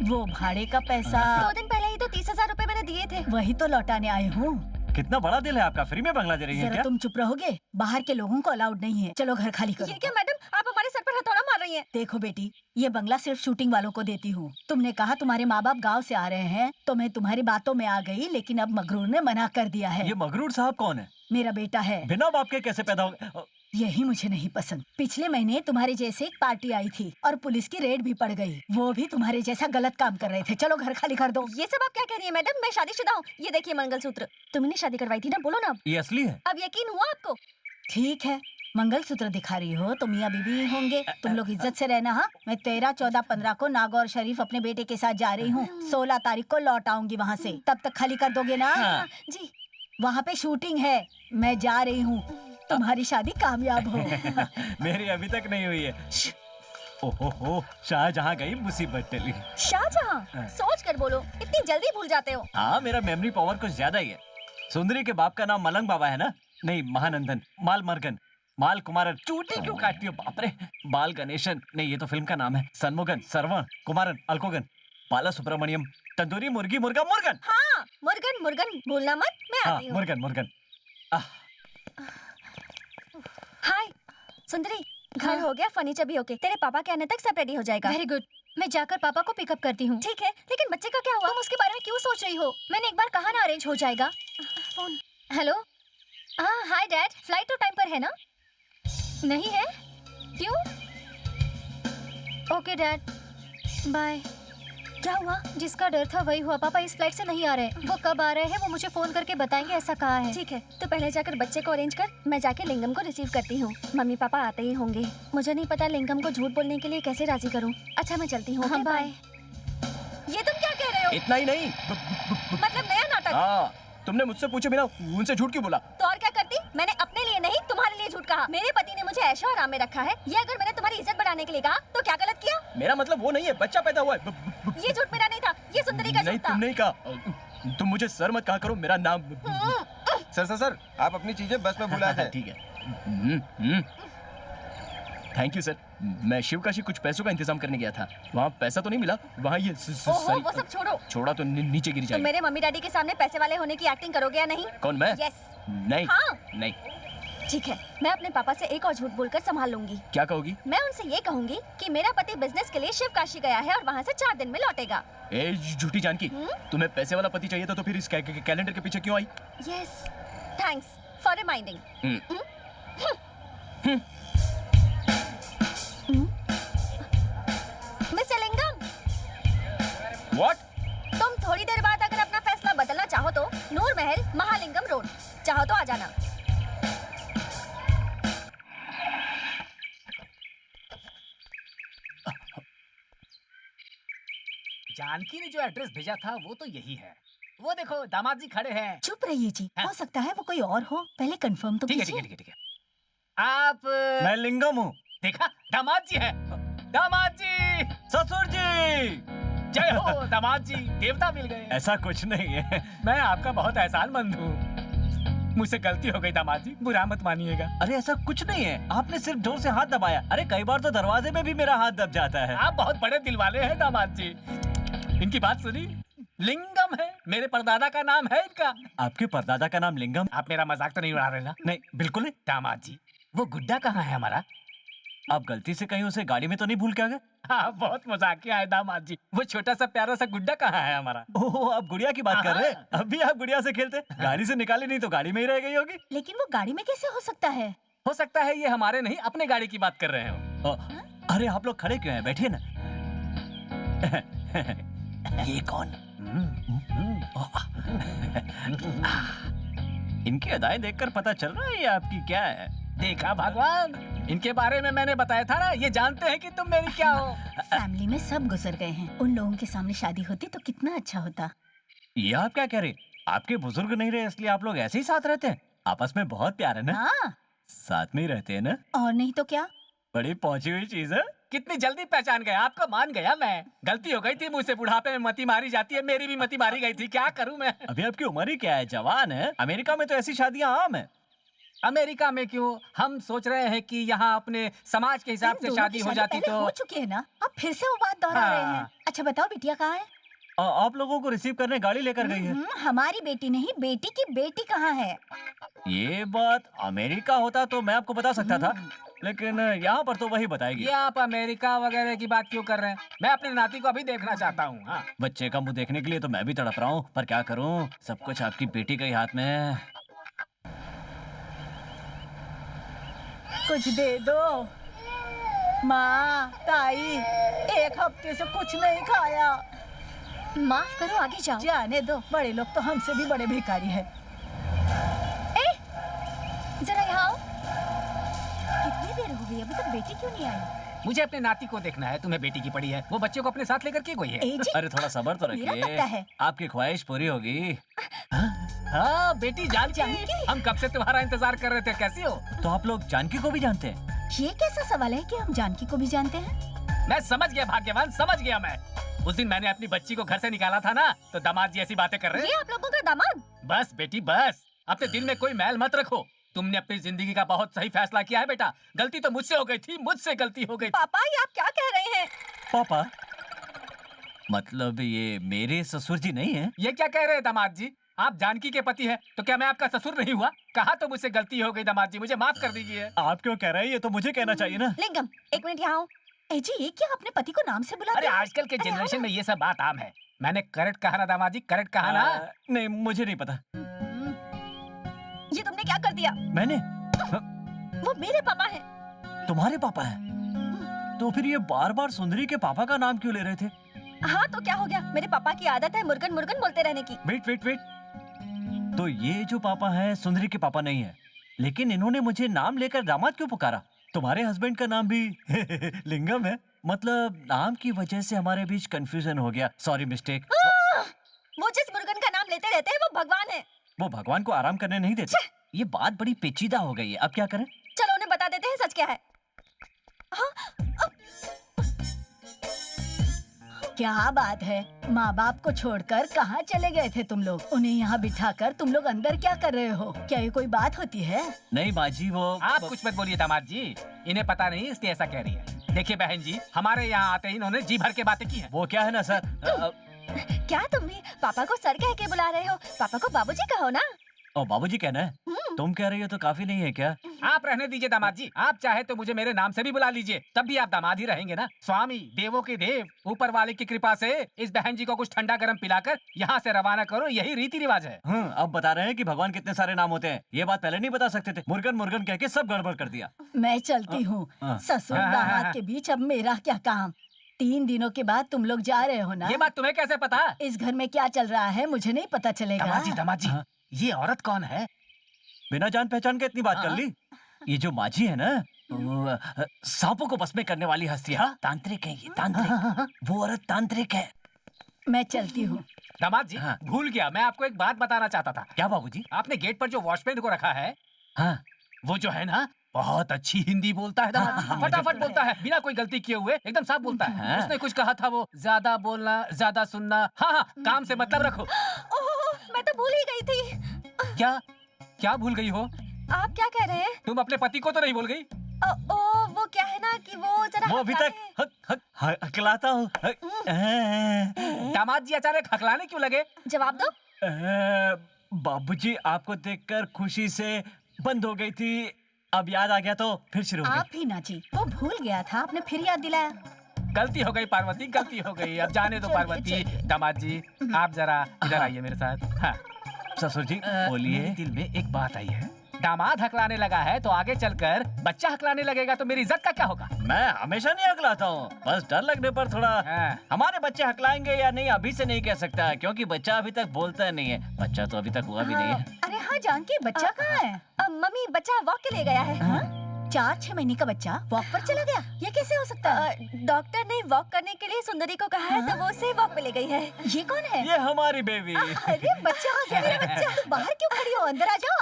वो भाड़े का पैसा 2 दिन पहले ही तो 30,000 रुपए मैंने दिए थे। वही तो लौटाने आई हूँ। कितना बड़ा दिल है आपका, फ्री में बंगला दे रही है जरा क्या? तुम चुप रहोगे? बाहर के लोगों को अलाउड नहीं है। चलो घर खाली ये करो। क्या मैडम, आप हमारे सर पर हथौड़ा मार रही हैं। देखो बेटी, ये बंगला सिर्फ शूटिंग वालों को देती हूँ। तुमने कहा तुम्हारे माँ बाप गाँव से आ रहे हैं, तो मैं तुम्हारी बातों में आ गई, लेकिन अब मगरूर ने मना कर दिया है। ये मगरूर साहब कौन है? मेरा बेटा है। बिना बाप के कैसे पैदा हो गए? यही मुझे नहीं पसंद। पिछले महीने तुम्हारे जैसे एक पार्टी आई थी और पुलिस की रेड भी पड़ गई। वो भी तुम्हारे जैसा गलत काम कर रहे थे। चलो घर खाली कर दो। ये सब आप क्या कह रही हैं मैडम? मैं शादीशुदा हूँ। ये देखिए मंगलसूत्र, तुमने शादी करवाई थी ना, बोलो ना। ये असली है? अब यकीन हुआ आपको? ठीक है, मंगलसूत्र दिखा रही हो तो मियाँ बीबी ही होंगे। तुम लोग इज्जत से रहना। हाँ, मैं 13, 14, 15 को नागौर शरीफ अपने बेटे के साथ जा रही हूँ। 16 तारीख को लौट आऊंगी वहाँ से। तब तक खाली कर दोगे ना? हाँ। जी। वहाँ पे शूटिंग है, मैं जा रही हूँ। तुम्हारी शादी कामयाब हो। मेरी अभी तक नहीं हुई है। ओहो, शाहजहां गई मुसीबत टली। शाहजहां? सोच कर बोलो, इतनी जल्दी भूल जाते हो। हाँ, मेरा मेमोरी पावर कुछ ज्यादा ही है। सुंदरी के बाप का नाम मलंग बाबा है ना? नहीं, महानंदन, माल मर्गन, माल कुमारन। चूटी क्यों काटती हो? बाप रे। बाल गणेशन, नहीं ये तो फिल्म का नाम है। सनमुगन, सरवण, कुमारन, अलकोगन, बाला सुब्रमण्यम, तंदूरी मुर्गी, मुर्गा, मुर्गन। हाँ, मुर्गन मुर्गन भूलना मत, मैं हाँ, आती हूँ। मुर्गन मुर्गन। हाय सुंदरी, घर हो गया, फर्नीचर भी ओके। तेरे पापा के आने तक सब रेडी हो जाएगा। Very good. मैं जाकर पापा को पिकअप करती हूँ। ठीक है, लेकिन बच्चे का क्या हुआ? तुम उसके बारे में क्यों सोच रही हो? मैंने एक बार कहा ना अरेंज हो जाएगा। फोन। हेलो। हाँ हाय डैड, फ्लाइट तो टाइम पर है ना? नहीं है? क्यों? Okay dad, bye. क्या हुआ? जिसका डर था वही हुआ। पापा इस फ्लाइट से नहीं आ रहे। वो कब आ रहे हैं वो मुझे फोन करके बताएंगे, ऐसा कहा है। ठीक है, तो पहले जाकर बच्चे को अरेंज कर, मैं जाके लिंगम को रिसीव करती हूँ। मम्मी पापा आते ही होंगे। मुझे नहीं पता लिंगम को झूठ बोलने के लिए कैसे राजी करूँ। अच्छा मैं चलती हूँ। हाँ, बाय। ये तुम क्या कह रहे हो? इतना ही नहीं, मतलब नया नाटक? हाँ, तुमने मुझसे पूछे बिना उनसे झूठ क्यों बोला? तो और क्या करती? मैंने अपने लिए नहीं तुम्हारे लिए झूठ कहा। मेरे पति ने मुझे ऐशो आराम में रखा है। ये अगर मैंने तुम्हारी इज्जत बढ़ाने के लिए कहा तो क्या गलत किया? मेरा मतलब वो नहीं है, बच्चा पैदा हुआ है। ये झूठ मेरा नहीं था, ये सुंदरी का नहीं, झूठ था। तुम नहीं कहा। तुम मुझे सर मत कहा करो, मेरा नाम। सर आप अपनी चीजें बस में भुला दें। ठीक है। Thank you sir. मैं शिवकाशी कुछ पैसों का इंतजाम करने गया था। वहाँ पैसा तो नहीं मिला, वहाँ ये ओहो, वो सब छोड़ो। छोड़ा तो नीचे गिर तुम जाएगा। मेरे मम्मी डैडी के सामने पैसे वाले होने की एक्टिंग करोगे या नहीं? कौन, मैं? यस। नहीं। हाँ। नहीं। ठीक है, मैं अपने पापा से एक और झूठ बोलकर संभाल लूंगी। क्या कहोगी? मैं उनसे ये कहूंगी कि मेरा पति बिजनेस के लिए शिवकाशी गया है और वहाँ से 4 दिन में लौटेगा। ए झूठी जानकी, तुम्हें पैसे वाला पति चाहिए था तो फिर इस कैलेंडर के पीछे क्यों आई? Yes, thanks for reminding. Mister Lingam. What? तुम थोड़ी देर बाद अगर अपना फैसला बदलना चाहो तो नूर महल, महालिंगम रोड, चाहो तो आ जाना। जानकी ने जो एड्रेस भेजा था वो तो यही है। वो देखो दामाद जी खड़े हैं। चुप रहिए जी। हाँ। हो सकता है वो कोई और हो। पहले कंफर्म तो ठीक है कीजिए। ठीक है ठीक है ठीक है। आप मैं लिंगम हूँ। देखा, दामाद जी है। दामाद जी, ससुर जी। जय हो दामाद जी, देवता मिल गए। ऐसा कुछ नहीं है। मैं आपका बहुत एहसानमंद हूँ। मुझसे गलती हो गई दामाद जी, बुरा मत मानिएगा। अरे ऐसा कुछ नहीं है, आपने सिर्फ जोर से हाथ दबाया। अरे कई बार तो दरवाजे में भी मेरा हाथ दब जाता है। आप बहुत बड़े दिल वाले हैं दामाद जी। इनकी बात सुनी, लिंगम है, मेरे परदादा का नाम है इनका। आपके परदादा का नाम लिंगम? आप मेरा मजाक तो नहीं उड़ा रहे ना? नहीं, बिल्कुल नहीं। दामाद जी, वो गुड्डा कहाँ है हमारा? आप गलती से कहीं उसे गाड़ी में तो नहीं भूल के आ गए? हाँ, बहुत मजाकिया है दामाद जी। वो छोटा सा प्यारा सा गुड्डा कहाँ है हमारा? ओह, आप गुड़िया की बात कर रहे हैं? अब भी आप गुड़िया से खेलते? गाड़ी से निकाली नहीं तो गाड़ी में ही रह गई होगी। लेकिन वो गाड़ी में कैसे हो सकता है? हो सकता है ये हमारे नहीं, अपने गाड़ी की बात कर रहे हो। अरे आप लोग खड़े क्यों हैं? बैठिए ना। ये कौन? इनकी अदाएं देखकर पता चल रहा है ये आपकी क्या है। देखा भगवान, इनके बारे में मैंने बताया था ना, ये जानते हैं कि तुम मेरी क्या हो। फैमिली में सब गुजर गए हैं, उन लोगों के सामने शादी होती तो कितना अच्छा होता। ये आप क्या कह रहे? आपके बुजुर्ग नहीं रहे इसलिए आप लोग ऐसे ही साथ रहते हैं? आपस में बहुत प्यार है ना? हाँ, साथ में ही रहते हैं ना? और नहीं तो क्या। बड़ी पहुंची हुई चीज है। कितनी जल्दी पहचान गए, आपको मान गया मैं। गलती हो गई थी मुझसे, बुढ़ापे में मती मारी जाती है, मेरी भी मती मारी गई थी, क्या करूं मैं। अभी आपकी उम्र ही क्या है? जवान है। अमेरिका में तो ऐसी शादियां आम है। अमेरिका में क्यों? हम सोच रहे हैं कि यहाँ अपने समाज के हिसाब इन से दोनों शादी की हो जाती पहले तो। हो चुकी है ना, अब फिर से वो बात दोहरा रहे हैं। हाँ। अच्छा बताओ, बिटिया कहाँ है? आप लोगों को रिसीव करने गाड़ी लेकर गई है। हमारी बेटी नहीं, बेटी की बेटी कहाँ है? ये बात अमेरिका होता तो मैं आपको बता सकता था, लेकिन यहाँ पर तो वही बताएगी। ये आप अमेरिका वगैरह की बात क्यों कर रहे हैं? मैं अपने नाती को अभी देखना चाहता हूँ। हाँ। बच्चे का मुंह देखने के लिए तो मैं भी तड़प रहा हूँ, पर क्या करूँ, सब कुछ आपकी बेटी के ही हाथ में है। कुछ दे दो माँ, ताई, एक हफ्ते से कुछ नहीं खाया। माफ करो, आगे जाओ। जाने दो, बड़े लोग तो हमसे भी बड़े भिखारी हैं। जरा यहाँ आओ। कितनी देर हो गई, अभी तक बेटी क्यों नहीं आई? मुझे अपने नाती को देखना है, तुम्हें बेटी की पड़ी है, वो बच्चे को अपने साथ लेकर के गई है। ए जी, अरे थोड़ा सबर तो मेरा रखिए, पता है। आपकी ख्वाहिश पूरी होगी। हाँ बेटी जानकी, हम कब से तुम्हारा इंतजार कर रहे थे, कैसी हो? तो आप लोग जानकी को भी जानते हैं? ये कैसा सवाल है कि हम जानकी को भी जानते हैं? मैं समझ गया भाग्यवान, समझ गया मैं। उस दिन मैंने अपनी बच्ची को घर से निकाला था ना, तो दामाद जी ऐसी बातें कर रहे ये आप लोगों का दामाद? बस बेटी बस, अपने दिल में कोई मैल मत रखो। तुमने अपनी जिंदगी का बहुत सही फैसला किया है बेटा। गलती तो मुझसे हो गई थी, मुझसे गलती हो गई थी। पापा, ये आप क्या कह रहे हैं? पापा? मतलब ये मेरे ससुर जी नहीं है? ये क्या कह रहे हैं दामाद जी? आप जानकी के पति हैं, तो क्या मैं आपका ससुर नहीं हुआ? कहा तो मुझसे गलती हो गई दामाद जी, मुझे माफ कर दीजिए। आप क्यों कह रहे हैं? ये तो मुझे कहना चाहिए ना। लिंगम, एक मिनट यहाँ आओ। ए जी, ये क्या अपने पति को नाम से बुलाते अरे हैं? आजकल के जनरेशन में ये सब बात आम है। मैंने करेक्ट कहा ना दामाद जी, करेक्ट कहा ना? नहीं, मुझे नहीं पता। ये तुमने क्या कर दिया? मैंने? वो मेरे पापा हैं। तुम्हारे पापा हैं? तो फिर ये बार बार सुंदरी के पापा का नाम क्यों ले रहे थे? हाँ तो क्या हो गया, मेरे पापा की आदत है मुर्गन मुर्गन बोलते रहने की। वेट वेट वेट, तो ये जो पापा हैं सुंदरी के पापा नहीं है, लेकिन इन्होंने मुझे नाम लेकर दामाद क्यों पुकारा? तुम्हारे हस्बैंड का नाम भी लिंगम है, मतलब नाम की वजह से हमारे बीच कंफ्यूजन हो गया। Sorry mistake. वो जिस मुर्गन का नाम लेते रहते हैं वो भगवान है। वो भगवान को आराम करने नहीं देते। ये बात बड़ी पेचीदा हो गई है, अब क्या करें? चलो उन्हें बता देते हैं सच क्या है। क्या बात है, माँ बाप को छोड़कर कहाँ चले गए थे तुम लोग? उन्हें यहाँ बिठाकर तुम लोग अंदर क्या कर रहे हो? क्या ये कोई बात होती है? नहीं बाजी, वो आप कुछ मत बोलिए दामाद जी, इन्हें पता नहीं इसलिए ऐसा कह रही है। देखिए बहन जी, हमारे यहाँ आते ही इन्होंने जी भर के बातें की हैं। वो क्या है ना सर, क्या तुम भी पापा को सर कह के बुला रहे हो? पापा को बाबूजी कहो ना। और बाबूजी कहना है? तुम कह रही हो तो काफी नहीं है क्या? आप रहने दीजिए दामाद जी, आप चाहे तो मुझे मेरे नाम से भी बुला लीजिए, तब भी आप दामाद ही रहेंगे ना। स्वामी देवों के देव, ऊपर वाले की कृपा से इस बहन जी को कुछ ठंडा गर्म पिलाकर यहाँ से रवाना करो, यही रीति रिवाज है। अब बता रहे हैं कि भगवान कितने सारे नाम होते हैं। ये बात पहले नहीं बता सकते थे। मुर्गन मुर्गन कह के सब गड़बड़ कर दिया। मैं चलती हूँ, ससुर दामाद के बीच अब मेरा क्या काम? 3 दिनों के बाद तुम लोग जा रहे हो ना? ये बात तुम्हें कैसे पता? इस घर में क्या चल रहा है मुझे नहीं पता चलेगा। दामाद जी, ये औरत कौन है? बिना जान पहचान के इतनी बात कर ली? ये जो माझी है ना, वो सांपों को बस में करने वाली हस्ती है। तांत्रिक है ये, तांत्रिक। वो औरत तांत्रिक है। मैं चलती हूँ। दामाद जी, भूल गया, मैं आपको एक बात बताना चाहता था। क्या बाबूजी? आपने गेट पर जो वॉचमैन को रखा है, हाँ, वो जो है ना, बहुत अच्छी हिंदी बोलता है दामाद जी, फटाफट बोलता है, बिना कोई गलती किए हुए एकदम साफ बोलता है। उसने कुछ कहा था, वो ज्यादा बोलना, ज्यादा सुनना। हाँ हाँ, काम से मतलब रखो। ओह, मैं तो भूल ही गई थी। क्या क्या भूल गई हो? आप क्या कह रहे हैं? तुम अपने पति को तो नहीं भूल गई? वो क्या है ना कि वो जरा वो अभी तक हकलाता हूँ। दामाद जी अचानक हकलाने क्यों लगे? जवाब दो। बाबूजी आपको देखकर खुशी से बंद हो गई थी, अब याद आ गया तो फिर शुरू हो आप ही नाची, वो भूल गया था, आपने फिर याद दिलाया। गलती हो गई पार्वती, गलती हो गई। अब जाने दो पार्वती। दामाद जी आप जरा इधर आइए मेरे साथ। हाँ गई। ससुर जी बोलिए। मेरे दिल में एक बात आई है। दामाद हकलाने लगा है तो आगे चलकर बच्चा हकलाने लगेगा तो मेरी इज्जत का क्या होगा? मैं हमेशा नहीं हकलाता हूँ, बस डर लगने पर थोड़ा। हाँ। हमारे बच्चे हकलाएंगे या नहीं अभी से नहीं कह सकता है, क्योंकि बच्चा अभी तक बोलता नहीं है। बच्चा तो अभी तक हुआ भी नहीं है। अरे हाँ जानकी, बच्चा कहाँ है? मम्मी बच्चा वॉक के लिए गया है। 4-6 महीने का बच्चा वॉक पर चला गया, ये कैसे हो सकता है? डॉक्टर ने वॉक करने के लिए सुंदरी को कहा है तो वो उसे वॉक पे ले गई है। ये कौन है? ये हमारी बेबी। अरे बच्चा आ गया, मेरा बच्चा। तुम बाहर क्यों खड़ी हो? अंदर आ जाओ।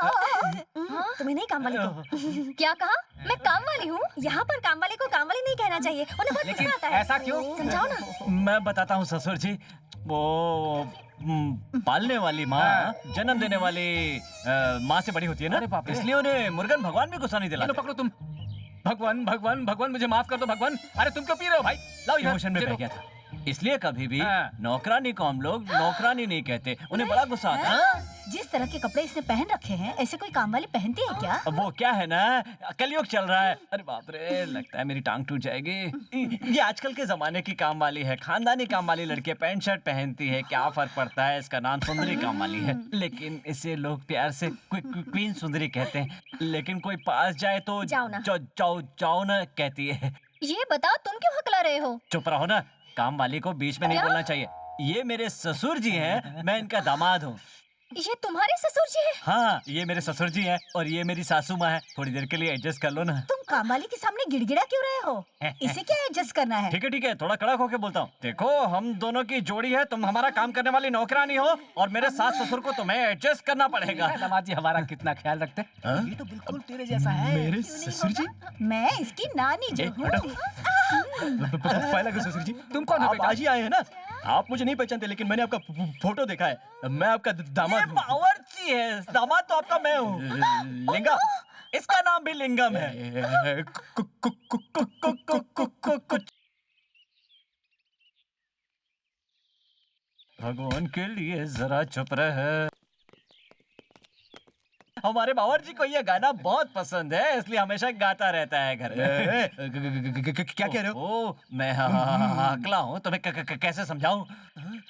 तुम्हें नहीं काम वाली को। क्या कहा? मैं काम वाली हूँ? यहाँ पर काम वाली को काम वाली नहीं कहना चाहिए, उन्हें बहुत लेकिन गुस्सा आता है। ऐसा क्यों? समझाओ ना। मैं बताता हूँ ससुर जी, वो पालने वाली माँ जन्म देने वाली माँ से बड़ी होती है ना, अरे बाप रे। इसलिए उन्हें मुर्गन भगवान भी गुस्सा नहीं लो दिलाते। पकड़ो तुम। भगवान भगवान भगवान मुझे माफ कर दो भगवान। अरे तुम क्यों पी रहे हो भाई? लाओ इधर। इमोशन में चलो। बह गया था, इसलिए कभी भी हाँ। नौकरानी को हम लोग नौकरानी नहीं कहते, उन्हें बड़ा गुस्सा आता है। जिस तरह के कपड़े इसने पहन रखे हैं, ऐसे कोई काम वाली पहनती है क्या? अब वो क्या है ना, कलयुग चल रहा है। अरे बाप रे, लगता है मेरी टांग टूट जाएगी। ये आजकल के जमाने की काम वाली है, खानदानी काम वाली लड़की पैंट शर्ट पहनती है, क्या फर्क पड़ता है? इसका नाम सुंदरी काम वाली है, लेकिन इसे लोग प्यार से क्वीन सुंदरी कहते हैं। लेकिन कोई पास जाए तो जाओ ना। जाओ ना कहती है। ये बताओ तुम क्यों हकला रहे हो? चुप रहो ना, काम वाली को बीच में नहीं क्या? बोलना चाहिए। ये मेरे ससुर जी हैं, मैं इनका दामाद हूँ। ये तुम्हारे ससुर जी है? हाँ, ये मेरे ससुर जी हैं और ये मेरी सासू माँ है। थोड़ी देर के लिए एडजस्ट कर लो ना। तुम काम वाली के सामने गिड़गिड़ा क्यों रहे हो? इसे क्या एडजस्ट करना है? ठीक है, थोड़ा कड़क होके बोलता हूँ। देखो, हम दोनों की जोड़ी है, तुम हमारा काम करने वाली नौकरानी हो और मेरे सास ससुर को तुम्हें एडजस्ट करना पड़ेगा। दामाद जी हमारा कितना ख्याल रखते हैं। ये तो बिल्कुल तेरे जैसा है। मेरे ससुर जी? मैं इसकी नानी जो हूँ। पहला के ससुर जी, तुम कौन हो आप बेटा? आज ही आए हैं ना? आप मुझे नहीं पहचानते, लेकिन मैंने आपका फोटो देखा है। मैं आपका दामाद हूँ। बावर्ची है, दामाद तो आपका मैं हूँ। लिंगा, इसका नाम भी लिंगम है। भगवान के लिए जरा चुप रहे। हमारे बावर्ची को ये गाना बहुत पसंद है, इसलिए हमेशा गाता रहता है घर में। क्या कह रहे हो? ओ, मैं हकला हूँ, तुम्हें कैसे समझाऊं?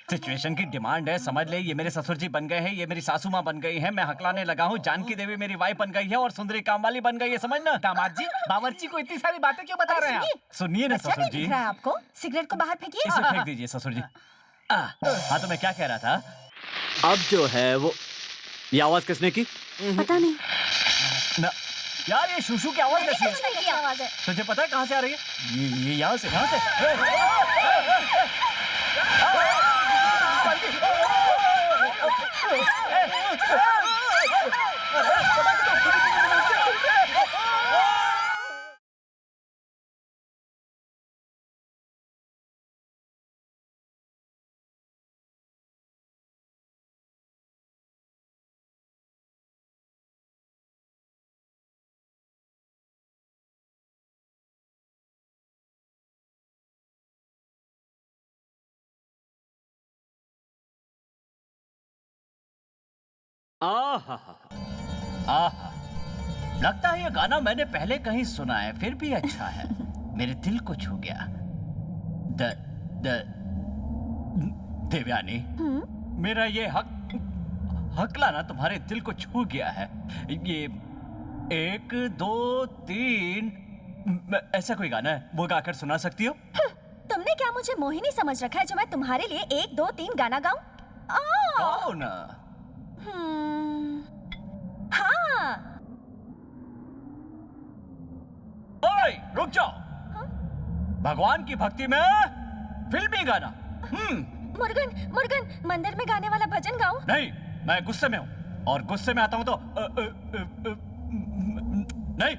सिचुएशन की डिमांड है, समझ ले। ये मेरे ससुर जी बन गए हैं, ये मेरी सासू माँ बन गई है, मैं हकलाने लगा हूँ। जानकी देवी मेरी वाइफ बन गई है और सुंदरी काम वाली बन गई है, समझना। दामाद जी बावर्ची को इतनी सारी बातें क्यों बता रहे हैं आप? सुनिए ना अच्छा ससुर नहीं जी, दिख रहा है आपको? सिगरेट को बाहर फेंकिए। इसे फेंक दीजिए ससुर जी। हाँ, तो मैं क्या कह रहा था? अब जो है वो, ये आवाज किसने की? पता नहीं। ना, यार ये शूशू की आवाज कैसी है? कुछ नहीं की आवाज है। तुझे पता है कहाँ से आ रही है? ये यहाँ से। आहा, लगता है ये गाना मैंने पहले कहीं सुना है, फिर भी अच्छा है। मेरे दिल को छू गया। देवयानी, मेरा ये हकला ना तुम्हारे दिल को छू गया है। ये 1 2 3 ऐसा कोई गाना है, वो गाकर सुना सकती हो? तुमने क्या मुझे मोहिनी समझ रखा है जो मैं तुम्हारे लिए 1 2 3 गाना गाऊं? गाओ ना। हाँ। ओए, रुक जाओ। भगवान की भक्ति में फिल्मी गाना। मुर्गन मंदिर में गाने वाला भजन गाऊं? नहीं, मैं गुस्से में हूँ और गुस्से में आता हूँ तो नहीं,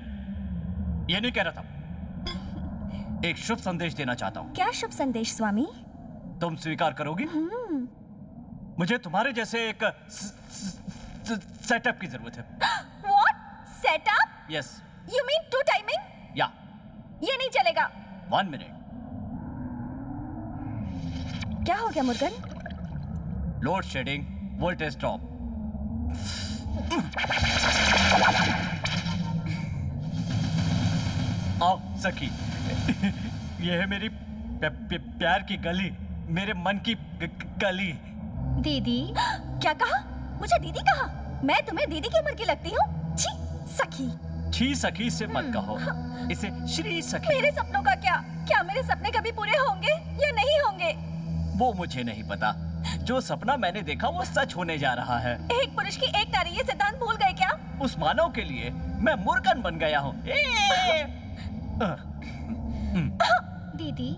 ये नहीं कह रहा था। एक शुभ संदेश देना चाहता हूँ। क्या शुभ संदेश स्वामी? तुम स्वीकार करोगी? मुझे तुम्हारे जैसे एक सेटअप की जरूरत है। What? Setup? Yes, You mean two timing? या ये नहीं चलेगा। 1 मिनट। क्या हो गया Murugan? Load shedding, voltage drop. आओ सखी, ये है मेरी प्यार की गली, मेरे मन की गली। दीदी? क्या कहा? मुझे दीदी कहा? मैं तुम्हें दीदी की उम्र की लगती हूँ? छी, सखी। छी सखी से मत कहो, इसे श्री सखी। मेरे सपनों का क्या? क्या मेरे सपने कभी पूरे होंगे या नहीं होंगे? वो मुझे नहीं पता। जो सपना मैंने देखा वो सच होने जा रहा है। एक पुरुष की एक नारी, ये सिद्धांत भूल गए क्या? उस मानव के लिए मैं मुर्गन बन गया हूँ। दीदी,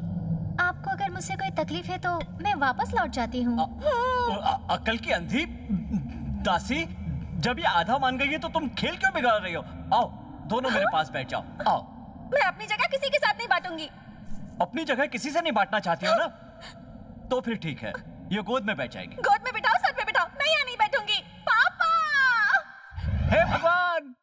आपको अगर मुझसे कोई तकलीफ है तो मैं वापस लौट जाती हूँ। अकल की अंधी दासी, जब ये आधा मान गई है तो तुम खेल क्यों बिगाड़ रही हो? आओ दोनों मेरे पास बैठ जाओ। आओ। मैं अपनी जगह किसी के साथ नहीं बांटूंगी। अपनी जगह किसी से नहीं बांटना चाहती हो ना? तो फिर ठीक है, ये गोद में बैठ जाएगी। गोद में बिठाओ, सर पे बिठाओ, मैं यहाँ नहीं बैठूंगी। पापा! हे भगवान!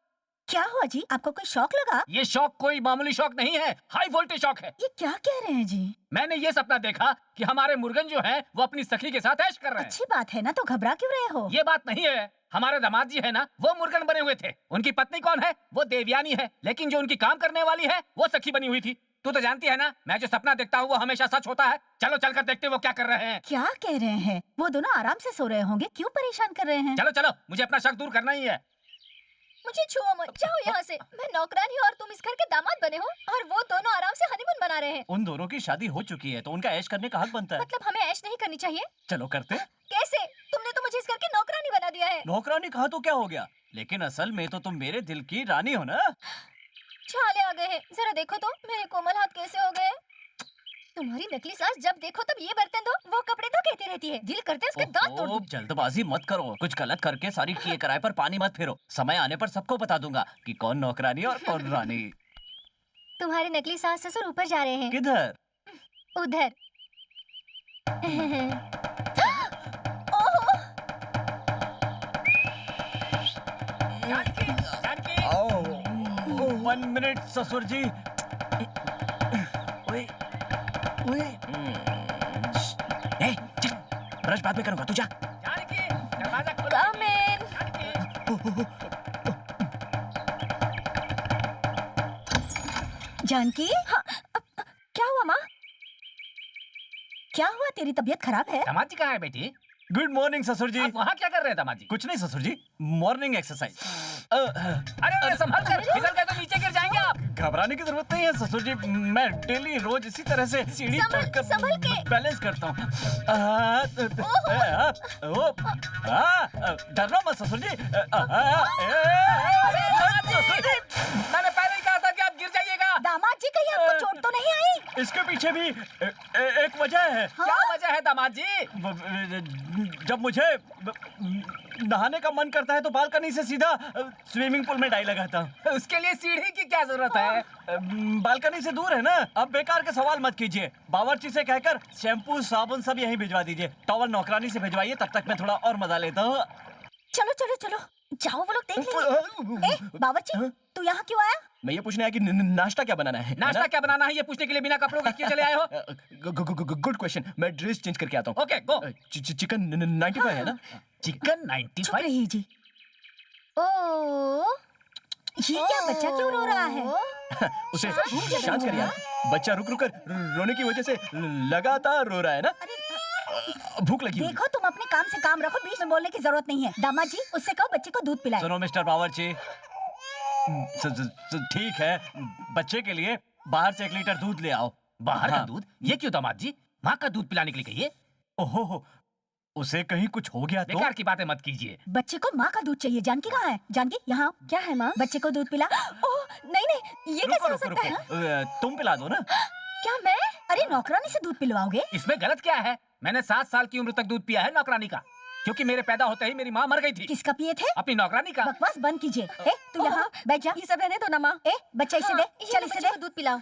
क्या हुआ जी, आपको कोई शौक लगा? ये शौक कोई मामूली शौक नहीं है, हाई वोल्टेज शौक है। ये क्या कह रहे हैं जी? मैंने ये सपना देखा कि हमारे मुर्गन जो हैं वो अपनी सखी के साथ ऐश कर रहे हैं। अच्छी बात है ना, तो घबरा क्यों रहे हो? ये बात नहीं है, हमारे दामाद जी है ना, वो मुर्गन बने हुए थे। उनकी पत्नी कौन है? वो देवयानी है, लेकिन जो उनकी काम करने वाली है वो सखी बनी हुई थी। तू तो जानती है ना, मैं जो सपना देखता हूँ वो हमेशा सच होता है। चलो चलकर देखते हैं वो क्या कर रहे हैं। क्या कह रहे हैं? वो दोनों आराम से सो रहे होंगे, क्यों परेशान कर रहे हैं? चलो चलो, मुझे अपना शक दूर करना ही है। मुझे छुओ मत, जाओ यहाँ से। मैं नौकरानी हूँ और तुम इस घर के दामाद बने हो, और वो दोनों आराम से हनीमून मना रहे हैं। उन दोनों की शादी हो चुकी है तो उनका ऐश करने का हक बनता है। मतलब हमें ऐश नहीं करनी चाहिए? चलो करते। कैसे? तुमने तो मुझे इस घर की नौकरानी बना दिया है। नौकरानी कहा तो क्या हो गया, लेकिन असल में तो तुम मेरे दिल की रानी हो ना। छाले आ गए हैं, जरा देखो तो मेरे कोमल हाथ कैसे हो गए। तुम्हारी नकली सास जब देखो तब ये बर्तन दो, वो कपड़े दो कहती रहती है। दिल करते है उसके दांत तोड़ दूं। जल्दबाजी मत करो, कुछ गलत करके सारी किए कराए पर पानी मत फेरो। समय आने पर सबको बता दूंगा कि कौन नौकरानी और कौन रानी। तुम्हारे नकली सास ससुर ऊपर जा रहे हैं। किधर? उधर। जानकी! 1 मिनट ससुर जी। ओए, ओए। ए, चल, ब्रश बाद में करूंगा, तू जा। जानकी, दरवाजा खोलो। Come in। जानकी, हाँ, क्या हुआ माँ? क्या हुआ, तेरी तबीयत खराब है? दामाद जी कहाँ है बेटी? गुड मॉर्निंग ससुर जी। आप वहाँ क्या कर रहे हैं दामाद जी? कुछ नहीं ससुर जी, मॉर्निंग एक्सरसाइज। अरे संभल कर, फिसल गए तो नीचे गिर जाएंगे आप। घबराने की जरूरत नहीं है ससुर जी, मैं डेली रोज इसी तरह से सीढ़ी संभल के। बैलेंस करता हूँ। डरना मत ससुर जी। ससुर जी, मैंने पहले ही कहा था कि आप गिर जाइएगा। दामाद जी, कहीं आपको चोट तो नहीं आई? इसके पीछे भी एक वजह है। क्या वजह है दामाद जी? जब मुझे नहाने का मन करता है तो बालकनी से सीधा स्विमिंग पूल में डाई लगाता हूँ। उसके लिए सीढ़ी की क्या जरूरत है? बालकनी से दूर है ना। अब बेकार के सवाल मत कीजिए, बावर्ची से कहकर शैम्पू साबुन सब यहीं भिजवा दीजिए। टॉवल नौकरानी से भिजवाइए, तब तक मैं थोड़ा और मजा लेता हूँ। चलो चलो चलो, जाओ, वो लोग देख लेंगे। बावर्ची, तू यहाँ क्यों आया? मैं ये पूछने आया कि नाश्ता क्या बनाना है। नाश्ता क्या बनाना है ये पूछने के लिए बिना कपड़ों के क्यों चले आए हो? गुड क्वेश्चन, मैं ड्रेस चेंज करके आता हूँ। Okay go. चिकन 95 है ना? चिकन चुप 95? रही जी। ओ, ये क्या, बच्चा क्यों रो रहा है? उसे शांत करिए। बच्चा रुक रुक कर रोने की वजह से लगातार रो रहा है ना। भूख लगी होगी। देखो, तुम अपने काम से काम रखो, बीच में बोलने की जरूरत नहीं है। दामाद जी, उससे कहो बच्चे को दूध पिलाए। सुनो मिस्टर बावर्ची, ठीक है, बच्चे के लिए बाहर से 1 लीटर दूध ले आओ। बाहर का हाँ। दूध? ये क्यों दामाद जी? माँ का दूध पिलाने के लिए कहिए। ओहो, उसे कहीं कुछ हो गया तो? बेकार की बातें मत कीजिए। बच्चे को माँ का दूध चाहिए। जानकी कहाँ है? जानकी, यहाँ। क्या है माँ? बच्चे को दूध पिला। ओह, नहीं नहीं, ये कैसे हो सकता है? तुम पिला दो ना। क्या मैं? अरे, नौकरानी से दूध पिलवाओगे? इसमें गलत क्या है? मैंने 7 साल की उम्र तक दूध पिया है नौकरानी का, क्योंकि मेरे पैदा होते ही मेरी माँ मर गई थी। किसका पिए थे? अपनी नौकरानी का। बकवास बंद कीजिए। ए, तू यहाँ बैठ जा। ये सब रहने दो ना माँ। ए, बच्चा इसे दे, चल इसे दे, दूध पिलाओ।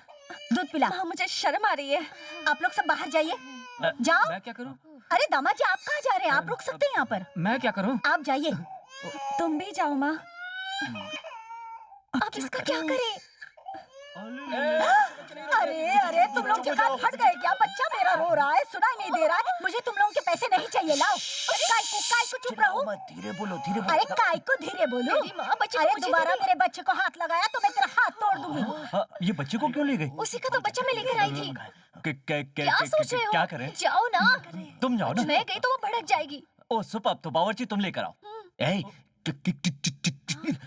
दूध पिला। माँ, मुझे शर्म आ रही है। आप लोग सब बाहर जाइए, जाओ। मैं क्या करूँ? अरे दामाद जी, आप कहाँ जा रहे हैं? आप रुक सकते हैं यहाँ पर। मैं क्या करूँ? आप जाइए। तुम भी जाओ माँ। अब इसका क्या करें? अरे अरे तुम लोग के कान फट गए क्या? बच्चा मेरा रो रहा है, सुनाई नहीं दे रहा है। मुझे तुम लोगों के पैसे नहीं चाहिए, लाओ। काय को चुप रहो। धीरे बोलो, धीरे अरे काय को धीरे बोलो? मेरी माँ बच्चे को अरे मुझे दोबारा दे दी। मेरे बच्चे को हाथ लगाया तो मैं तेरा हाथ तोड़ दूंगी। ये बच्चे को क्यों ले गई? उसी का तो बच्चा मैं लेकर आई थी। क्या सोच रहे हो? क्या करें? जाओ ना। तुम जाओ ना। मैं गई तो वो भड़क जाएगी। ओ सुप, अब तो बावर्ची तुम लेकर आओ। ए,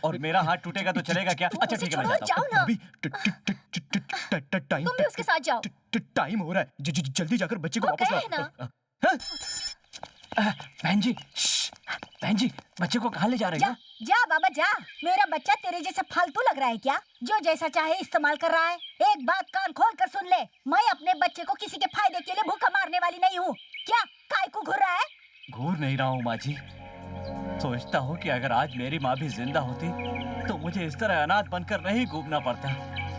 और मेरा हाथ टूटेगा तो चलेगा क्या? अच्छा ठीक है, मैं छोड़ो, जाता हूँ। जाओ ना। अभी टाइम तुम भी उसके साथ जाओ। टाइम हो रहा है, जल्दी जाकर बच्चे को वो वापस गए ला। ना। बहन जी, बहन जी, बच्चे को कहाँ ले जा रही जा हो? जा बाबा जा। मेरा बच्चा तेरे जैसा फालतू लग रहा है क्या? जो जैसा चाहे इस्तेमाल कर रहा है। एक बात कान खोल कर सुन ले, मैं अपने बच्चे को किसी के फायदे के लिए भूखा मारने वाली नहीं हूँ। क्या काय को घूर रहा है? घूर नहीं रहा हूँ माँ जी। सोचता हूँ कि अगर आज मेरी माँ भी जिंदा होती तो मुझे इस तरह अनाथ बनकर नहीं घूमना पड़ता।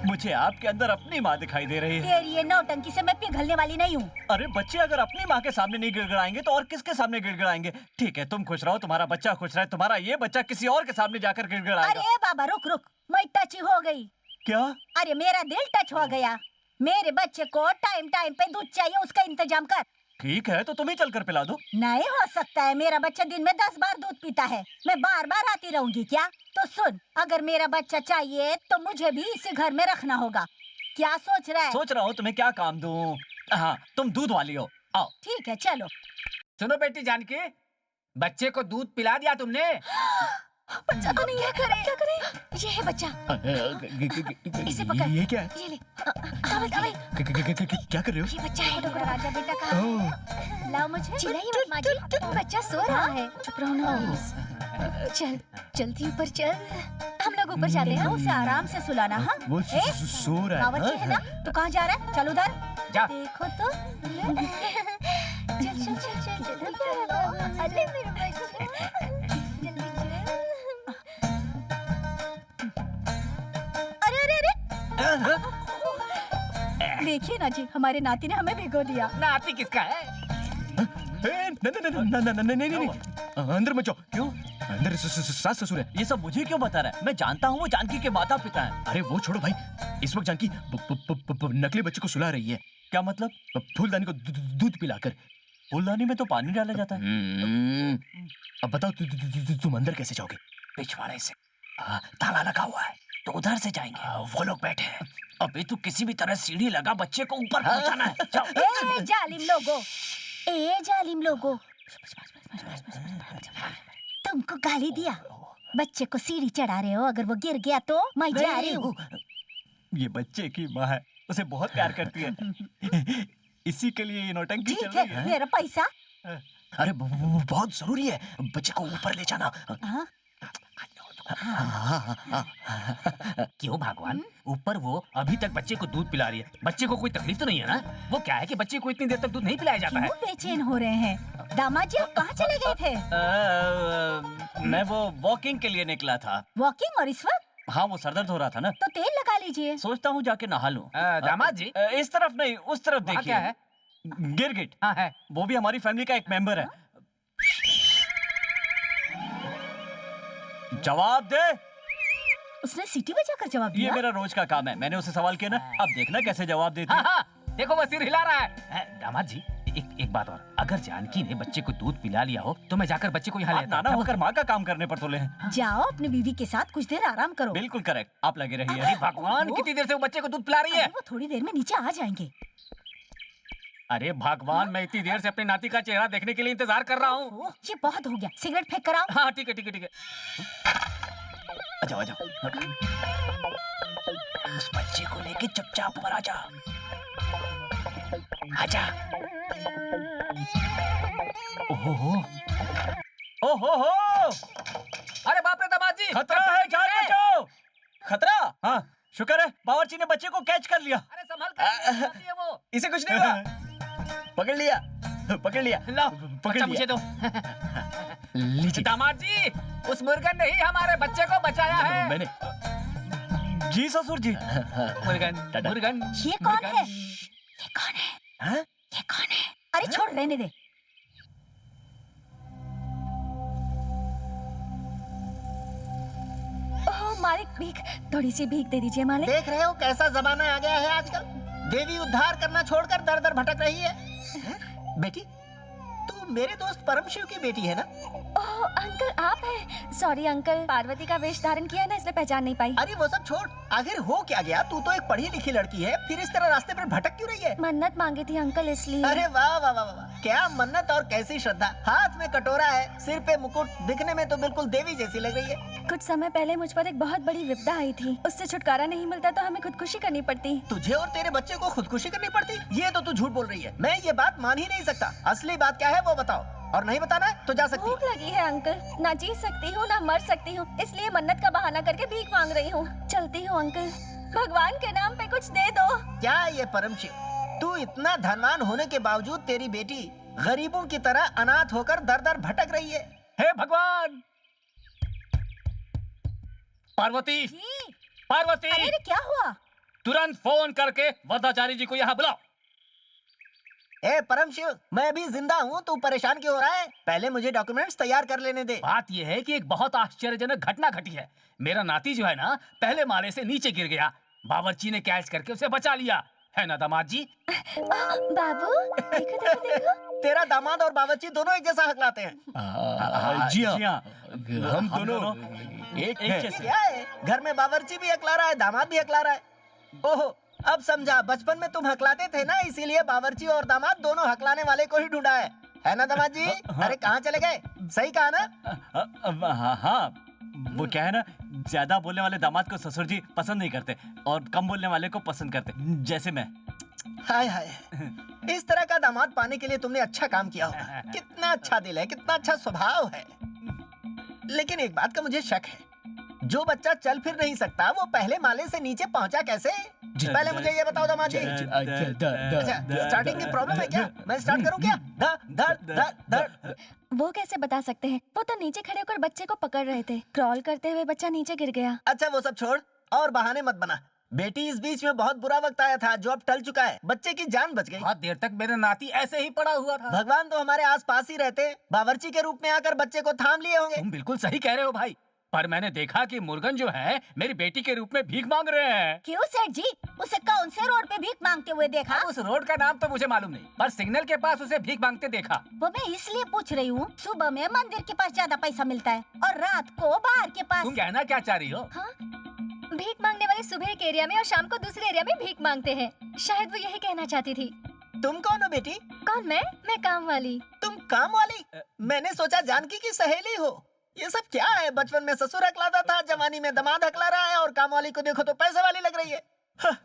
मुझे आपके अंदर अपनी माँ दिखाई दे रही है। तेरी ये नौटंकी से मैं पिघलने वाली नहीं हूँ। अरे बच्चे अगर अपनी माँ के सामने नहीं गिड़गिड़ाएंगे तो और किसके सामने गिड़गिड़ाएंगे? ठीक है, तुम खुश रहो, तुम्हारा बच्चा खुश रहे, तुम्हारा ये बच्चा किसी और के सामने जाकर गिड़गिड़ाएगा। अरे बाबा रुक रुक, मैं टच हो गई। क्या? अरे मेरा दिल टच हो गया। मेरे बच्चे को टाइम टाइम पे दूध चाहिए, उसका इंतजाम कर। ठीक है, तो तुम ही चलकर पिला दो। नहीं हो सकता है, मेरा बच्चा दिन में 10 बार दूध पीता है। मैं बार बार आती रहूंगी क्या? तो सुन, अगर मेरा बच्चा चाहिए तो मुझे भी इसी घर में रखना होगा। क्या सोच रहा है? सोच रहा हूँ तुम्हें क्या काम दूँ। हाँ, तुम दूध वाली हो, आओ। ठीक है चलो। सुनो बेटी जानकी, बच्चे को दूध पिला दिया तुमने? बच्चा तो नहीं है। क्या करें? ये है बच्चा। इसे पकड़। ये क्या है? ये ले। Towel towel. क्या कर रहे हो? ये बच्चा है। राजा बेटा का लाओ मुझे। चिल्लाइए मत माँ जी, बच्चा सो रहा है। चुप रहो ना। चल जल्दी ऊपर चल, हम लोग ऊपर जाते हैं। उसे आराम से सुलाना। हाँ वो सो रहा है। बावर्ची है ना? तू कहाँ जा रहा है? चल उधर जा। देखो तो। चल चल चल चल जल्दी चल। अरे मेरे बच्चे, जल्दी चल। अरे अरे अरे देखिए ना जी, हमारे नाती ने हमें भिगो दिया। नाती किसका है? नहीं, अंदर मत जाओ। क्यों? अंदर सास ससुर है। ये सब मुझे क्यों बता रहा है? मैं जानता हूँ वो जानकी के माता पिता हैं। अरे वो छोड़ो भाई, इस वक्त जानकी नकली बच्चे को सुला रही है। क्या मतलब? फूलदानी को दूध पिलाकर। फूलदानी में तो पानी डाला जाता है। अब बताओ तुम अंदर कैसे जाओगे? पिछवाड़े से ताला लगा हुआ है, तो उधर से जाएंगे। वो लोग बैठे हैं। अबे तू किसी भी तरह सीढ़ी लगा, बच्चे को ऊपर पहुंचाना है। जाओ। ए जालिम लोगो, ए जालिम लोगो, तुमको गाली दिया, बच्चे को सीढ़ी चढ़ा रहे हो। अगर वो गिर गया तो मैं जा रही हूँ। ये बच्चे की माँ है, उसे बहुत प्यार करती है। इसी के लिए ये नौटंकी चल ठीक रही है, है। मेरा पैसा। अरे बहुत जरूरी है, बच्चे को ऊपर ले जाना। हाँ? क्यों भगवान, ऊपर वो अभी तक बच्चे को दूध पिला रही है। बच्चे को कोई तकलीफ तो नहीं है ना? वो क्या है कि बच्चे को इतनी देर तक दूध नहीं पिलाया जाता है। क्यों बेचैन हो रहे हैं? दामाद जी आप कहाँ चले गए थे? मैं वो वॉकिंग के लिए निकला था। वॉकिंग? और इस वक्त? हाँ, वो सरदर्द हो रहा था ना, तो तेल लगा लीजिए। सोचता हूँ जाके नहा लूं। दामाद जी, इस तरफ नहीं, उस तरफ वहाँ देखिए। क्या है? गिरगिट। हाँ है। वो भी हमारी फैमिली का एक मेंबर है। जवाब दे। उसने सीटी बजाकर जवाब ये दिया। मेरा रोज का काम है, मैंने उसे सवाल किया ना, अब देखना कैसे जवाब देती हाँ है। हाँ, देखो वो सिर हिला रहा है। दामाद जी, एक बात और, अगर जानकी ने बच्चे को दूध पिला लिया हो तो मैं जाकर बच्चे को यहाँ ले आप नाना होकर माँ का काम करने पर तुले हैं। जाओ अपनी बीवी के साथ कुछ देर आराम करो। बिल्कुल करेक्ट, आप लगे रहिए। अरे भगवान, कितनी देर से वो बच्चे को दूध पिला रही है? अरे वो थोड़ी देर में नीचे आ जाएंगे। अरे भगवान, मैं इतनी देर से अपनी नाती का चेहरा देखने के लिए इंतजार कर रहा हूँ। ओह, ये बहुत हो गया, सिगरेट फेंक कर आओ। हाँ ठीक है ठीक है ठीक है। आजा आजा, उस बच्चे को लेके चुपचाप ऊपर आजा। आजा। ओहो ओहो, अरे बाप रे दामाद जी, खतरा है, जान बचाओ। खतरा? हाँ, शुक्र है बावर्ची ने बच्चे को कैच कर लिया। अरे संभाल कर, आती है वो। इसे कुछ नहीं हुआ। पकड़ लिया, पकड़ लिया। लो, पकड़ बच्चा लिया। मुझे दो। लीजिए। दामाद जी, उस मुर्गन ने ही हमारे बच्चे को बचाया है। मैंने जी ससुर जी। मुर्गन, मुर्गन। ये कौन है? ये कौन है? हाँ? ये कौन है? अरे छोड़, रहने दे। मालिक भीख, थोड़ी सी भीख दे दीजिए मालिक। देख रहे हो कैसा जमाना आ गया है आजकल। देवी उद्धार करना छोड़कर दर दर भटक रही है। बेटी, तू मेरे दोस्त परम शिव की बेटी है ना? ओह अंकल, आप हैं। सॉरी अंकल, पार्वती का वेश धारण किया है ना, इसलिए पहचान नहीं पाई। अरे वो सब छोड़, आखिर हो क्या गया? तू तो एक पढ़ी लिखी लड़की है, फिर इस तरह रास्ते पर भटक क्यों रही है? मन्नत मांगी थी अंकल, इसलिए। अरे वाह वाह वाह वाह, क्या मन्नत और कैसी श्रद्धा। हाथ में कटोरा है, सिर पे मुकुट, दिखने में तो बिल्कुल देवी जैसी लग रही है। कुछ समय पहले मुझ पर एक बहुत बड़ी विपदा आई थी, उससे छुटकारा नहीं मिलता तो हमें खुदकुशी करनी पड़ती। तुझे और तेरे बच्चे को खुदकुशी करनी पड़ती? ये तो तू झूठ बोल रही है। मैं ये बात मान ही नहीं सकता। असली बात क्या है वो बताओ, और नहीं बताना है तो जा सकती भूख लगी है अंकल, ना जी सकती हूँ ना मर सकती हूँ, इसलिए मन्नत का बहाना करके भीख मांग रही हूँ। चलती हूँ अंकल, भगवान के नाम पे कुछ दे दो। क्या ये परम शिव, तू इतना धनवान होने के बावजूद तेरी बेटी गरीबों की तरह अनाथ होकर दर दर भटक रही है। हे भगवान! पार्वती, पार्वती, अरे क्या हुआ? तुरंत फोन करके वरदाचारी जी को यहाँ बुलाओ। ए परम शिव, मैं अभी जिंदा हूँ, तू परेशान क्यों हो रहा है? पहले मुझे डॉक्यूमेंट्स तैयार कर लेने दे। बात यह है कि एक बहुत आश्चर्यजनक घटना घटी है। मेरा नाती जो है ना, पहले माले से नीचे गिर गया, बावर्ची ने कैच करके उसे बचा लिया, है ना दामाद जी? बाबू देखो देखो देखो। तेरा दामाद और बावर्ची दोनों एक जैसा हकलाते हैं। जी हाँ, हम दोनों एक ये जैसे। क्या है? घर में बावर्ची भी हकला रहा है, दामाद भी हकला रहा है। ओहो, अब समझा, बचपन में तुम हकलाते थे ना, इसीलिए बावर्ची और दामाद दोनों हकलाने वाले को ही ढूंढा है ना दामाद जी? अरे कहाँ चले गए? सही कहा ना? हाँ, वो क्या है ना, ज्यादा बोलने वाले दामाद को ससुर जी पसंद नहीं करते और कम बोलने वाले को पसंद करते, जैसे मैं। हाय हाय, इस तरह का दामाद पाने के लिए तुमने अच्छा काम किया होगा। कितना अच्छा दिल है, कितना अच्छा स्वभाव है। लेकिन एक बात का मुझे शक है, जो बच्चा चल फिर नहीं सकता वो पहले माले से नीचे पहुंचा कैसे? पहले मुझे ये बताओ दामाद जी। अच्छा, स्टार्टिंग की प्रॉब्लम है क्या? मैं स्टार्ट करूं क्या? धड़। वो कैसे बता सकते हैं? वो तो नीचे खड़े होकर बच्चे को पकड़ रहे थे, क्रॉल करते हुए बच्चा नीचे गिर गया। अच्छा वो सब छोड़ और बहाने मत बना। बेटी, इस बीच में बहुत बुरा वक्त आया था जो अब टल चुका है। बच्चे की जान बच गई। बहुत देर तक मेरा नाती ऐसे ही पड़ा हुआ था। भगवान तो हमारे आस पास ही रहते, बावर्ची के रूप में आकर बच्चे को थाम लिए होंगे। तुम बिल्कुल सही कह रहे हो भाई, पर मैंने देखा कि मुर्गन जो है मेरी बेटी के रूप में भीख मांग रहे हैं। क्यों सेठ जी, उसे कौन से रोड पे भीख मांगते हुए देखा? उस रोड का नाम तो मुझे मालूम नहीं, पर सिग्नल के पास उसे भीख मांगते देखा। वो मैं इसलिए पूछ रही हूँ, सुबह में मंदिर के पास ज्यादा पैसा मिलता है और रात को बाहर के पास। तुम कहना क्या चाह रही हो? हाँ? भीख मांगने वाले सुबह के एरिया में और शाम को दूसरे एरिया में भीख मांगते हैं। शायद वो यही कहना चाहती थी। तुम कौन हो बेटी? कौन? मैं काम वाली। तुम काम वाली? मैंने सोचा जानकी की सहेली हो। ये सब क्या है? बचपन में ससुर हकलाता था, जवानी में दामाद हकला रहा है, और काम वाली को देखो तो पैसे वाली लग रही है।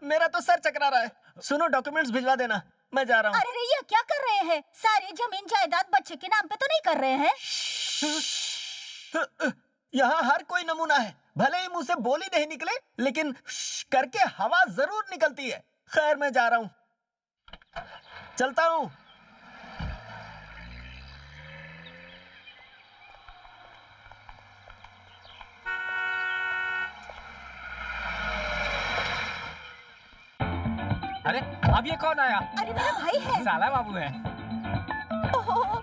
मेरा तो सर चकरा रहा है। सुनो, डॉक्यूमेंट्स भिजवा देना, मैं जा रहा हूँ। अरे ये क्या कर रहे हैं? सारी जमीन जायदाद बच्चे के नाम पे तो नहीं कर रहे हैं? यहाँ हर कोई नमूना है, भले ही मुंह से बोली नहीं निकले, लेकिन करके हवा जरूर निकलती है। खैर, मैं जा रहा हूँ, चलता हूँ। अरे अब ये कौन आया? अरे मेरा भाई है। साला बाबू है। ओह,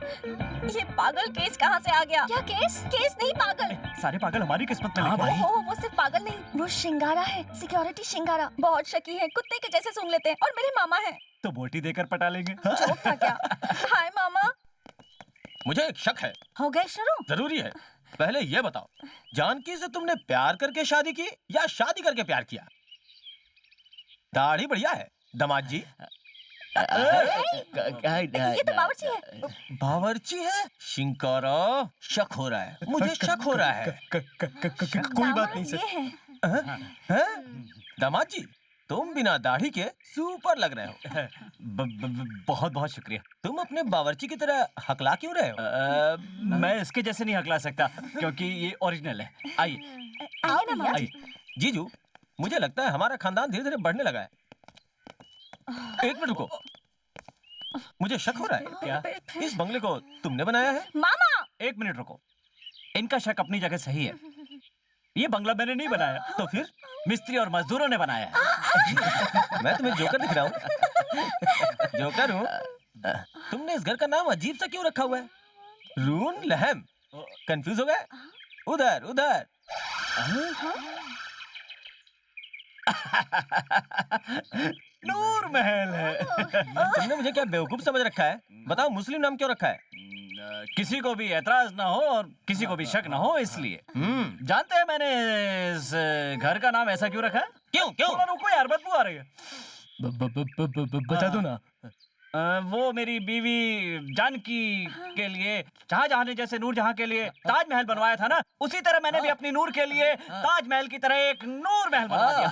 ये पागल केस कहाँ से आ गया? क्या केस? केस नहीं, पागल। सारे पागल हमारी किस्मत में हाँ लिखे हैं। भाई। ओह, वो सिर्फ पागल नहीं, वो शिंगारा है, सिक्योरिटी शिंगारा। बहुत शकी है, कुत्ते के जैसे सूंघ लेते हैं, और मेरे मामा हैं। तो बोटी देकर पटा लेंगे। जोक था क्या? हाय मामा। मुझे एक शक है। हो गए शुरू? जरूरी है। पहले ये बताओ, जानकी से तुमने प्यार करके शादी की या शादी करके प्यार किया? दाढ़ी बढ़िया है दामाद जी। ये तो बावर्ची है। बावर्ची है? शिंकारा, शक हो रहा है, मुझे शक हो रहा है। कोई बात नहीं ये सर। है। हैं? दामाद जी, तुम बिना दाढ़ी के सुपर लग रहे हो। बहुत बहुत शुक्रिया। तुम अपने बावर्ची की तरह हकला क्यों रहे हो? मैं इसके जैसे नहीं हकला सकता क्योंकि ये ओरिजिनल है। आइए आइए ना मामा। आइए। जीजू, मुझे लगता है हमारा खानदान धीरे धीरे बढ़ने लगा है। एक मिनट रुको, मुझे शक हो रहा है। क्या? इस बंगले को तुमने बनाया है? मामा। एक मिनट रुको, इनका शक अपनी जगह सही है। ये बंगला मैंने नहीं बनाया, तो फिर मिस्त्री और मजदूरों ने बनाया है। मैं तुम्हें जोकर दिख रहा हूँ? जोकर हूँ। तुमने इस घर का नाम अजीब सा क्यों रखा हुआ है? रून लहम। कंफ्यूज हो गए? उधर उधर। नूर महल है। तुमने मुझे क्या बेवकूफ समझ रखा है? बताओ मुस्लिम नाम क्यों रखा है? किसी को भी एतराज ना हो और किसी को भी शक ना हो इसलिए। जानते हैं मैंने इस घर का नाम ऐसा क्यों रखा है? क्यों क्यों? थोड़ा रुको यार, बदबू आ रही है। बता दो ना। वो मेरी बीवी जानकी के लिए शाहजहां ने जैसे नूरजहां के लिए ताजमहल बनवाया था ना, उसी तरह मैंने भी अपनी नूर के लिए ताजमहल की तरह एक नूर महल बनवा दिया।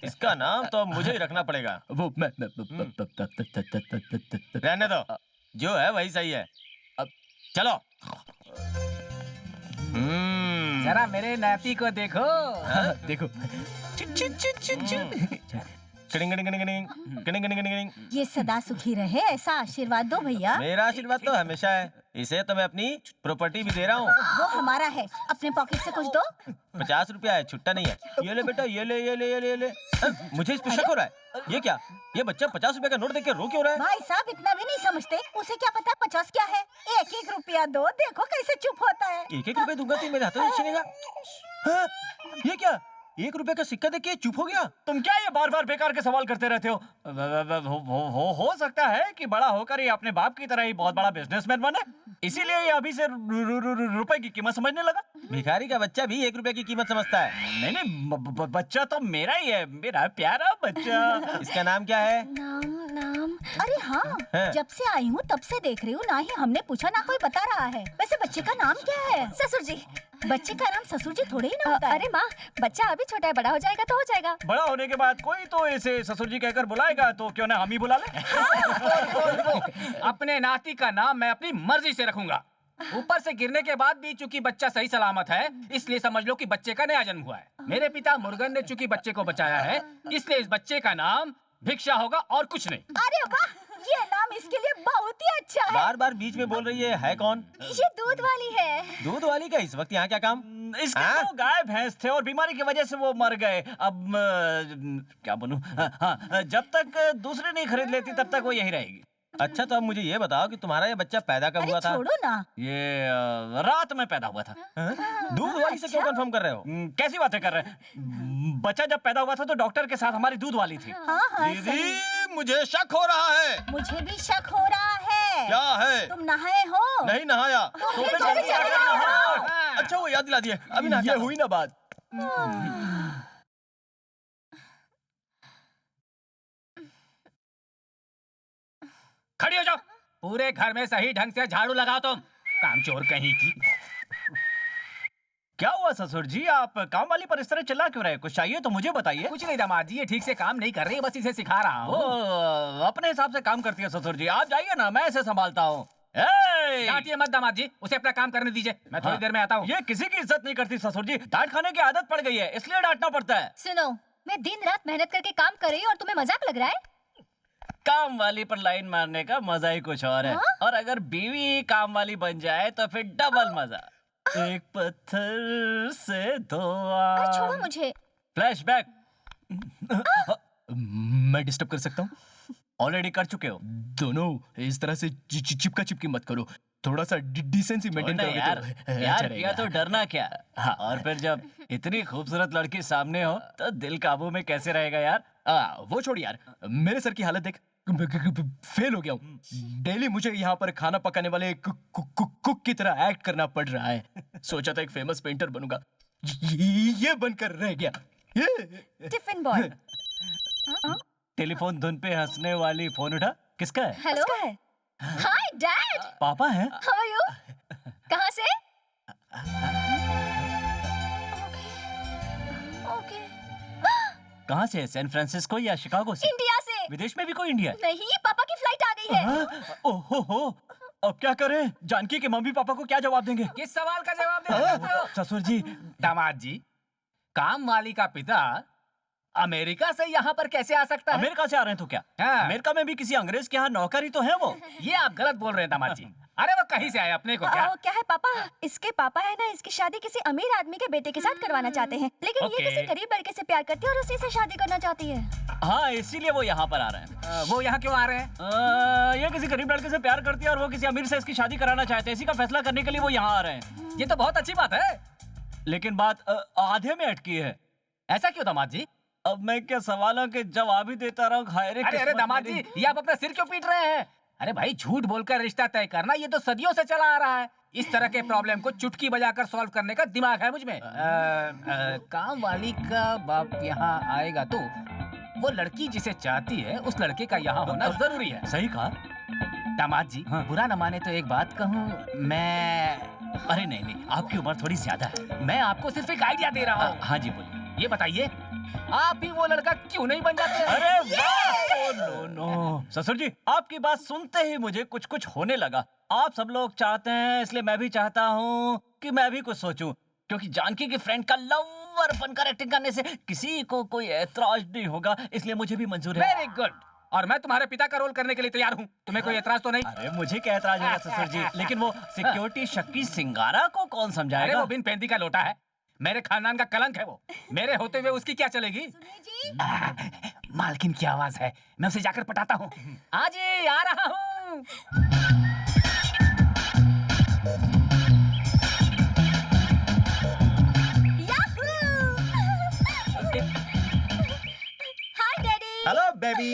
इसका नाम तो अब मुझे ही रखना पड़ेगा। वो मैं रहने दो, जो है वही सही है। अब चलो। जरा मेरे नाती को देखो। देखो। Kidding kidding kidding kidding kidding kidding kidding. ये सदा सुखी रहे ऐसा आशीर्वाद दो भैया। मेरा आशीर्वाद तो हमेशा है। इसे तो मैं अपनी प्रॉपर्टी भी दे रहा हूँ। वो हमारा है, अपने पॉकेट से कुछ दो। 50 रुपया है, छुट्टा नहीं है। ये ले बेटा, ये ले ये ले ये ले ये ले। मुझे इस पे शक हो रहा है। ये क्या? ये बच्चा 50 रुपए का नोट देख के रो क्यों रहा है? भाई साहब इतना भी नहीं समझते, उसे क्या पता 50 क्या है। 1-1 रुपया दो, देखो कैसे चुप होता है। 1-1 रुपए दूंगा तो मेरे हाथों से छीनेगा। हाँ, ये क्या? 1 रुपए का सिक्का देख के चुप हो गया। तुम क्या ये बार बार बेकार के सवाल करते रहते हो? हो सकता है कि बड़ा होकर ये अपने बाप की तरह ही बहुत बड़ा बिजनेसमैन बने, इसीलिए ये अभी से रुपए की कीमत समझने लगा। भिखारी का बच्चा भी 1 रुपए की कीमत समझता है। नहीं, बच्चा तो मेरा ही है, मेरा प्यारा बच्चा। इसका नाम क्या है? नाम अरे हाँ, जब से आई हूँ तब से देख रही हूँ, ना ही हमने पूछा ना कोई बता रहा है। वैसे बच्चे का नाम क्या है? ससुर जी। बच्चे का नाम ससुर जी थोड़े ही ना होता है। अरे माँ, बच्चा अभी छोटा है, बड़ा हो जाएगा तो हो जाएगा। बड़ा होने के बाद कोई तो इसे ससुर जी कहकर बुलाएगा, तो क्यों ना हम ही बुला ले। अपने नाती का नाम मैं अपनी मर्जी से रखूंगा। ऊपर से गिरने के बाद भी चूंकि बच्चा सही सलामत है, इसलिए समझ लो कि बच्चे का नया जन्म हुआ है। मेरे पिता मुर्गन ने चूंकि बच्चे को बचाया है, इसलिए इस बच्चे का नाम भिक्षा होगा और कुछ नहीं। अरे वाह, ये नाम इसके लिए बहुत ही अच्छा है। बार बार बीच में बोल रही है कौन? ये दूध वाली है। दूध वाली का इस वक्त यहाँ क्या काम? इसके तो गाय भैंस थे और बीमारी की वजह से वो मर गए। अब क्या बनूं? हाँ, जब तक दूसरे नहीं खरीद लेती तब तक वो यही रहेगी। अच्छा, तो अब मुझे ये बताओ कि तुम्हारा ये बच्चा पैदा कब हुआ था? छोड़ो ना। ये रात में पैदा हुआ था। दूध वाली से क्यों कंफर्म कर रहे हो? कैसी बातें कर रहे हैं? बच्चा जब पैदा हुआ था तो डॉक्टर के साथ हमारी दूध वाली थी। हाँ हाँ, दीदी, मुझे शक हो रहा है। मुझे भी शक हो रहा है। क्या है? तुम नहाए हो? नहीं नहाया। तो फिर जल्दी चले जाओ। अच्छा, वो याद दिला दिए। अभी नहा ये हुई ना बात। खड़ी हो जाओ। पूरे घर में सही ढंग से झाड़ू लगाओ तुम, कामचोर कहीं की। क्या हुआ ससुर जी, आप काम वाली पर इस तरह चिल्ला क्यों रहे? कुछ चाहिए तो मुझे बताइए। कुछ नहीं दामाद जी, ये ठीक से काम नहीं कर रही, बस इसे सिखा रहा वो हूँ। अपने हिसाब से काम करती है ससुर जी, आप जाइए ना, मैं इसे संभालता हूँ। डांटिए मत दामाद जी, उसे अपना काम करने दीजिए, मैं थोड़ी देर में आता हूँ। ये किसी की इज्जत नहीं करती ससुर जी, डांट खाने की आदत पड़ गई है, इसलिए डांटना पड़ता है। सुनो, मैं दिन रात मेहनत करके काम कर रही हूँ और तुम्हें मजाक लग रहा है? काम वाली पर लाइन मारने का मजा ही कुछ और है। और अगर बीवी काम वाली बन जाए तो फिर डबल मजा। एक पत्थर से दो अरे छोड़ो मुझे। फ्लैशबैक। मैं डिस्टर्ब कर सकता हूँ? ऑलरेडी कर चुके हो। दोनों इस तरह से चिपका चिपकी मत करो, थोड़ा सा डिसेंसी मेंटेन करोगे यार, तो यार अच्छा किया तो डरना क्या। हाँ, और फिर जब इतनी खूबसूरत लड़की सामने हो तो दिल काबू में कैसे रहेगा यार। वो छोड़ यार, मेरे सर की हालत देख, फेल हो गया हूँ। डेली मुझे यहाँ पर खाना पकाने वाले कुक की तरह एक्ट करना पड़ रहा है। सोचा था एक फेमस पेंटर बनूंगा, ये बनकर रह गया। Tiffin boy. टेलीफोन धुन पे हंसने वाली फोन उठा, किसका है? हेलो। Hi dad. पापा है? How are you? कहाँ से? ओके। कहाँ से? सैन फ्रांसिस्को या शिकागो से? इंडिया से। विदेश में भी कोई इंडिया है? नहीं, पापा की फ्लाइट आ गई है। ओहो, अब क्या करें? जानकी के मम्मी पापा को क्या जवाब देंगे? किस सवाल का जवाब दे सकते हो? ससुर जी, दामाद जी, काम वाली का पिता अमेरिका से यहाँ पर कैसे आ सकता है? अमेरिका से आ रहे हैं तो क्या? हाँ। अमेरिका में भी किसी अंग्रेज के यहाँ नौकर ही तो है वो। ये आप गलत बोल रहे हैं दामाद जी। अरे वो कहीं से आए, अपने को क्या? क्या है पापा, इसके पापा है ना, इसकी शादी किसी अमीर आदमी के बेटे के साथ करवाना चाहते हैं, लेकिन ये ओके। किसी गरीब लड़के से प्यार करती है और उसी से शादी करना चाहती है। हाँ, इसीलिए वो यहाँ पर आ रहे हैं। वो यहाँ क्यों आ रहे हैं? ये किसी गरीब लड़के से प्यार करती है और वो किसी अमीर से इसकी शादी कराना चाहते हैं, इसी का फैसला करने के लिए वो यहाँ आ रहे हैं। ये तो बहुत अच्छी बात है, लेकिन बात आधे में अटकी है। ऐसा क्यों दामाद जी? अब मैं क्या सवालों के जवाब ही देता रहूं? अरे अरे दामाद जी, ये आप अपना सिर क्यों पीट रहे हैं? अरे भाई, झूठ बोलकर रिश्ता तय करना ये तो सदियों से चला आ रहा है। इस तरह के प्रॉब्लम को चुटकी बजाकर सॉल्व करने का दिमाग है मुझ में। काम वाली का बाप यहाँ आएगा तो वो लड़की जिसे चाहती है उस लड़के का यहाँ होना जरूरी है। सही कहा दामाद जी। हाँ। बुरा न माने तो एक बात कहूँ मैं। अरे नहीं नहीं, आपकी उम्र थोड़ी ज्यादा है। मैं आपको सिर्फ एक आइडिया दे रहा हूँ। हाँ जी बोलिए। ये बताइए, आप ही वो लड़का क्यों नहीं बन जाते? अरे वाह! नो नो ससुर जी, आपकी बात सुनते ही मुझे कुछ कुछ होने लगा। आप सब लोग चाहते हैं, इसलिए मैं भी चाहता हूँ कि मैं भी कुछ सोचूं, क्योंकि जानकी की फ्रेंड का लवर बनकर एक्टिंग करने से किसी को कोई ऐतराज नहीं होगा, इसलिए मुझे भी मंजूर है। Very good. और मैं तुम्हारे पिता का रोल करने के लिए तैयार हूँ। तुम्हें कोई ऐतराज तो नहीं? अरे मुझे क्या ऐतराज होगा ससुर जी, लेकिन वो सिक्योरिटी शक्की सिंगारा को कौन अरे समझाएगा? वो बिन पैंती का लोटा है, मेरे खानदान का कलंक है वो। मेरे होते हुए उसकी क्या चलेगी? मालकिन की आवाज है, मैं उसे जाकर पटाता हूँ। आज आ रहा हूँ। Hi daddy. Hello baby.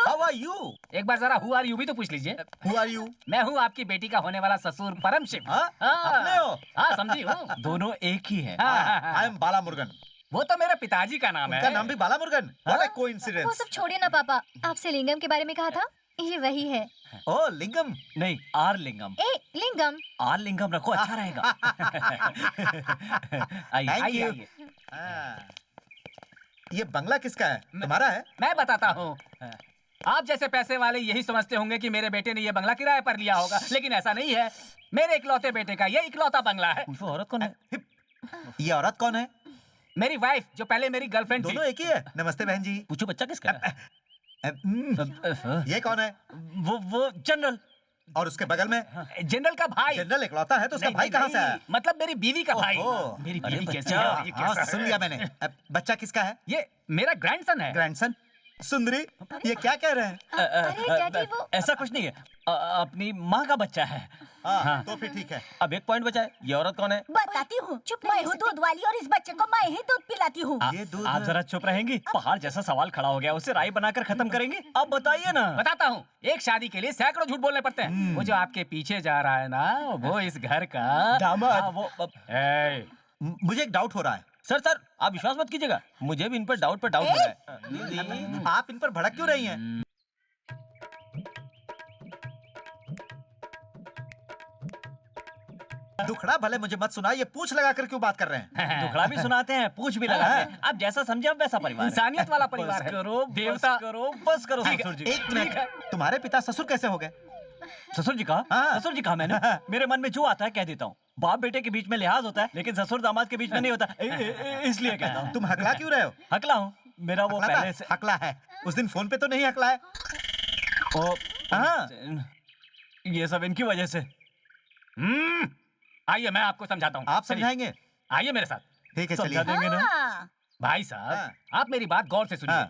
How are you? एक बार जरा हु आर यू भी तो पूछ लीजिए। Who are you? मैं हूँ आपकी बेटी का होने वाला ससुर परम शिव। अपने हो? हाँ समझी हूँ। दोनों एक ही है। आई एम बाला मुर्गन। वो तो मेरे पिताजी का नाम उनका है। नाम भी बाला मुर्गन? व्हाट अ वो कोइंसिडेंस। सब छोड़िए ना पापा, आपसे लिंगम के बारे में कहा था, ये वही है। ओह लिंगम। नहीं, are lingam. A lingam. Are लिंगम रखो, अच्छा रहेगा। आइए Thank आइए you. आइए। ये बंगला किसका है? तुम्हारा है? मैं बताता हूँ। आप जैसे पैसे वाले यही समझते होंगे कि मेरे बेटे ने ये बंगला किराए पर लिया होगा, लेकिन ऐसा नहीं है। मेरे इकलौते बेटे का ये इकलौता बंगला है। वो औरत कौन है? ये औरत कौन है? मेरी वाइफ, जो पहले मेरी गर्लफ्रेंड थी। दोनों एक ही है। नमस्ते बहन जी। पूछो बच्चा किसका है? ये कौन है? वो जनरल। और उसके बगल में? जनरल का भाई। जनरल इकलौता है तो उसका नहीं, भाई नहीं, कहाँ से आया? मतलब मेरी बीवी का भाई। ओहो। मेरी अरे बीवी कैसी बच्चा, है? ये हाँ कैसा सुन है? लिया मैंने। बच्चा किसका है? ये मेरा ग्रैंडसन है। ग्रैंडसन। सुंदरी, ये क्या कह रहे हैं? अरे डैडी वो ऐसा कुछ नहीं है, अपनी माँ का बच्चा है। हाँ तो फिर ठीक है। अब एक पॉइंट बचा है, ये औरत कौन है? बताती हूँ। मैं हूँ दूध वाली और इस बच्चे को मैं ही दूध पिलाती हूँ। ये दूध आप जरा चुप रहेंगी? पहाड़ जैसा सवाल खड़ा हो गया, उसे राई बनाकर खत्म करेंगे। आप बताइए ना। बताता हूँ। एक शादी के लिए सैकड़ों झूठ बोलने पड़ते हैं। वो जो आपके पीछे जा रहा है ना, वो इस घर का दामाद। हाँ, वो ए, मुझे एक डाउट हो रहा है। सर आप विश्वास मत कीजिएगा, मुझे भी इन पर डाउट हो रहा है। आप इन पर भड़क क्यों रही हैं? दुखड़ा भले मुझे मत सुना, ये पूछ लगा कर क्यों बात कर रहे हैं? दुखड़ा भी सुनाते हैं, पूछ भी लगाते हैं। आप जैसा समझे आप वैसा परिवार है। इंसानियत वाला परिवार बस है। करो, देवता। बस करो ठीक है, ससुर जी। एक मिनट, तुम्हारे पिता ससुर कैसे हो गए? ससुर जी कहा? हाँ। ससुर जी कहा मैंने? मेरे मन में जो आता है कह देता हूँ। बाप बेटे के बीच में लिहाज होता है, लेकिन ससुर दामाद के बीच में नहीं होता, इसलिए कहता हूँ। तुम हकला क्यों रहे हो? हकला हूँ, मेरा वो हकला था? पहले से। हकला है। उस दिन फोन पे तो नहीं हकला है? ओ, हाँ। ये सब इनकी वजह से। आइए मैं आपको समझाता हूँ। आप चलिए, समझाएंगे? आइए मेरे साथ। ठीक है समझा चलिए। देंगे ना? हाँ। भाई साहब, हाँ। आप मेरी बात गौर से सुनिए। हाँ।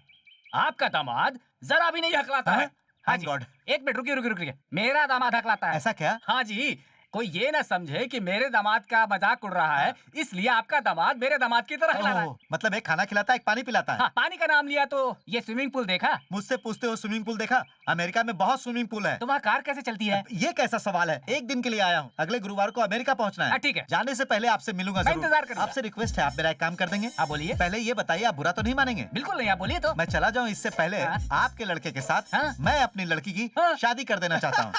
आपका दामाद जरा भी नहीं हकलाता है। हाँ जी। God। एक मिनट रुकिए। मेरा दामाद हकलाता है। ऐसा क्या? हाँ जी। कोई ये ना समझे कि मेरे दामाद का मजाक उड़ रहा है, इसलिए आपका दामाद मेरे दामाद की तरह हकला रहा है। ओह, मतलब एक खाना खिलाता है, एक पानी पिलाता है। हाँ, पानी का नाम लिया तो ये स्विमिंग पूल देखा? मुझसे पूछते हो स्विमिंग पूल देखा? अमेरिका में बहुत स्विमिंग पूल है। तो वहाँ कार कैसे चलती है? ये कैसा सवाल है? एक दिन के लिए आया हूँ, अगले गुरुवार को अमेरिका पहुँचना हाँ, है। ठीक है। जाने से पहले आपसे मिलूंगा मैं जरूर। इंतजार करूंगा। आपसे रिक्वेस्ट है, आप मेरा एक काम कर देंगे? आप बोलिए। पहले ये बताइए, आप बुरा तो नहीं मानेंगे? बिल्कुल नहीं, आप बोलिए तो। मैं चला जाऊँ इससे पहले हाँ। आपके लड़के के साथ हाँ। मैं अपनी लड़की की हाँ। शादी कर देना चाहता हूँ।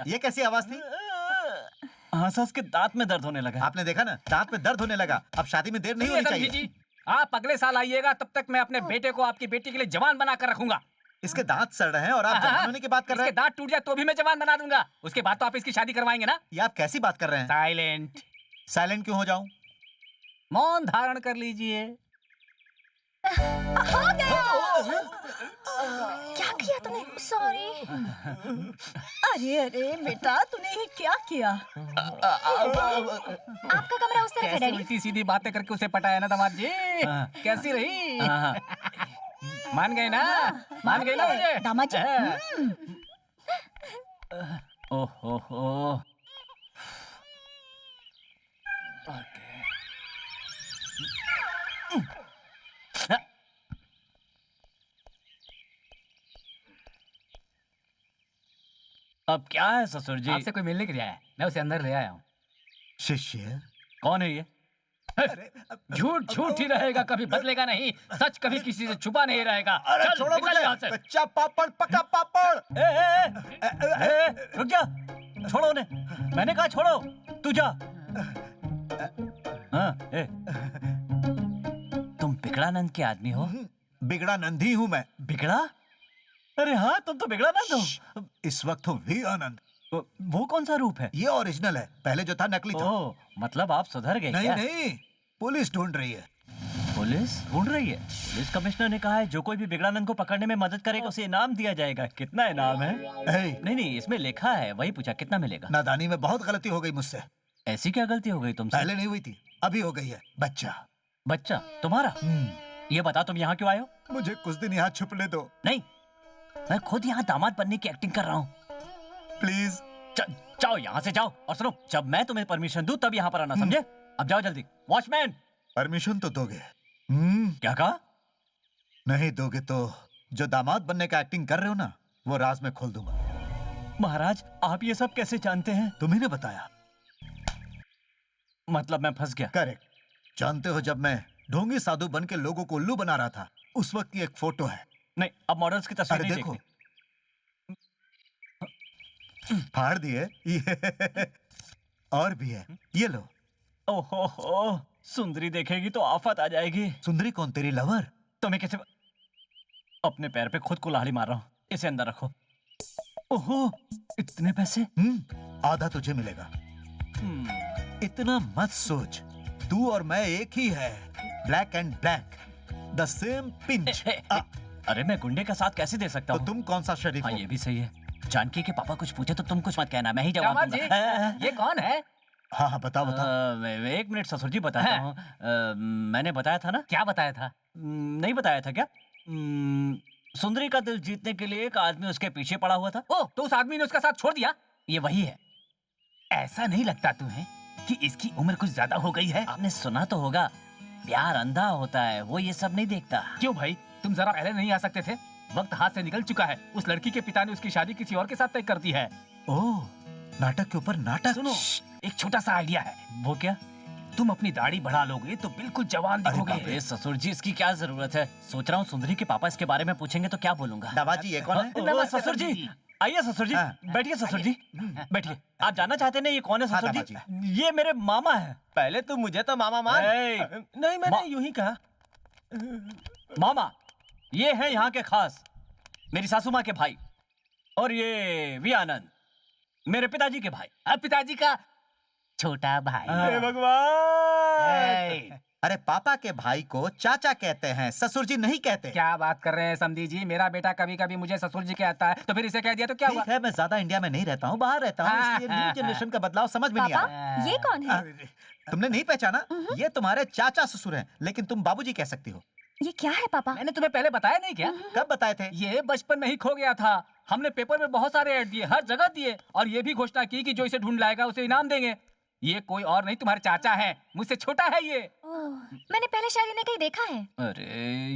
ये कैसी आवाज थी? हंस के दांत में दर्द होने लगा। आपने देखा ना, दांत में दर्द होने लगा। अब शादी में देर नहीं होनी समझी चाहिए। जी, आप अगले साल आइएगा, तब तक मैं अपने बेटे को आपकी बेटी के लिए जवान बना कर रखूंगा। इसके दांत सड़ रहे हैं और आप जवान होने की बात कर रहे इसके दांत टूट जाए तो भी मैं जवान बना दूंगा। उसके बाद तो आप इसकी शादी करवाएंगे ना? हैं। ये आप कैसी बात कर रहे हैं? साइलेंट। साइलेंट क्यों हो जाऊं? मौन धारण कर लीजिए। क्या किया तूने? सॉरी। अरे अरे बेटा, तूने ये क्या किया? आपका कमरा उस तरफ है कैसी डैडी। उल्टी सीधी बातें करके उसे पटाया ना दामाद जी? कैसी रही? मान गए ना? मान गए ना मुझे? दामाद जी, ओहो हो। ओके। अब क्या है ससुर जी? आपसे कोई मिलने के लिए आया है। मैं उसे अंदर ले आया हूँ। शिष्य, कौन है ये? झूठ झूठ ही रहेगा, कभी बदलेगा नहीं। सच कभी किसी से छुपा नहीं रहेगा। अरे चल, छोड़ो निकल यहाँ मुझे, से। कच्चा पापड़ पका पापड़। रुक जा, छोड़ो उन्हें। मैंने कहा छोड़ो, तू जा। हाँ, तुम बिगड़ानंद के आदमी हो? बिगड़ा नंदी हूँ मैं। बिगड़ा? अरे हाँ, तुम तो बिगड़ानंद हो। इस वक्त हूँ वी आनंद। वो कौन सा रूप है? ये ओरिजिनल है, पहले जो था नकली था। ओह, मतलब आप सुधर गए नहीं क्या? नहीं, पुलिस ढूंढ रही है। पुलिस ढूंढ रही है? पुलिस कमिश्नर ने कहा है जो कोई भी बिगड़ानंद को पकड़ने में मदद करेगा उसे इनाम दिया जाएगा। कितना इनाम है? नहीं नहीं, इसमें लिखा है, वही पूछा कितना मिलेगा। नादानी में बहुत गलती हो गई मुझसे। ऐसी क्या गलती हो गई तुमसे? पहले नहीं हुई थी, अभी हो गई है। बच्चा। बच्चा तुम्हारा? ये बता, तुम यहाँ क्यों आए हो? मुझे कुछ दिन यहाँ छुपने दो। नहीं, मैं खुद यहाँ दामाद बनने की एक्टिंग कर रहा हूँ। प्लीज जाओ यहाँ से, जाओ। और सुनो, जब मैं तुम्हें परमिशन दूं तब यहाँ पर आना, समझे? अब जाओ जल्दी। वॉचमैन! परमिशन तो दोगे? क्या कहा? नहीं दोगे तो जो दामाद बनने का एक्टिंग कर रहे हो ना, वो राज में खोल दूंगा। महाराज, आप ये सब कैसे जानते हैं? तुम्ही ने बताया। मतलब मैं फंस गया? करेक्ट। जानते हो, जब मैं ढोंगी साधु बन के लोगों को उल्लू बना रहा था, उस वक्त की एक फोटो है। नहीं, अब मॉडल्स की तस्वीर अरे नहीं देखो, देखनी। फाड़ दिए ये। और भी है, ये लो। ओहो हो, सुंदरी देखेगी तो आफत आ जाएगी। सुंदरी कौन, तेरी लवर? तुम्हें कैसे? अपने पैर पे खुद कुल्हाड़ी मार रहा हूँ। इसे अंदर रखो। ओहो, इतने पैसे? आधा तुझे मिलेगा। इतना मत सोच, तू और मैं एक ही है। Black and black, the same pinch. अरे मैं गुंडे का साथ कैसे दे सकता तो हूँ? तुम कौन सा शरीफ हाँ, हो? ये भी सही है। जानकी के पापा कुछ पूछे तो तुम कुछ मत कहना, मैं ही जवाब दामाद दूंगा। जी, ये कौन है? हाँ हाँ, बताओ बताओ। एक मिनट ससुर जी, बताता हूँ। मैंने बताया था ना? क्या बताया था? नहीं बताया था क्या? सुंदरी का दिल जीतने के लिए एक आदमी उसके पीछे पड़ा हुआ था। ओह, तो उस आदमी ने उसका साथ छोड़ दिया? ये वही है। ऐसा नहीं लगता तुम्हें कि इसकी उम्र कुछ ज्यादा हो गई है? आपने सुना तो होगा, प्यार अंधा होता है, वो ये सब नहीं देखता। क्यों भाई, तुम जरा पहले नहीं आ सकते थे? वक्त हाथ से निकल चुका है। उस लड़की के पिता ने उसकी शादी किसी और के साथ तय कर दी है। ओह, नाटक के ऊपर नाटक। सुनो, एक छोटा सा आइडिया है। वो क्या? तुम अपनी दाढ़ी बढ़ा लोगे तो बिल्कुल जवान दिखोगे। अरे ससुर जी, इसकी क्या जरूरत है? सोच रहा हूँ सुंदरी के पापा इसके बारे में पूछेंगे तो क्या बोलूंगा। दामाद जी, ये कौन है? नमस्ते ससुर जी। आइए ससुर जी, बैठिए ससुर जी, बैठिए। आप जानना चाहते हैं ना ये कौन है ससुर दामाद जी? ये मेरे मामा है। पहले तुम मुझे तो मामा मान। ए, नहीं, मैंने यूं ही कहा। मामा, ये है यहाँ के खास, मेरी सासू माँ के भाई। और ये वी आनंद, मेरे पिताजी के भाई। अब पिताजी का छोटा भाई। हे भगवान! अरे पापा के भाई को चाचा कहते हैं, ससुर जी नहीं कहते। क्या बात कर रहे हैं समधी जी? मेरा बेटा कभी कभी मुझे ससुर जी कहता है, तो फिर इसे कह दिया तो क्या हुआ? ठीक है, मैं ज्यादा इंडिया में नहीं रहता हूँ, बाहर रहता हूँ, इसलिए न्यू जनरेशन का बदलाव समझ में नहीं आ रहा। पापा, ये कौन है? तुमने नहीं पहचाना? ये तुम्हारे चाचा ससुर हैं, लेकिन तुम बाबूजी कह सकती हो। ये क्या है पापा? मैंने तुम्हें पहले बताया नहीं क्या? कब बताए थे? ये बचपन में ही खो गया था। हमने पेपर में बहुत सारे ऐड दिए, हर जगह दिए, और ये भी घोषणा की कि जो इसे ढूंढ लाएगा उसे इनाम देंगे। ये कोई और नहीं, तुम्हारे चाचा है, मुझसे छोटा है ये। मैंने पहले शायद इन्हें कहीं देखा है। अरे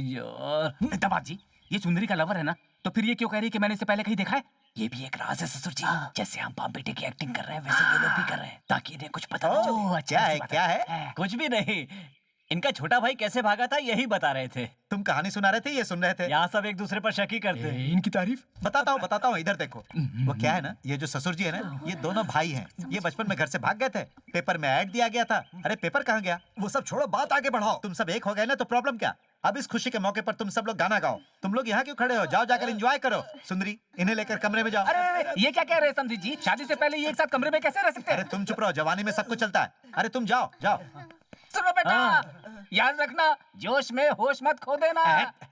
यार, दामाद जी, ये सुंदरी का लवर है ना? तो फिर ये क्यों कह रही है कि मैंने इसे पहले कहीं देखा है? ये भी एक राज है ससुर जी। जैसे हम बाप बेटे की एक्टिंग कर रहे हैं वैसे ये लोग भी कर रहे हैं, ताकि इन्हें कुछ पता न चले। क्या है, क्या है? कुछ भी नहीं, इनका छोटा भाई कैसे भागा था यही बता रहे थे। तुम कहानी सुना रहे थे, ये सुन रहे थे। यहाँ सब एक दूसरे पर शक ही करते हैं। इनकी तारीफ बताता हूँ, इधर देखो। वो क्या है ना, ये जो ससुर जी है ना, ये दोनों भाई हैं। ये बचपन में घर से भाग गए थे, पेपर में ऐड दिया गया था। अरे पेपर कहाँ गया? वो सब छोड़ो, बात आगे बढ़ाओ। तुम सब एक हो गए ना, तो प्रॉब्लम क्या? अब इस खुशी के मौके पर तुम सब लोग गाना गाओ। तुम लोग यहाँ क्यों खड़े हो? जाओ जाकर एंजॉय करो। सुंदरी, इन्हें लेकर कमरे में जाओ। अरे ये क्या कह रहे हैं समधी जी? शादी से पहले ये एक साथ कमरे में कैसे रह सकते हैं? अरे तुम चुप रहो, जवानी में सब कुछ चलता है। अरे तुम जाओ जाओ। सुनो बेटा, याद रखना, जोश में होश मत खो देना।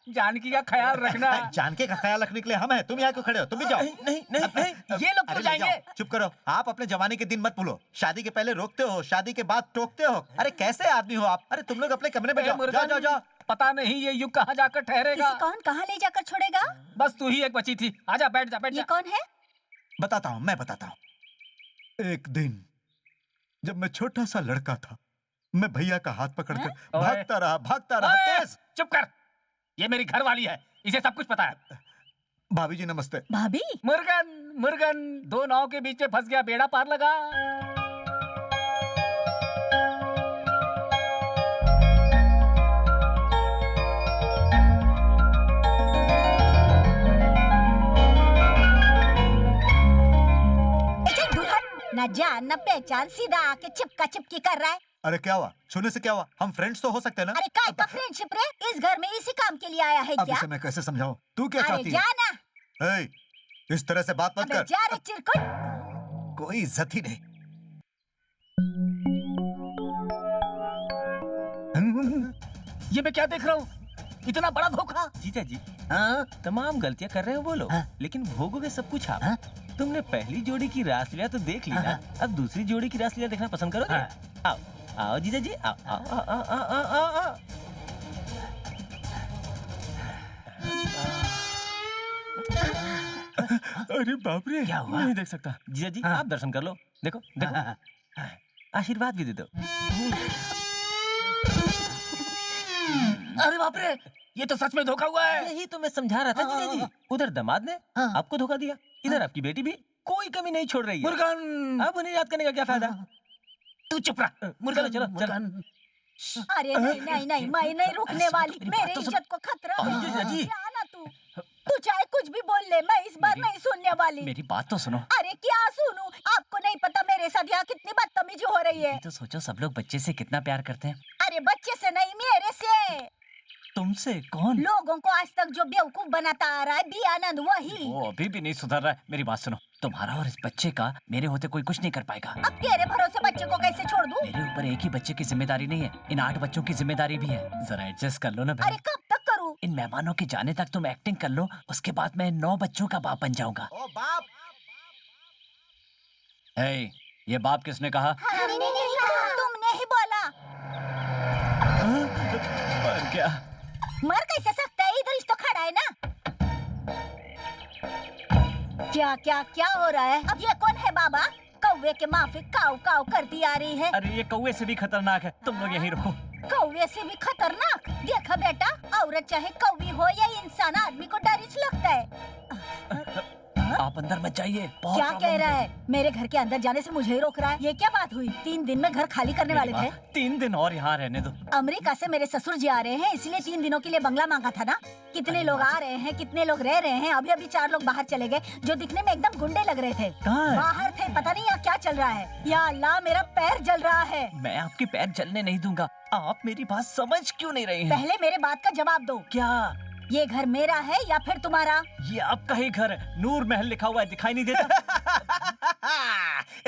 जानकी का ख्याल रखना। जानकी का ख्याल रखने के लिए हम हैं, तुम यहाँ क्यों खड़े हो? तुम भी जाओ। नहीं नहीं नहीं, ये लोग क्यों अरे ले जाएंगे? जाओ, चुप करो। आप अपने जवानी के दिन मत भूलो। शादी के पहले रोकते हो, शादी के बाद टोकते हो। अरे कैसे आदमी हो आप? अरे तुम लोग अपने कमरे में जाओ जाओ जाओ। पता नहीं ये युग कहाँ जाकर ठहरेगा। इसे कौन कहाँ ले जाकर छोड़ेगा? बस तू ही एक बची थी। आजा, बैठ जा बैठ ये जा। कौन है? बताता हूं, मैं बताता हूं। एक दिन जब मैं छोटा सा लड़का था, मैं भैया का हाथ पकड़कर ओए। भागता रहा ओए, तेज। चुप कर। ये मेरी घर वाली है, इसे सब कुछ पता है। भाभी जी नमस्ते। भाभी मुर्गन मुर्गन, दो नाव के बीच में फंस गया, बेड़ा पार लगा। न जान न पहचान, सीधा आके चिपका चिपकी कर रहा है। अरे क्या हुआ? छूने से क्या हुआ? हम फ्रेंड्स तो हो सकते हैं ना? अरे काय का फ्रेंडशिप रे? इस घर में इसी काम के लिए आया है अब क्या? इसे मैं कैसे समझाऊं? तू क्या अरे चाहती है? जाना। ए, इस तरह से बात मत अबे कर। जा रे चिरकुट। कोई इज्जत ही नहीं। ये मैं क्या देख रहा हूँ? इतना बड़ा धोखा। जीजा जी, हाँ? तमाम गलतियां कर रहे हो वो लोग, लेकिन भोगोगे सब कुछ आप। तुमने पहली जोड़ी की रासलीला तो देख ली ना, अब दूसरी जोड़ी की रासलीला देखना पसंद करोगे? आओ आओ जीजा जी, आओ आओ आओ आओ आओ आओ आओ। अरे बाप रे, क्या हुआ? नहीं देख सकता। जीजा जी आप दर्शन कर लो, देखो देखो, आशीर्वाद भी दे दो। अरे बाप रे, ये तो सच में धोखा हुआ है। यही तो मैं समझा रहा था जीजा जी। उधर दामाद ने आपको धोखा दिया, इधर आपकी बेटी भी कोई कमी नहीं छोड़ रही है। मुर्गन, अब उन्हें याद करने का क्या फायदा? तू चुप रहा। चलो चलो चलो। अरे नहीं नहीं नहीं, मैं नहीं रुकने वाली। मेरे इज्जत को खतरा है। जीजा जी। जाना तू चाहे कुछ भी बोल ले, मैं इस बार नहीं सुनने वाली। मेरी बात तो सुनो। अरे क्या सुनूं? आपको नहीं पता मेरे साथ यहाँ कितनी बदतमीजी हो रही है। ये तो सोचो सब लोग बच्चे से कितना प्यार करते हैं। अरे बच्चे से नहीं, मेरे से। तुमसे कौन? लोगों को आज तक जो बेवकूफ बनाता आ रहा है बी आनंद, वही। वो अभी भी नहीं सुधर रहा है। मेरी बात सुनो, तुम्हारा और इस बच्चे का मेरे होते कोई कुछ नहीं कर पाएगा। अब तेरे भरोसे बच्चे को कैसे छोड़ दूं? मेरे ऊपर एक ही बच्चे की जिम्मेदारी नहीं है, इन 8 बच्चों की जिम्मेदारी भी है। जरा एडजस्ट कर लो ना अरे बहन। कब तक करूं? इन मेहमानों के जाने तक तुम एक्टिंग कर लो, उसके बाद मैं 9 बच्चों का बाप बन जाऊंगा। ओ बाप! ए, ये बाप किसने कहा? हमने नहीं कहा, तुमने ही बोला। पर क्या? मर कैसे सकता है? इधर तो खड़ा है ना। क्या क्या क्या हो रहा है? अब ये कौन है बाबा? कौवे के माफी काव काव करती आ रही है। अरे ये कौवे से भी खतरनाक है, तुम लोग यहीं रुको। कौवे से भी खतरनाक? देखा बेटा, औरत चाहे कौवी हो या इंसान, आदमी को डर ही लगता है। आप अंदर मत जाइए, बहुत क्या प्रॉब्लम कह रहा है। है? मेरे घर के अंदर जाने से मुझे ही रोक रहा है। ये क्या बात हुई? 3 दिन में घर खाली करने वाले थे। 3 दिन और यहाँ रहने दो। अमेरिका से मेरे ससुर जी आ रहे हैं, इसलिए 3 दिनों के लिए बंगला मांगा था ना। कितने लोग आ रहे हैं, कितने लोग रह रहे हैं। अभी अभी 4 लोग बाहर चले गए, जो दिखने में एकदम गुंडे लग रहे थे। कहाँ है? बाहर थे, पता नहीं यहाँ क्या चल रहा है। या अल्लाह, मेरा पैर जल रहा है। मैं आपके पैर जलने नहीं दूंगा। आप मेरी बात समझ क्यों नहीं रहे हैं? पहले मेरे बात का जवाब दो। क्या ये घर मेरा है या फिर तुम्हारा? ये आपका ही घर है, नूर महल लिखा हुआ है, दिखाई नहीं देता?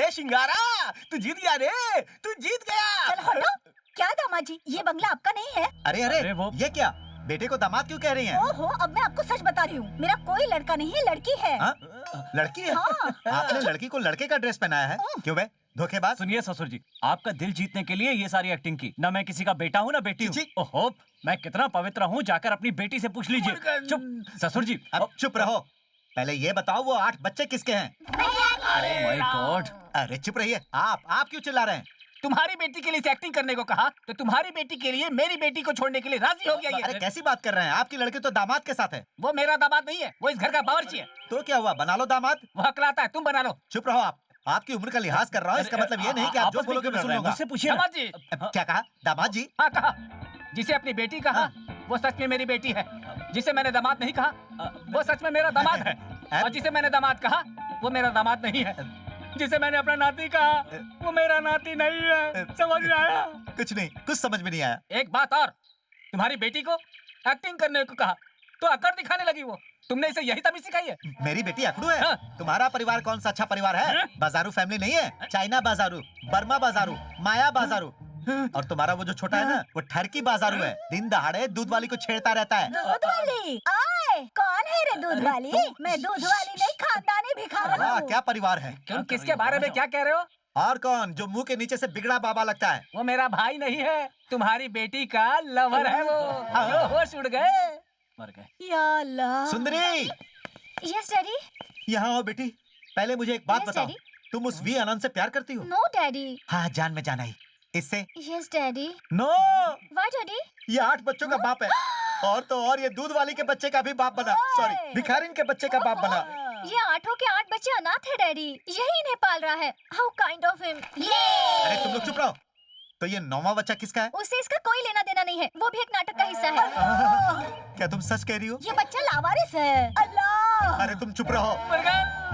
ए शिंगारा, तू जीत गया रे, तू जीत गया। चल हटो। क्या दामाद जी, ये बंगला आपका नहीं है? अरे अरे अरे वो- ये क्या? बेटे को दामाद क्यों कह रही हैं? ओहो, अब मैं आपको सच बता रही हूँ, मेरा कोई लड़का नहीं है, लड़की है। हाँ? लड़की है? हाँ। आपने लड़की को लड़के का ड्रेस पहनाया है? क्यों बे? धोखेबाज! सुनिए ससुर जी, आपका दिल जीतने के लिए ये सारी एक्टिंग की। ना मैं किसी का बेटा हूँ ना बेटी हूँ। जी। ओहो, मैं कितना पवित्र हूँ, जाकर अपनी बेटी से पूछ लीजिए। चुप ससुर जी। अब चुप रहो। पहले ये बताओ वो 8 बच्चे किसके हैं? अरे माय गॉड। अरे चुप रहिए। आप क्यों चिल्ला रहे हैं? तुम्हारी बेटी के लिए इसे एक्टिंग करने को कहा, तो तुम्हारी बेटी के लिए मेरी बेटी को छोड़ने के लिए राजी हो गया अरे ये। कैसी बात कर रहे हैं? आपकी लड़की तो दामाद के साथ है। वो मेरा दामाद नहीं है, वो इस घर का बावर्ची है। तो क्या हुआ? बना लो दामाद। वो हकलाता है, तुम बना लो। चुप रहो आप। आपकी उम्र का लिहाज कर रहा हूँ, इसका मतलब ये नहीं कि आप जो बोलोगे मैं सुनूंगा। मुझसे पूछिए ना। दामाद जी। क्या कहा? दामाद जी? हाँ कहा। जिसे अपनी बेटी कहा, वो सच में मेरी बेटी है। जिसे मैंने दामाद नहीं कहा, वो सच में मेरा दामाद है। और जिसे मैंने दामाद कहा, वो मेरा दामाद नहीं है। जिसे मैंने अपना नाती कहा, वो मेरा नाती नहीं है। समझ में आया? कुछ नहीं, कुछ समझ में नहीं आया। एक बात और, तुम्हारी बेटी को एक्टिंग करने को कहा तो अकड़ दिखाने लगी वो। तुमने इसे यही तमीज सिखाई है? मेरी बेटी अकड़ू है? हाँ। तुम्हारा परिवार कौन सा अच्छा परिवार है? बाजारू फैमिली नहीं है? चाइना बाजारू, बर्मा बाजारू, माया बाजारू। और तुम्हारा वो जो छोटा है ना, वो ठरकी बाजारू है। दिन दहाड़े दूध वाली को छेड़ता रहता है। दूध वाली? आए, कौन है रे दूध वाली? मैं दूध वाली नहीं, खानदानी भिखारी वाह, हूँ। क्या परिवार है। तुम किसके बारे में क्या कह रहे हो? और कौन जो मुंह के नीचे से बिगड़ा बाबा लगता है? वो मेरा भाई नहीं है, तुम्हारी बेटी का लवर है वो। होश उड़ गए। मर गए। या अल्लाह। सुंदरी, यस डैडी। यहाँ आओ बेटी। पहले मुझे एक बात Yes, बताओ, Daddy. तुम उस वी आनंद से प्यार करती हो? No daddy. हाँ, जान में जाना ही। इससे? Yes daddy. No, why daddy? ये 8 बच्चों का बाप है। और तो और ये दूध वाली के बच्चे का भी बाप बना, सॉरी, भिखारिन के बच्चे का बाप बना। ये 8 के 8 बच्चे अनाथ है डैडी, यही इन्हें पाल रहा है। How kind of him. अरे तुम लोग चुप रहो। तो ये 9वां बच्चा किसका है? उससे इसका कोई लेना देना नहीं है, वो भी एक नाटक का हिस्सा है। क्या तुम सच कह रही हो? ये बच्चा लावारिस है। अल्लाह। अरे तुम चुप रहो।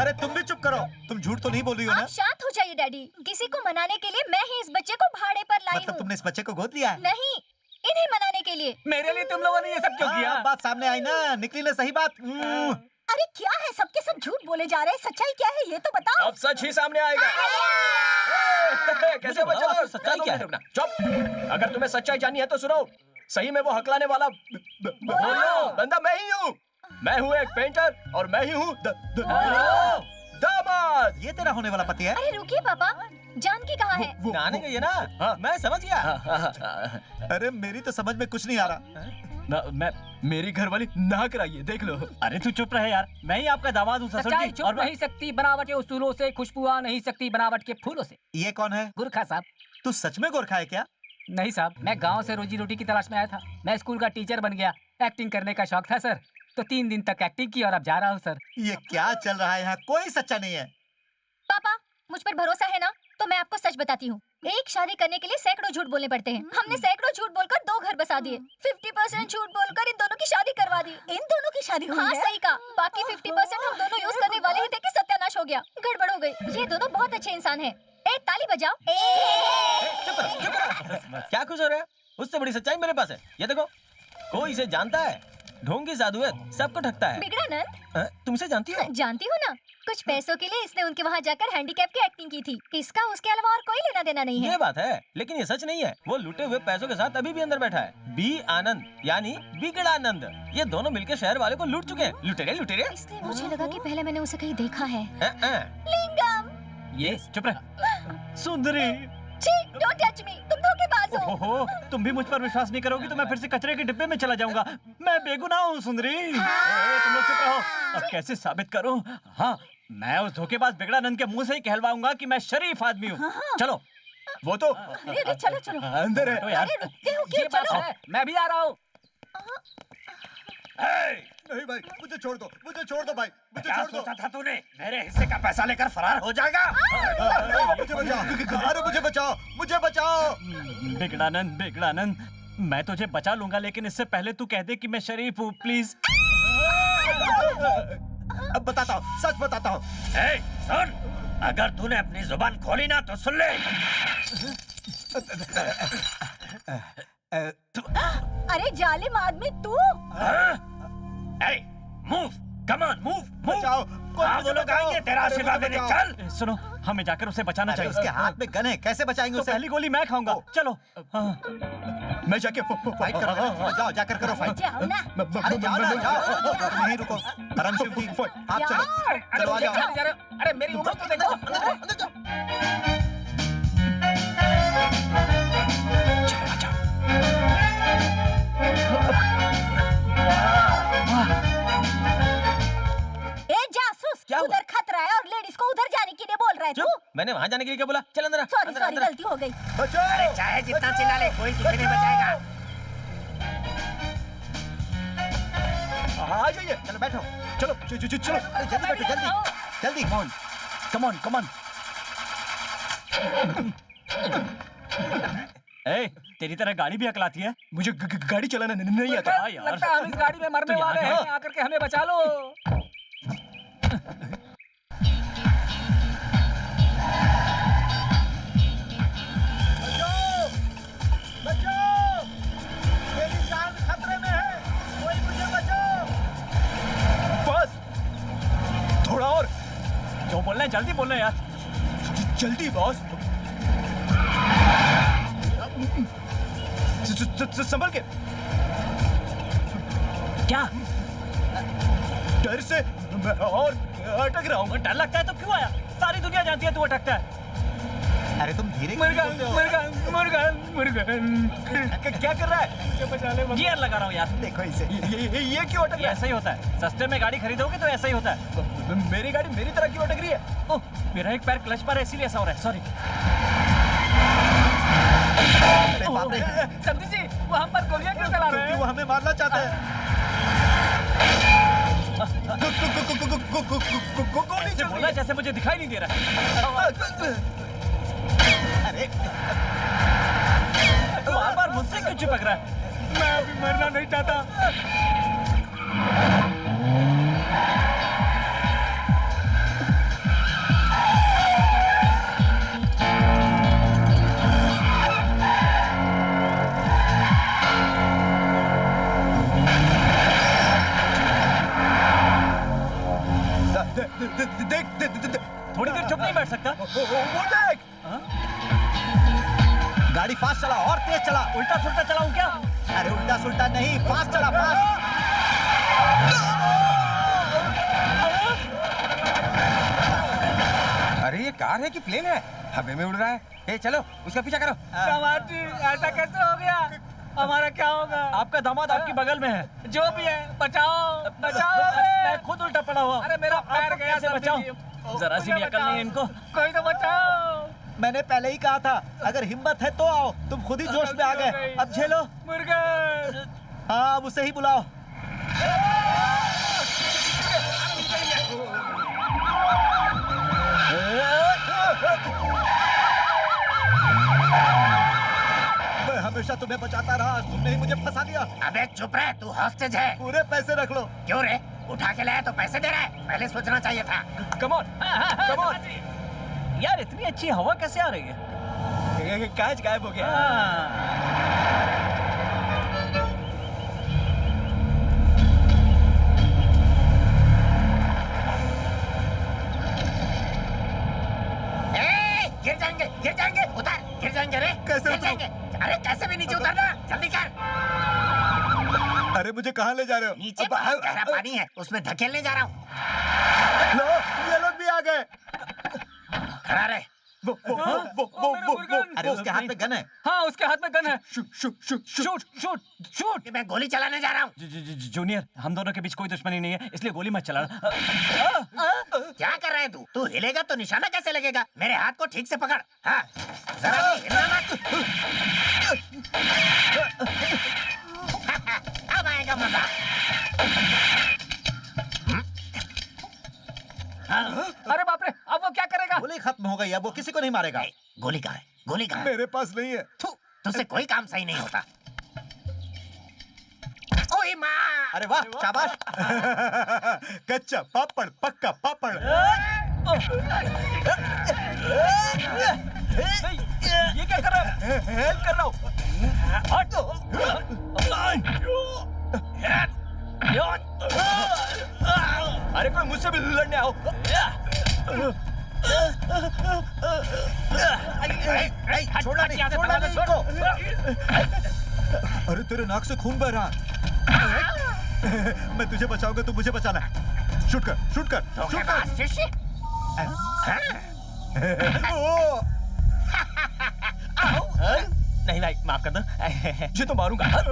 अरे तुम भी चुप करो। तुम झूठ तो नहीं बोल रही हो ना? आप शांत हो जाइए डैडी। किसी को मनाने के लिए मैं ही इस बच्चे को भाड़े पर लाई मतलब हूँ। तुमने इस बच्चे को गोद लिया है? नहीं, इन्हें मनाने के लिए। मेरे लिए तुम लोगों ने ये सब क्यों किया? हाँ, बात सामने आई ना, निकली ना सही बात। अरे क्या है, सबके सब झूठ बोले जा रहे हैं, सच्चाई क्या है ये तो बताओ। अब सच ही सामने आएगा। कैसे बचा? सच्चाई क्या है? चुप। अगर तुम्हें सच्चाई जाननी है तो सुनो। सही में वो हकलाने वाला बंदा मैं ही हूँ। मैं हूँ एक पेंटर और मैं ही हूँ दामाद। ये तेरा होने वाला पति है? अरे रुकिए पापा, जानकी कहाँ है? नाने का ये ना, मैं समझ गया। अरे मेरी तो समझ में कुछ नहीं आ रहा। मैं मेरी घरवाली ना कराइए, देख लो। अरे तू चुप रहे यार, मैं ही आपका दामाद हूँ ससुर सच्चाई जी। छुप नहीं सकती बनावट के उसूलों से, खुशबू आ नहीं सकती बनावट के फूलों से। ये कौन है? गुरखा साहब। तू सच में गोरखा है क्या? नहीं साहब, मैं गांव से रोजी रोटी की तलाश में आया था। मैं स्कूल का टीचर बन गया, एक्टिंग करने का शौक था सर, तो 3 दिन तक एक्टिंग की और अब जा रहा हूँ सर। ये क्या चल रहा है यहाँ? कोई सच्चा नहीं है। पापा, मुझ पर भरोसा है ना? तो मैं आपको सच बताती हूँ। एक शादी करने के लिए सैकड़ों झूठ बोलने पड़ते हैं। हमने सैकड़ों झूठ बोलकर 2 घर बसा दिए। 50% झूठ बोलकर इन दोनों की शादी करवा दी। इन दोनों की शादी हुई हाँ है? सही कहा। बाकी 50% हम दोनों यूज करने वाले ही थे कि सत्यानाश हो गया, गड़बड़ हो गई। ये दोनों बहुत अच्छे इंसान हैं। एक ताली बजाओ। क्या खुश हो रहे हो? उससे बड़ी सच्चाई मेरे पास है। ये देखो, कोई इसे जानता है, ढोंगी साधु है, सबको ठगता है। बिगड़ानंद, तुमसे जानती हो? जानती हूँ ना, कुछ पैसों के लिए इसने उनके वहाँ जाकर हैंडीकैप की एक्टिंग की थी। इसका उसके अलावा और कोई लेना देना नहीं है। ये बात है, लेकिन ये सच नहीं है। वो लुटे हुए पैसों के साथ अभी भी अंदर बैठा है। बी आनंद यानी बिगड़ानंद। ये दोनों मिलकर शहर वाले को लूट चुके हैं। लुटेरे लुटेरे। इसलिए मुझे लगा कि पहले मैंने उसे कहीं देखा है। लिंगम, ये चुप रह। सुंदरी, डोंट टच मी, तुम धोखेबाज हो। ओहो, तुम भी मुझ पर विश्वास नहीं करोगी तो मैं फिर से कचरे के डिब्बे में चला जाऊंगा। मैं बेगुनाह हूँ सुंदरी। तुम लोग चुप रहो। अब कैसे साबित करूं? हाँ, मैं उस धोखेबाज बिगड़ानंद के मुंह से ही कहलवाऊंगा कि मैं शरीफ आदमी हूँ। चलो। वो तो अरे चलो चलो। अंदर है। तो यार, अरे रुकते हो क्यों? ये बात चलो। है, मैं भी आ रहा हूँ। नहीं भाई, मुझे छोड़ दो, मुझे छोड़ दो भाई, मुझे क्या छोड़ दो। सोचा था तूने? मेरे हिस्से का पैसा लेकर फरार हो जाएगा? मुझे बचाओ, अरे मुझे बचाओ, मुझे बचाओ। बिगड़ानंद, बिगड़ानंद, मैं तुझे बचा लूंगा, लेकिन इससे पहले तू कह दे कि मैं शरीफ हूँ, प्लीज। अब बताता हूँ, सच बताता हूँ। ए, सुन, अगर तूने अपनी जुबान खोली ना तो सुन ले। अरे जालिम आदमी तू। ए, move, come on, move, move. बचाओ, कोई हाँ, मुझे वो लोग बचाओ। आएंगे तेरा अरे आशीर्वाद मुझे देने। बचाओ। चल। सुनो, हमें जाकर उसे बचाना अरे चाहिए। उसके हाथ में गन है, कैसे बचाएंगे तो उसे? पहली गोली मैं खाऊंगा। चलो। हाँ। मैं जाके फाइट करो, जाओ जाकर करो फाइट। जाओ ना। अरे जाओ ना, जाओ। तुम यहीं रुको। परमशिव जी, आप चलो, चलो आ जाओ। अरे मेरी उम्र तो देखो। ए जासूस, क्या हुआ? उधर खतरा है और लेडीज को उधर जाने के लिए बोल रहा है तू। चुप, मैंने वहाँ जाने के लिए क्या बोला? चल अंदर आ। सॉरी अंदर, सॉरी, अंदर आ। गलती हो गई। अरे चाहे जितना चिल्ला ले, कोई तुझे नहीं बचाएगा। आ जाइए। चलो बैठो। चलो चलो। अरे जल्दी बैठो, जल्दी जल्दी। Come on. ए, तेरी तरह गाड़ी भी अकलाती है? मुझे गाड़ी चलाना नहीं आता। हाँ यार। लगता है हम इस गाड़ी में मरने तो यहाँ वाले क्या? हैं, आकर के हमें बचा लो। बचाओ, मेरी जान खतरे में है, कोई मुझे बचाओ। बस थोड़ा और। जो बोलना है जल्दी बोलना है यार। जल्दी बॉस। संभल के। क्या डर से मैं और अटक रहा हूँ। डर लगता है तो क्यों आया? सारी दुनिया जानती है तू अटकता है। अरे तुम धीरे क्यों मुर्गन बोलते हो? मुर्गन मुर्गन मुर्गन क्या कर रहा है? मुझे बचा ले मम्मी। गियर लगा रहा हूँ यार। देखो इसे। ये क्यों अटक ये ऐसा ही होता है, सस्ते में गाड़ी खरीदोगे तो ऐसा ही होता है। रहा है? मेरी गाड़ी मेरी तरह क्यों अटक रही है? ओह, मेरा एक पैर क्लच पर है इसीलिए ऐसा हो रहा है, सॉरी। अरे बाप रे, समझी जी, वो हम पर गोलियां क्यों चला रहे क्योंकि हैं? वो हमें मारना चाहता है। गोली ऐसे चल बोला रही जैसे मुझे दिखाई नहीं दे रहा है। अरे बार-बार मुझसे क्यों चिपक रहा है? मैं अभी मरना नहीं चाहता। देख थोड़ी देर चुप नहीं बैठ सकता? वो देख। गाड़ी फास्ट चला और तेज चला। उल्टा सुल्टा चलाऊं क्या? अरे उल्टा सुल्टा नहीं, फास्ट चला, फास्ट। अरे ये कार है कि प्लेन है? हवा में उड़ रहा है। ए चलो उसका पीछा करो। दामाद जी, ऐसा कैसे हो गया? हमारा क्या होगा? आपका दामाद आपकी बगल में है। जो भी है, बचाओ बचाओ। मैं खुद उल्टा पड़ा हुआ। अरे मेरा पैर आपको गया, कैसे समझी बचाऊं? जी। जरा सी भी अकल नहीं है इनको। कोई तो बचाओ। मैंने पहले ही कहा था, अगर हिम्मत है तो आओ। तुम खुद ही जोश में आ गए। अब झेलो। मुर्गन हाँ, अब उसे ही बुलाओ। मैं हमेशा तुम्हें बचाता रहा, आज तुमने ही मुझे फंसा दिया। अबे चुप रहे, तू हॉस्टेज है। पूरे पैसे रख लो। क्यों रे? उठा के लाया तो पैसे दे रहा है, पहले सोचना चाहिए था। Come on, come on. यार इतनी अच्छी हवा कैसे आ रही है? कांच गायब हो गया। गिर जाएंगे, उतर, गिर जाएंगे रे। कैसे गिर उतरूं? जाएंगे? अरे कैसे भी नीचे उतरना, जल्दी कर। अरे मुझे कहाँ ले जा रहे हो? नीचे बहुत गहरा पानी है, उसमें धकेलने जा रहा हूँ। लो, ये लोग भी आ गए। खड़ा रहे। वो अरे उसके हाथ में गन है। हाँ, उसके हाथ में गन है। Shoot shoot shoot. मैं गोली चलाने जा रहा हूँ। जूनियर, हम दोनों के बीच कोई दुश्मनी नहीं है, इसलिए गोली मत चला। क्या कर रहा है तू? तू हिलेगा तो निशाना कैसे लगेगा? मेरे हाथ को ठीक से पकड़। हाँ, जरा भी हिलना मत। अब आएगा मजा। अरे बाप रे, अब वो क्या करेगा? गोली खत्म हो गई, अब वो किसी को नहीं मारेगा। गोली कहाँ है? गोली कहाँ है? मेरे पास नहीं है। तुझसे कोई काम सही नहीं होता। ओए माँ! अरे वाह, शाबाश। कच्चा पापड़, पक्का पापड़। ये क्या कर रहा है? हेल्प कर रहा हूँ। अरे कोई मुझसे भी लड़ने आओ। छोड़ना नहीं, छोड़ना नहीं इसको। अरे तेरे नाक से खून बह रहा है। मैं तुझे बचाऊंगा, तू मुझे बचाना। शूट कर, शूट कर, शूट कर। धोखेबाज शिष्य। ओ, नहीं भाई, माफ कर दो। ये तो मारूंगा। यहाँ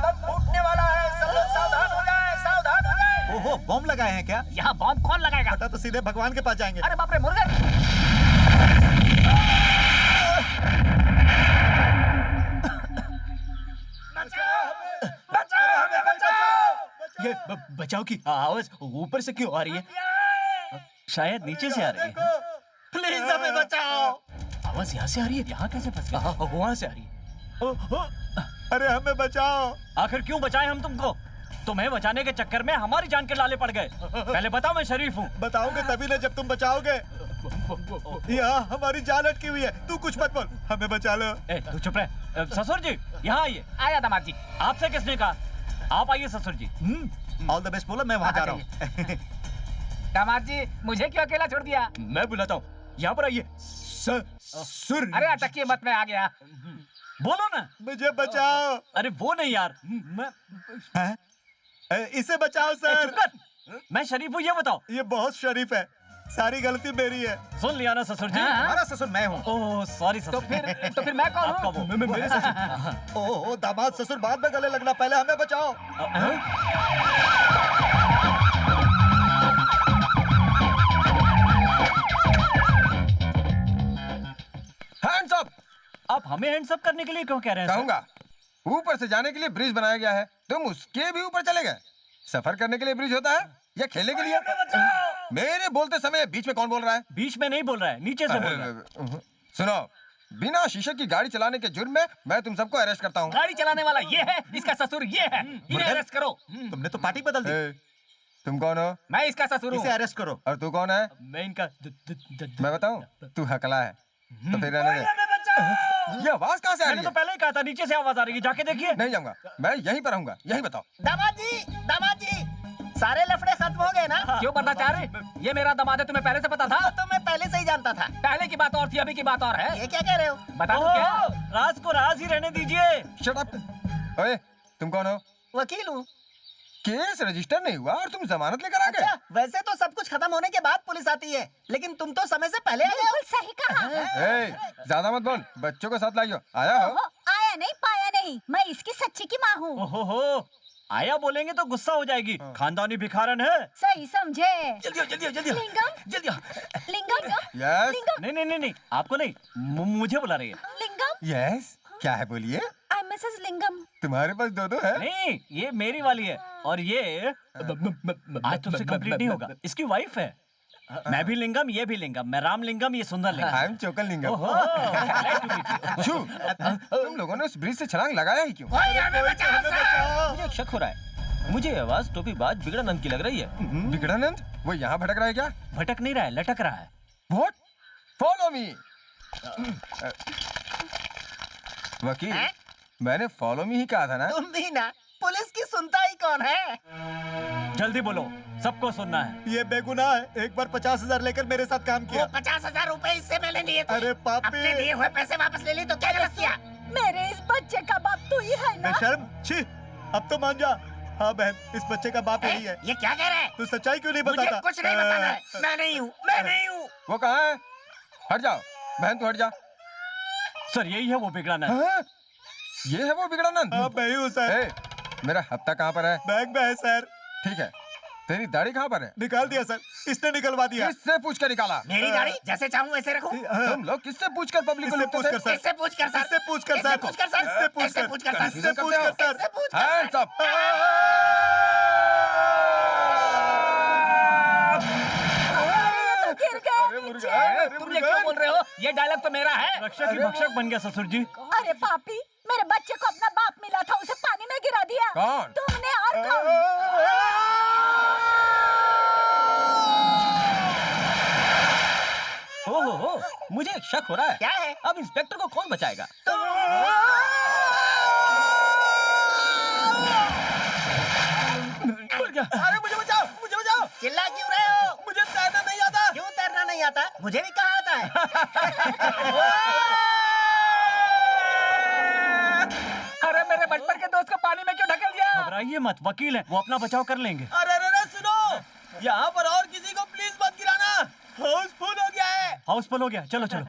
बम फूटने वाला है, सब लोग सावधान हो जाए, सावधान हो जाए। ओहो, बम लगाए हैं क्या? यहाँ बॉम्ब कौन लगाएगा? पता तो सीधे भगवान के पास जाएंगे। अरे बाप रे, मुर्गन! ये बचाओ की आवाज ऊपर से क्यों आ रही है? शायद नीचे से आ रही है। प्लीज हमें बचाओ। आवाज यहाँ से आ रही है? यहाँ कैसे फंस गए? वहाँ से आ रही है। अरे हमें बचाओ। आखिर क्यों बचाए हम तुमको? तुम्हें बचाने के चक्कर में हमारी जान के लाले पड़ गए। पहले बताओ, मैं शरीफ हूँ। बताओगे तभी ना जब तुम बचाओगे। यहाँ हमारी जान अटकी हुई है, तू कुछ मत बोल, हमें बचा लो। ए, तू चुप रहे। ससुर जी, यहाँ आइए। आया दामाद जी। आपसे किसने कहा? आप आइए ससुर जी। ऑल द बेस्ट बोलो, मैं वहाँ जा रहा हूँ। दामाद जी, मुझे क्यों अकेला छोड़ दिया? मैं बुलाता हूँ, यहाँ पर आइए। ससुर। अरे अटकिए मत, मैं आ गया। बोलो ना। मुझे बचाओ। अरे वो नहीं यार, मैं इसे बचाओ ए, सर। चुप कर। मैं शरीफ हूँ, ये बताओ। ये बहुत शरीफ है। सारी गलती मेरी है। सुन लिया ना ससुर जी? हमारा ससुर मैं हूँ। ओह सॉरी तो ससुर। फिर मैं कौन आपका हूँ? वो। मेरे ससुर। ओह दामाद ससुर बाद में गले लगना, पहले हमें बचाओ। Hands up. आप हमें हैंड्स अप करने के लिए क्यों कह रहे हैं सर? कहूंगा, ऊपर से जाने के लिए ब्रिज बनाया गया है, तुम उसके भी ऊपर चले गए। सफर करने के लिए ब्रिज होता है या खेलने के लिए? मेरे बोलते समय बीच में कौन बोल रहा है? बीच में नहीं बोल रहा है, नीचे से बोल रहा है। सुनो, बिना शीशे की गाड़ी चलाने के जुर्म में मैं तुम सबको अरेस्ट करता हूँ। गाड़ी चलाने वाला ये है, इसका ससुर ये है। इन्हें अरेस्ट करो। तुमने तो पार्टी बदल दी। तुम कौन हो? मैं इसका ससुर हूँ। इसे अरेस्ट करो। और तू कौन है? मैं इनका मैं बताऊं? तू हकला है, तो फिर रहने दे। ये आवाज कहाँ से आ रही मैंने तो है? पहले ही कहा था नीचे से आवाज आ रही है, जाके देखिए। नहीं जाऊंगा, मैं यहीं पर रहूंगा। यहीं बताओ। दामाद जी, सारे लफड़े खत्म हो गए ना? क्यों बनना चाह रहे? ये मेरा दामाद है, तुम्हें पहले से पता था? तो मैं पहले से ही जानता था। पहले की बात और थी, अभी की बात और है। ये क्या कह रहे हो? बता दूं क्या? ओह, राज को राज ही रहने दीजिए। Shut up. ओए, तुम कौन हो? वकील हूँ। केस रजिस्टर नहीं हुआ और तुम जमानत लेकर आ गए? अच्छा, वैसे तो सब कुछ खत्म होने के बाद पुलिस आती है, लेकिन तुम तो समय से पहले आ गए हो। बिल्कुल सही कहा। ए, ज्यादा मत बोल, बच्चों को साथ लाइयो। आया हो? ओहो, आया नहीं पाया नहीं, मैं इसकी सच्ची की माँ हूँ। ओहो हो, आया बोलेंगे तो गुस्सा हो जाएगी। खानदानी भिखारन है। सही समझे। जल्दी लिंगम लिंगम यस नहीं नहीं नहीं नहीं, आपको नहीं, मुझे बुला रही है। लिंगम यस, क्या है बोलिए? आई एम मिसेस लिंगम। तुम्हारे पास दो है? नहीं, ये मेरी वाली है और ये आज तुमसे कंप्लीट नहीं होगा। इसकी वाइफ है। मैं भी लिंगम, ये भी लिंगम। मैं राम लिंगम, ये सुंदर लिंगम। आई एम चोकल लिंगम। ओहो, glad to meet you। छू, तुम लोगों ने उस ब्रिज से छलांग लगाया ही क्यों? मुझे एक शक हो रहा है। मुझे आवाज टोपी बाज बिगड़ानंद की लग रही है। बिगड़ानंद? वो यहाँ भटक रहा है क्या? भटक नहीं रहा है, लटक रहा है। What? Follow me। वकील, मैंने फॉलो मी ही कहा था ना? तुम भी ना, पुलिस की सुनता ही कौन है? जल्दी बोलो, सबको सुनना है। ये बेगुनाह है। एक बार 50,000 लेकर मेरे साथ काम वो किया। 50,000 रुपए इससे मैंने लिए थे। अरे पापी। अपने दिए हुए पैसे वापस ले ली तो क्या गलत किया? मेरे इस बच्चे का बाप तू ही है ना? बेशर्म, छी, अब तो मान जा। हाँ बहन, इस बच्चे का बाप यही है। ये क्या कह रहा है? तू सच्चाई क्यों नहीं मुझे बताता? कुछ नहीं बताना है। मैं नहीं हूँ, मैं नहीं हूँ। वो कहाँ है? हट जाओ, बहन तू हट जा। सर यही है वो बिगड़ाना। हाँ? ये है वो बिगड़ानंद? हाँ मैं ही हूँ सर। ए, मेरा हफ्ता कहाँ पर है? बैंक में है सर। ठीक है, तेरी दाढ़ी कहाँ पर है? निकाल दिया सर, इसने निकलवा दिया। किससे पूछ कर निकाला? मेरी गाड़ी जैसे चाहूँ वैसे रखूँ। तुम लोग किससे पूछ कर पब्लिक को इससे लूटते पूछ कर थे? सर। इससे पूछ कर सर। इससे पूछ कर इससे सर। पूछ कर सर। इससे पूछ इससे कर। पूछ कर सर। इससे पूछ कर सर। इससे पूछ कर Hands सर। up! गिर गया अरे नीचे। मुर्गा, अरे तुम ये क्यों बोल रहे हो? ये डायलॉग तो मेरा है। रक्षक ही भक्षक बन गया ससुर जी। अरे पापी, मेरे बच्चे को अपना बाप मिला था, उसे पानी में गिरा दिया। कौन? तुमने और कौन? ओहो, मुझे एक शक हो रहा है। क्या है? अब इंस्पेक्टर को कौन बचाएगा? अरे मुझे बचाओ, मुझे बचाओ। चिल्ला क्यों रहे हो? मुझे तैरना नहीं आता। क्यों तैरना नहीं आता? मुझे भी कहाँ आता है। अरे मेरे बचपन के दोस्त को पानी में क्यों ढकेल दिया? घबराइए मत, वकील है, वो अपना बचाव कर लेंगे। अरे सुनो, यहाँ पर और किसी को प्लीज मत गिराना, हाउसफुल हो गया है। हाउसफुल हो गया, चलो चलो।